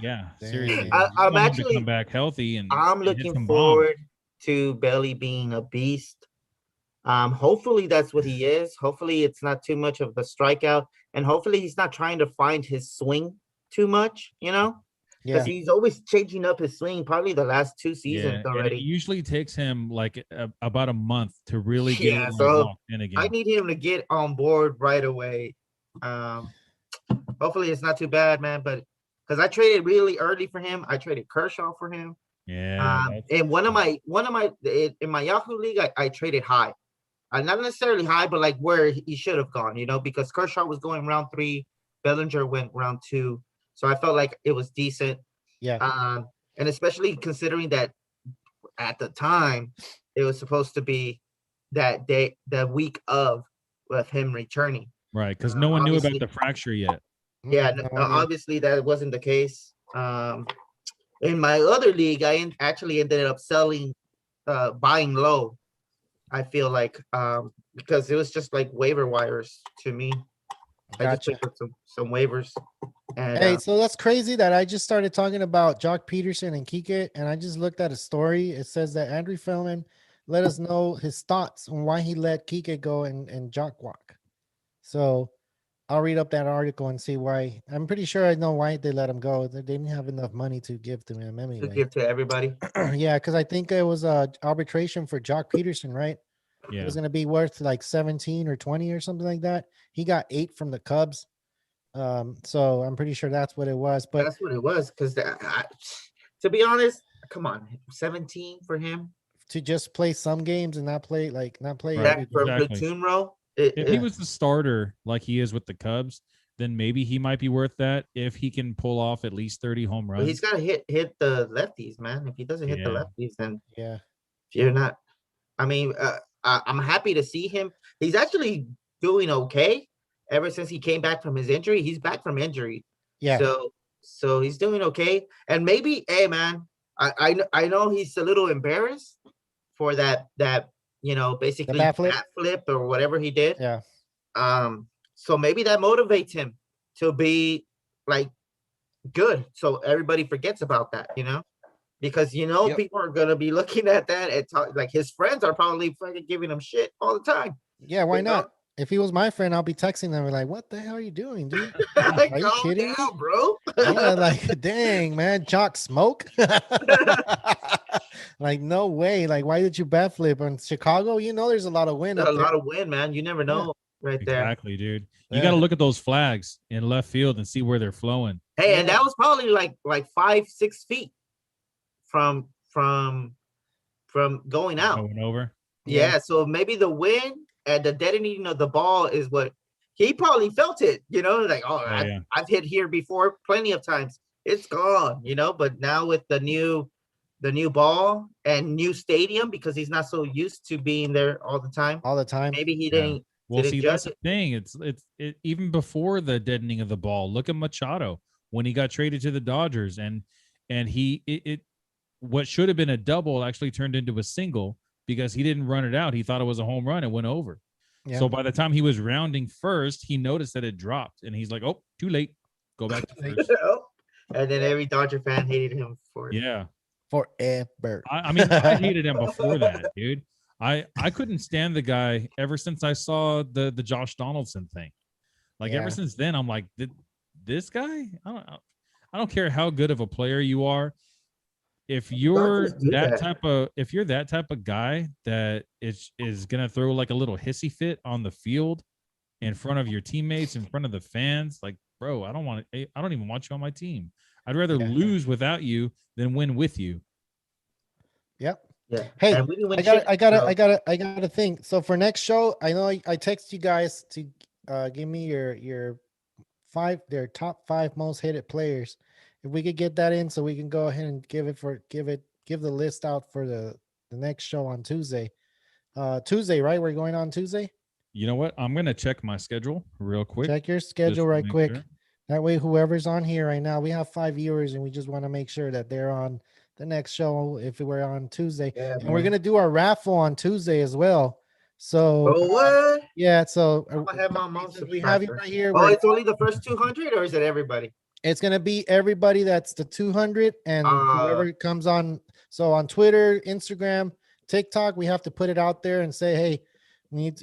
Yeah, seriously. I'm actually come back healthy, and I'm looking forward to Belly being a beast. Hopefully that's what he is. Hopefully it's not too much of the strikeout, and hopefully he's not trying to find his swing too much, because he's always changing up his swing. Probably the last 2 seasons already. And it usually takes him like about a month to really get it so locked in again. I need him to get on board right away. Hopefully it's not too bad, man. But because I traded really early for him, I traded Kershaw for him. Yeah. And one of my in my Yahoo league, I traded high. Not necessarily high, but like where he should have gone, because Kershaw was going round 3, Bellinger went round 2, so I felt like it was decent. Yeah. And especially considering that at the time it was supposed to be that day, the week of him returning. Right, because no one knew about the fracture yet. Yeah, obviously that wasn't the case. In my other league, I actually ended up buying low. I feel like because it was just like waiver wires to me. Gotcha. I just picked up some waivers. And, hey, so that's crazy that I just started talking about Jock Peterson and Kike, and I just looked at a story. It says that Andrew Feldman let us know his thoughts on why he let Kike go and Jock walk. So I'll read up that article and see why. I'm pretty sure I know why they let him go. They didn't have enough money to give to him anyway. To give to everybody. Yeah, because I think it was arbitration for Jock Peterson, right? Yeah. It was going to be worth like 17 or 20 or something like that. He got 8 from the Cubs. So I'm pretty sure that's what it was. But that's what it was. Because to be honest, come on, 17 for him to just play some games and not play Right, for a platoon role. If he was the starter like he is with the Cubs, then maybe he might be worth that if he can pull off at least 30 home runs. Well, he's got to hit the lefties, man. If he doesn't hit the lefties, then if you're not. I mean, I'm happy to see him. He's actually doing okay. Ever since he came back from his injury, he's back from injury. Yeah. So he's doing okay. And maybe, hey, man, I know he's a little embarrassed for that basically bat flip or whatever he did. Yeah. So maybe that motivates him to be like good. So everybody forgets about that, because people are gonna be looking at that and like his friends are probably fucking giving him shit all the time. Yeah, why not? If he was my friend, I'll be texting them like, "What the hell are you doing, dude? Are you kidding me, bro?" Yeah, like, dang, man, Jock smoke. Like, no way. Like, why did you bat flip in Chicago? There's a lot of wind. A lot of wind, man. You never know, right there. Exactly, dude. You got to look at those flags in left field and see where they're flowing. Hey, and that was probably like 5-6 feet from going out. Going over. Yeah, so maybe the wind and the detonating of the ball is what he probably felt it, like, I've hit here before plenty of times. It's gone, but now with the new ball and new stadium, because he's not so used to being there all the time. All the time. Maybe he didn't Well, Did it see, that's judge the thing. It even before the deadening of the ball. Look at Machado when he got traded to the Dodgers, and what should have been a double actually turned into a single because he didn't run it out. He thought it was a home run and went over. Yeah. So by the time he was rounding first, he noticed that it dropped, and he's like, "Oh, too late. Go back to first." And then every Dodger fan hated him for it. Yeah. Forever. I mean, I hated him before that, dude. I couldn't stand the guy ever since I saw the Josh Donaldson thing. Like ever Yeah. since then, I'm like, this guy? I don't care how good of a player you are. If you're Dodgers do that. if you're that type of guy that is gonna throw like a little hissy fit on the field in front of your teammates, in front of the fans, like, bro, I don't even want you on my team. I'd rather Yeah. lose without you than win with you. Yep. Yeah. Hey, And we didn't win I shit, got to think. So for next show, I know I text you guys to give me your their top 5 most hated players. If we could get that in, so we can go ahead and give the list out for the next show on Tuesday. Tuesday, right? We're going on Tuesday. You know what? I'm gonna check my schedule real quick. Check your just schedule to right make quick. sure. That way, whoever's on here right now, we have 5 viewers, and we just want to make sure that they're on the next show if we're on Tuesday. Yeah, And we're man. gonna do our raffle on Tuesday as well. So Oh, what? yeah, so I'm gonna have my mom since we have you subscribe. right here. Oh, it's only the first 200, or is it everybody? It's gonna be everybody that's the 200 and Uh, whoever comes on. So on Twitter, Instagram, TikTok, we have to put it out there and say, hey, we need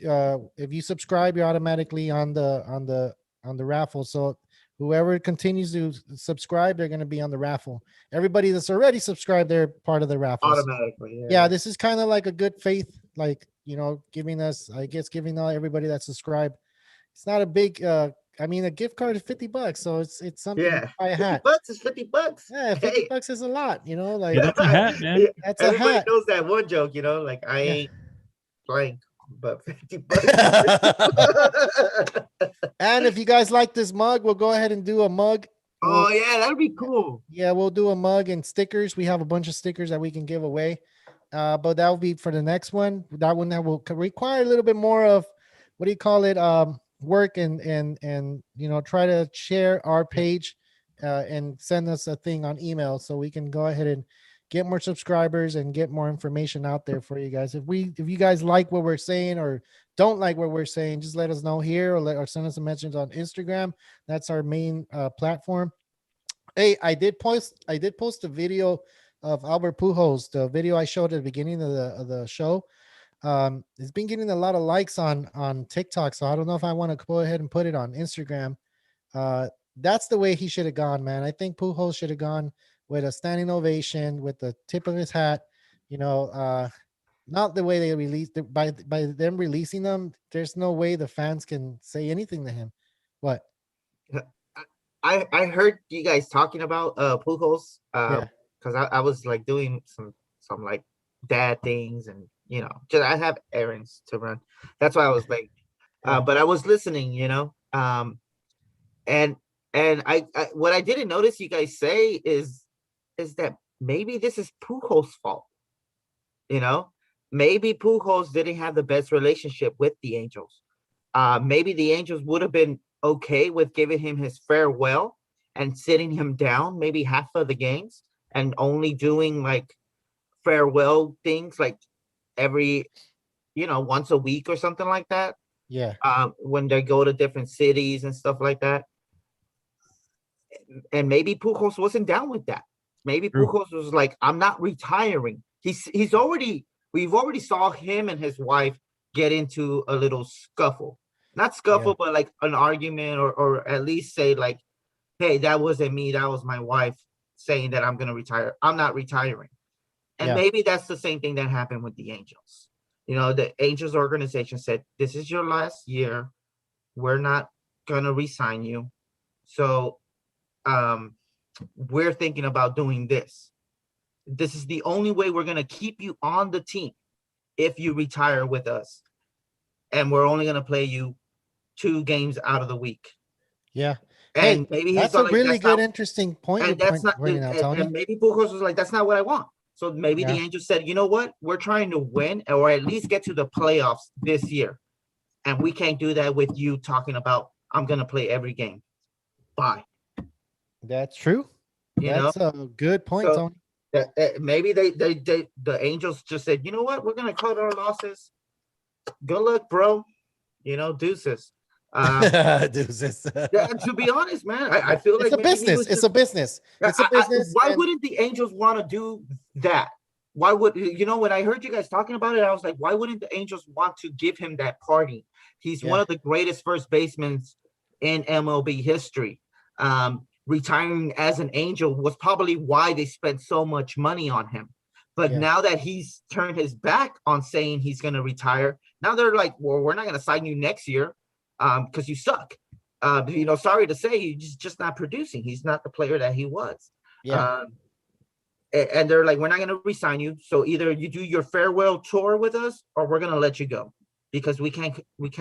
if you subscribe, you're automatically on the raffle. So whoever continues to subscribe, they're gonna be on the raffle. Everybody that's already subscribed, they're part of the raffle. Automatically. Yeah, this is kind of like a good faith, like, giving us, I guess, giving all everybody that subscribed. It's not a big I mean, a gift card is $50, so it's something. Yeah. Buy a hat. $50 is $50. Yeah, 50 Hey. bucks is a lot, like Hey, that's a hat, man. Yeah, that's a everybody hat. knows that one joke, like I Yeah. ain't blank, but $50. And if you guys like this mug, we'll go ahead and do a mug. Oh yeah, that'd be cool. Yeah, we'll do a mug and stickers. We have a bunch of stickers that we can give away. But that will be for the next one. That one that will require a little bit more of, what do you call it? Work and try to share our page and send us a thing on email so we can go ahead and get more subscribers and get more information out there for you guys. If you guys like what we're saying or don't like what we're saying, just let us know here or send us a message on Instagram. That's our main platform. Hey, I did post a video of Albert Pujols, the video I showed at the beginning of the show. It's been getting a lot of likes on TikTok, so I don't know if I want to go ahead and put it on Instagram. That's the way he should have gone, man. I think Pujols should have gone with a standing ovation with the tip of his hat. Not the way they released it, by them releasing them. There's no way the fans can say anything to him. What? I heard you guys talking about Pujols Yeah. because I was like doing some like dad things, and just I have errands to run. That's why I was late. Yeah. But I was listening, and I what I didn't notice you guys say is that maybe this is Pujols' fault. Maybe Pujols didn't have the best relationship with the Angels. Maybe the Angels would have been okay with giving him his farewell and sitting him down maybe half of the games and only doing like farewell things like every once a week or something like that. Yeah. When they go to different cities and stuff like that. And maybe Pujols wasn't down with that. Maybe True. Pujols was like, I'm not retiring. We've already saw him and his wife get into a little scuffle. Not scuffle, but like an argument, or at least say like, hey, that wasn't me. That was my wife saying that I'm going to retire. I'm not retiring. And maybe that's the same thing that happened with the Angels. The Angels organization said, this is your last year. We're not going to resign you. So we're thinking about doing this. This is the only way we're going to keep you on the team if you retire with us. And we're only going to play you 2 games out of the week. Yeah. And hey, maybe that's he's a like, really that's good, not, interesting point. and that's not, Tony. and maybe Pujols was like, that's not what I want. So maybe the Angels said, you know what? We're trying to win or at least get to the playoffs this year. and we can't do that with you talking about I'm gonna play every game. Bye. That's true. You know, That's a good point, so Tony. that maybe the Angels just said, you know what, we're gonna cut our losses. Good luck, bro. You know, deuces. Deuces. Yeah, to be honest, man, I feel It's like a maybe he business. was It's just, a business. It's a business. why and- wouldn't the Angels want to do that? Why would, you know, when I heard you guys talking about it, I was like, why wouldn't the Angels want to give him that party? He's one Yeah. of the greatest first basemen in MLB history. Retiring as an Angel was probably why they spent so much money on him. But Yeah. now that he's turned his back on saying he's going to retire, now they're like, well, we're not going to sign you next year because you suck. You know, sorry to say, he's just not producing. He's not the player that he was. Yeah. And they're like, we're not going to re-sign you. So either you do your farewell tour with us, or we're going to let you go, because we can't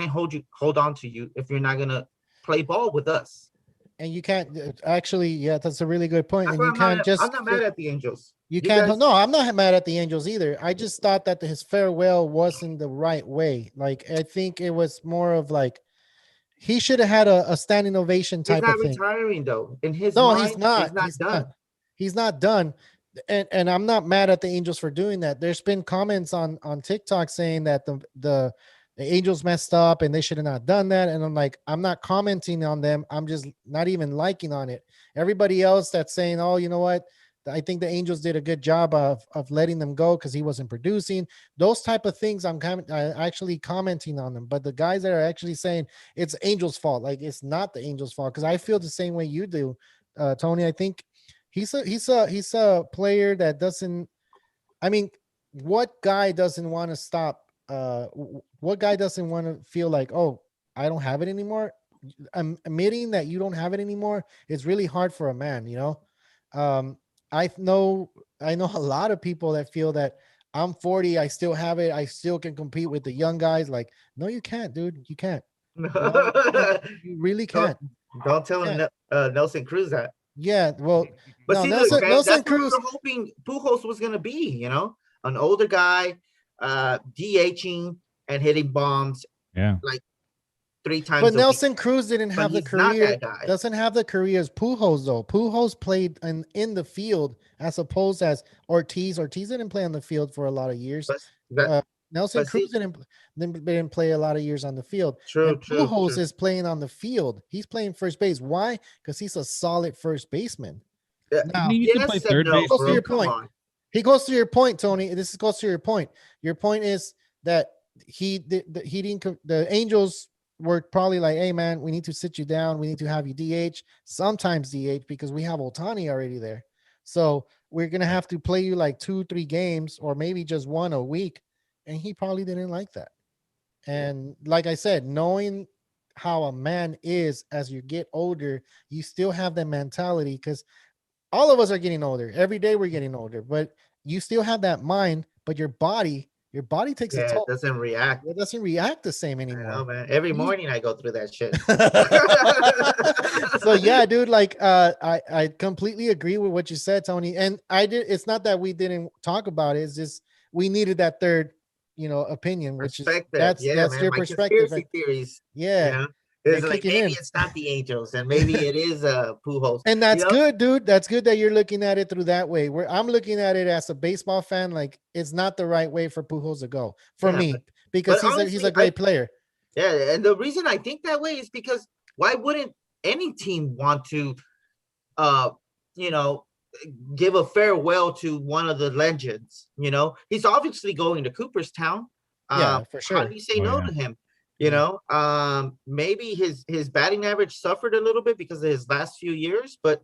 hold on to you if you're not going to play ball with us. And you can't actually. Yeah, that's a really good point. That's And why you can't just. I'm not mad at the Angels. You You can't. guys- No, I'm not mad at the Angels either. I just thought that his farewell wasn't the right way. Like, I think it was more of like he should have had a standing ovation He's type not of thing. retiring though. In his No, mind, he's not. He's not done. He's not done. And I'm not mad at the Angels for doing that. There's been comments on TikTok saying that the Angels messed up and they should have not done that. And I'm like, I'm not commenting on them. I'm just not even liking on it. Everybody else that's saying, oh, you know what? I think the Angels did a good job of letting them go because he wasn't producing. Those type of things I'm actually commenting on them. But the guys that are actually saying it's Angels' fault, like, it's not the Angels' fault, because I feel the same way you do, Tony. I think he's a player that doesn't. I mean, what guy doesn't want to stop? What guy doesn't want to feel like, oh, I don't have it anymore? Admitting that you don't have it anymore is really hard for a man, you know. I know a lot of people that feel that I'm 40, I still have it, I still can compete with the young guys. Like, no, you can't, dude. You can't. You really can't. Don't tell him Nelson Cruz that. Yeah, well, But no, see, Nelson, look, man, Nelson that's what we Cruz. were hoping Pujols was going to be, you know, an older guy, DHing and hitting bombs Yeah. 3 times. But a Nelson week. Cruz didn't have the he's not career. that guy. Doesn't have the career as Pujols though. Pujols played in the field as opposed as Ortiz. Ortiz didn't play on the field for a lot of years. Nelson but Cruz see- didn't play a lot of years on the field. True, And true, Pujols true. is playing on the field. He's playing first base. Why? Because he's a solid first baseman. Yeah, Now, He used to yes play and third no, base, goes to bro. your Come point. on. He goes to your point, Tony. This goes to your point. Your point is that the Angels were probably like, hey man, we need to sit you down. We need to have you DH, sometimes DH, because we have Ohtani already there. So we're gonna have to play you like 2-3 games, or maybe just one a week. And he probably didn't like that. And like I said, knowing how a man is as you get older, you still have that mentality, because all of us are getting older. Every day we're getting older, but you still have that mind, but your body takes a Yeah, toll. it doesn't react. It doesn't react the same I anymore. know, man. Every morning I go through that shit. So yeah, dude, like I completely agree with what you said, Tony. And it's not that we didn't talk about it, it's just we needed that third, opinion, which is that's man. your My perspective. conspiracy theories. Yeah. You know? It's They're like kicking maybe in. it's not the Angels, and maybe it is Pujols. And that's you know? good, dude. That's good that you're looking at it through that way. Where I'm looking at it as a baseball fan, like it's not the right way for Pujols to go for Yeah, me, because but he's honestly, a great player. Yeah, and the reason I think that way is because why wouldn't any team want to, you know, give a farewell to one of the legends? You know, he's obviously going to Cooperstown. Yeah, for sure. How do you say Oh, no yeah. to him? You know, maybe his batting average suffered a little bit because of his last few years, but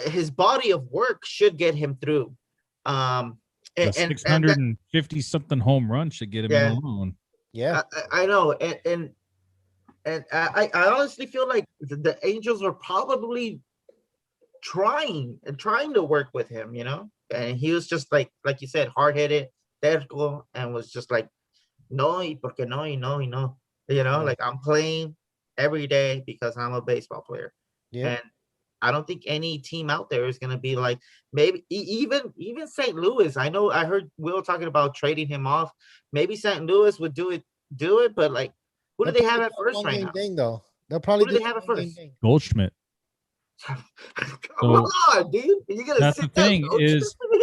his body of work should get him through. The And 650 something home run should get him in alone. Yeah. I know, and I honestly feel like the Angels are probably trying to work with him, you know, and he was just like you said, hard-headed, terco, and was just like, no, y porque no, y no, y no, you know, Yeah. like I'm playing every day because I'm a baseball player. Yeah. And I don't think any team out there is going to be like, maybe even St. Louis. I know I heard Will talking about trading him off. Maybe St. Louis would do it do it, but like, who do They'll they have probably at do a first right one-game now? thing, though. They'll probably Who do do they have a at one-game first? thing. Goldschmidt. Come So on, dude. You're gonna that's the sit down thing Goldschmidt is for him?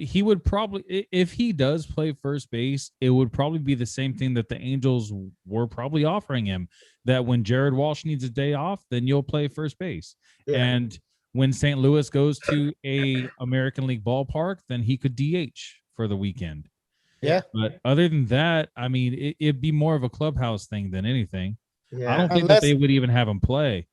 he would probably, if he does play first base, it would probably be the same thing that the Angels were probably offering him, that when Jared Walsh needs a day off, then you'll play first base. Yeah. And when St. Louis goes to a American League ballpark, then he could DH for the weekend. Yeah. But other than that, I mean, it'd be more of a clubhouse thing than anything. Yeah. I don't think that they would even have him play.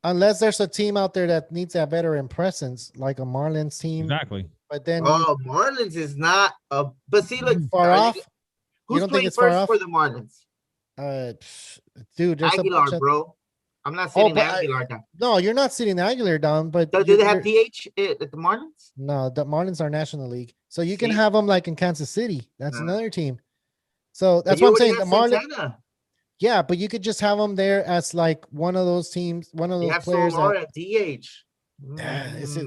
Unless there's a team out there that needs that veteran presence, like a Marlins team. Exactly. But then Marlins is not a. But see, look, far off. Who's don't think playing it's far first off? for the Marlins? Dude, there's Aguilar, a bunch of, bro. I'm not sitting but Aguilar down. no, you're not sitting Aguilar down. But Do they have DH at the Marlins? No, the Marlins are National League, so you can See? have them like in Kansas City. That's No. another team. So But that's you what I'm already saying. The have Marlins, Santana. yeah, but you could just have them there as like one of those teams, one of You those have players Solar that at DH.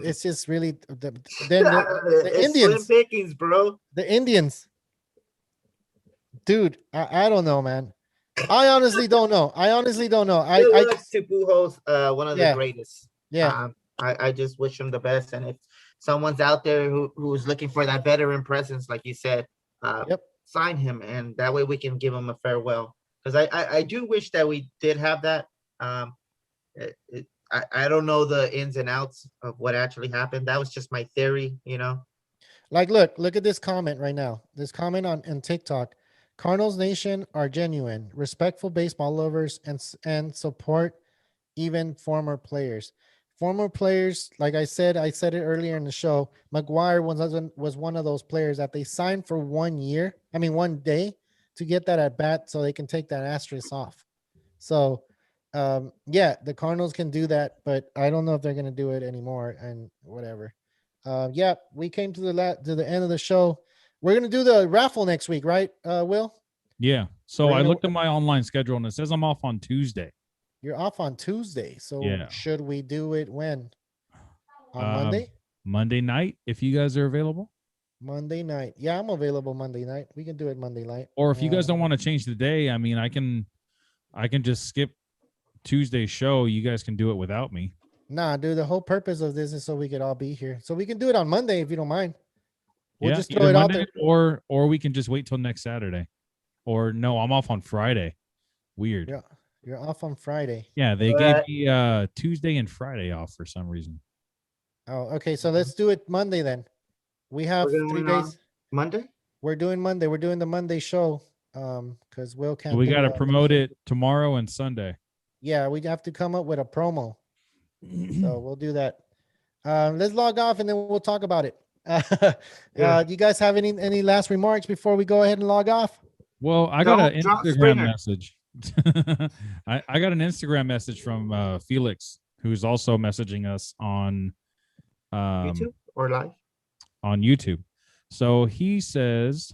it's just really then the It's Indians, slim pickings, bro. the Indians, dude. I don't know, man. I honestly don't know. I Good luck to Pujols, one of the Yeah. greatest. yeah. I just wish him the best. And if someone's out there who's looking for that veteran presence, like you said, Yep. sign him, and that way we can give him a farewell. Because I do wish that we did have that. I don't know the ins and outs of what actually happened. That was just my theory, you know. Like, look at this comment right now. This comment on TikTok. Cardinals Nation are genuine, respectful baseball lovers, and support even former players. Former players, like I said it earlier in the show. McGuire was one of those players that they signed for 1 year. I mean, 1 day to get that at bat, so they can take that asterisk off. So, yeah, the Cardinals can do that, but I don't know if they're going to do it anymore. And whatever. Yeah, we came to the end of the show. We're gonna do the raffle next week, right, Will? Yeah. So We're I gonna- looked at my online schedule and it says I'm off on Tuesday. You're off on Tuesday, so Yeah. should we do it when? On Um, Monday? Monday night, if you guys are available. Monday night. Yeah, I'm available Monday night. We can do it Monday night. Or if you guys don't want to change the day, I mean, I can just skip Tuesday's show. You guys can do it without me. Nah, dude, the whole purpose of this is so we could all be here. So we can do it on Monday if you don't mind. We'll just throw either it out Monday there. or we can just wait till next Saturday. Or no, I'm off on Friday. Weird. Yeah, you're off on Friday. Yeah, they gave me Tuesday and Friday off for some reason. Oh, okay. So let's do it Monday then. We have We're 3 going on days. Monday. We're doing Monday. We're doing the Monday show. Because Will can't. We do got to a- promote it tomorrow and Sunday. Yeah, we have to come up with a promo. So we'll do that. Let's log off and then we'll talk about it. Yeah. Do you guys have any last remarks before we go ahead and log off? Well, I got an Don't drop Instagram Springer. message. I got an Instagram message from Felix, who's also messaging us on YouTube or live? on YouTube. So he says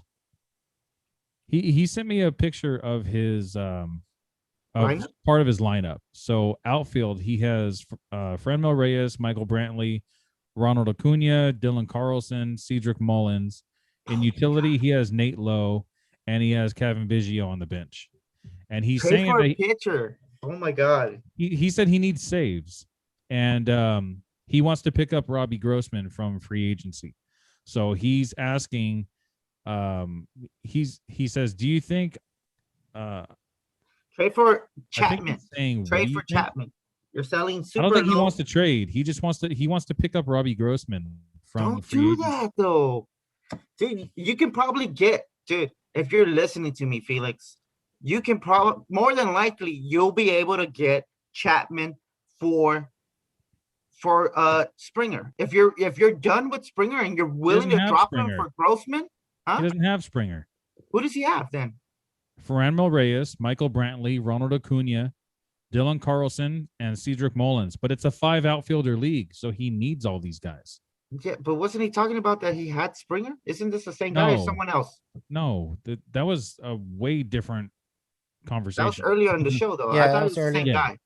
he sent me a picture of his Lineup? part of his lineup. So outfield, he has Franmil Reyes, Michael Brantley, Ronald Acuna, Dylan Carlson, Cedric Mullins. In utility, he has Nate Lowe and he has Kevin Biggio on the bench. And he's Trade saying for a that pitcher. Oh my god. he said he needs saves, and he wants to pick up Robbie Grossman from free agency. So he's asking, he says, do you think Trade for I think Chapman. he's saying, what do Trade you for think? Chapman. You're selling I super don't think he low. wants to trade. He just wants to pick up Robbie Grossman from Don't free do agency. that though. Dude, you can probably dude, if you're listening to me, Felix, you can probably more than likely you'll be able to get Chapman for Springer. If you're done with Springer and you're willing doesn't to have drop Springer. him for Grossman, He doesn't have Springer. who does he have then? Franmil Reyes, Michael Brantley, Ronald Acuna, Dylan Carlson, and Cedric Mullins. But it's a 5 outfielder league, so he needs all these guys. Yeah, but wasn't he talking about that he had Springer? Isn't this the same guy or No. someone else? No, that was a way different conversation. That was earlier in the show though. Yeah, I that thought it was was the early. same Yeah. guy.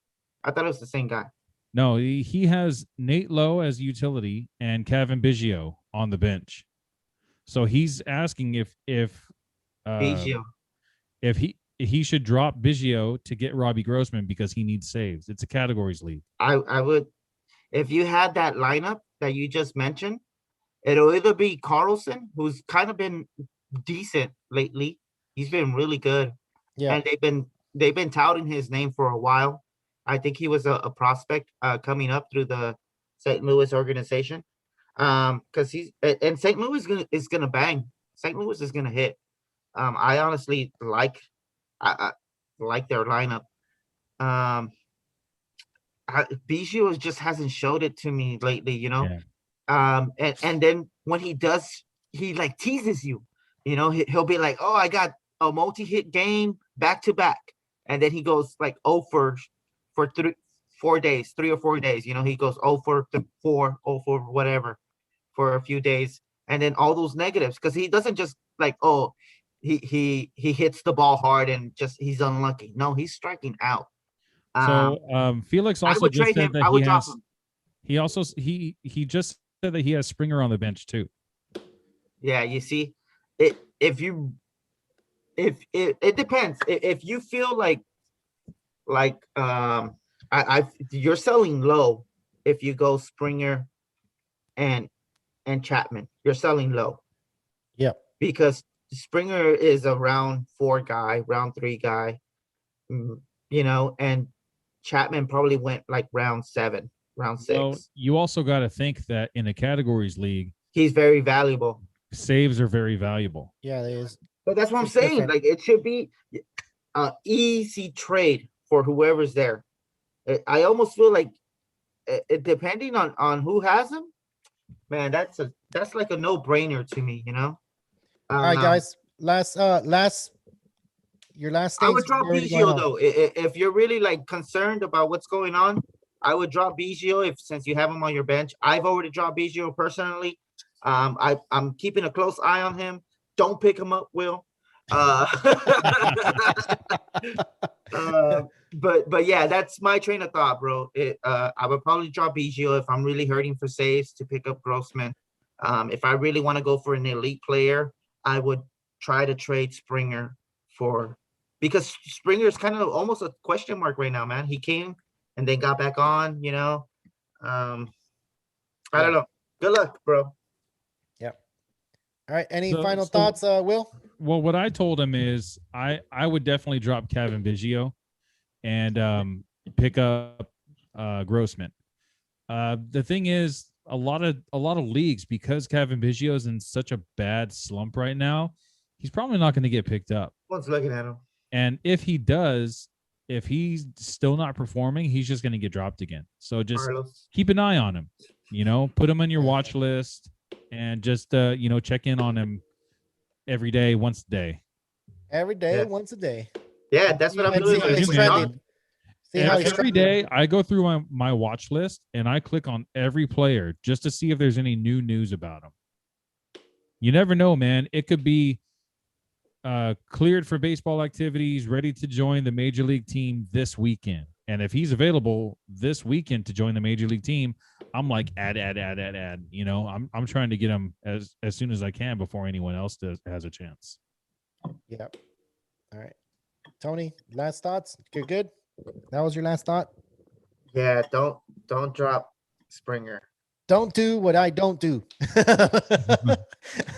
I thought it was the same guy. No, he has Nate Lowe as utility and Kevin Biggio on the bench. So he's asking if Biggio. if he should drop Biggio to get Robbie Grossman because he needs saves. It's a categories league. I would, if you had that lineup that you just mentioned, it'll either be Carlson, who's kind of been decent lately. He's been really good. Yeah. And they've been touting his name for a while. I think he was a prospect coming up through the St. Louis organization. Because and St. Louis is gonna bang. St. Louis is gonna hit. I honestly I like their lineup. Biggio just hasn't showed it to me lately, you know. Yeah. And then when he does, he like teases you. You know, he'll be like, "Oh, I got a multi-hit game back to back," and then he goes like 0 for 4 days, 3 or 4 days. You know, he goes 0 for 4, 0 for whatever for a few days, and then all those negatives because he doesn't just like, oh, he hits the ball hard and just he's unlucky. No, he's striking out. So Felix I also would just trade said him. that I he would drop has. him. He also he just said that he has Springer on the bench too. Yeah, you see, it it depends. If you feel like you're selling low if you go Springer and Chapman, you're selling low. Yep. Because Springer is a round 4 guy, round 3 guy, you know, and Chapman probably went like round 7, round 6. Well, you also got to think that in a categories league, He's very valuable. saves are very valuable. Yeah, it is. But that's what I'm It's saying. different. Like it should be an easy trade for whoever's there. I almost feel like depending on who has him, man, that's like a no-brainer to me, you know. All right, guys. Your last I things. would drop already going Biggio on. though. If you're really like concerned about what's going on, I would drop Biggio since you have him on your bench. I've already dropped Biggio personally. I'm keeping a close eye on him. Don't pick him up, Will. But yeah, that's my train of thought, bro. I would probably drop Biggio if I'm really hurting for saves to pick up Grossman. If I really want to go for an elite player, I would try to trade Springer because Springer is kind of almost a question mark right now, man. He came and then got back on, you know. I don't know. Good luck, bro. Yep. All right. Any So- final so- thoughts, Will? Well, what I told him is I would definitely drop Kevin Biggio and pick up Grossman. The thing is, a lot of leagues, because Kevin Biggio is in such a bad slump right now, he's probably not going to get picked up. One's looking at him. And if he does, if he's still not performing, he's just going to get dropped again. So just Carlos. keep an eye on him. You know, put him on your watch list and just check in on him every day, once a day. Every day, Yeah. once a day. Yeah, that's what I'm And doing. see how with he's man. trending. See how he's Every trending. day I go through my watch list and I click on every player just to see if there's any new news about him. You never know, man. It could be cleared for baseball activities, ready to join the major league team this weekend. And if he's available this weekend to join the major league team, I'm like add. You know, I'm trying to get him as soon as I can before anyone else has a chance. Yep. All right. Tony, last thoughts? You're good? That was your last thought? Yeah, don't drop Springer. Don't do what I don't do.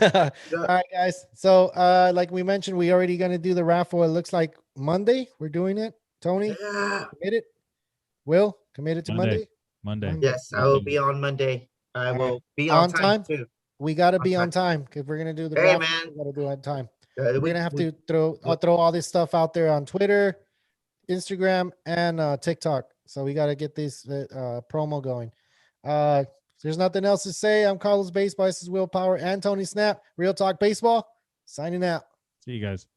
All right, guys. So, like we mentioned, we already going to do the raffle. It looks like Monday we're doing it. Tony, Yeah. committed? Will, committed to Monday? Monday. Yes, I will be on Monday. I All will right. be On on time time? too. We got to On be time. on time because we're going to do the Hey, raffle. man. We got to do it on time. We- We're gonna have we- to throw all this stuff out there on Twitter, Instagram, and TikTok. So we got to get this promo going. There's nothing else to say. I'm Carlos Baseball. This is Will Power and Tony Snap. Real Talk Baseball. Signing out. See you guys.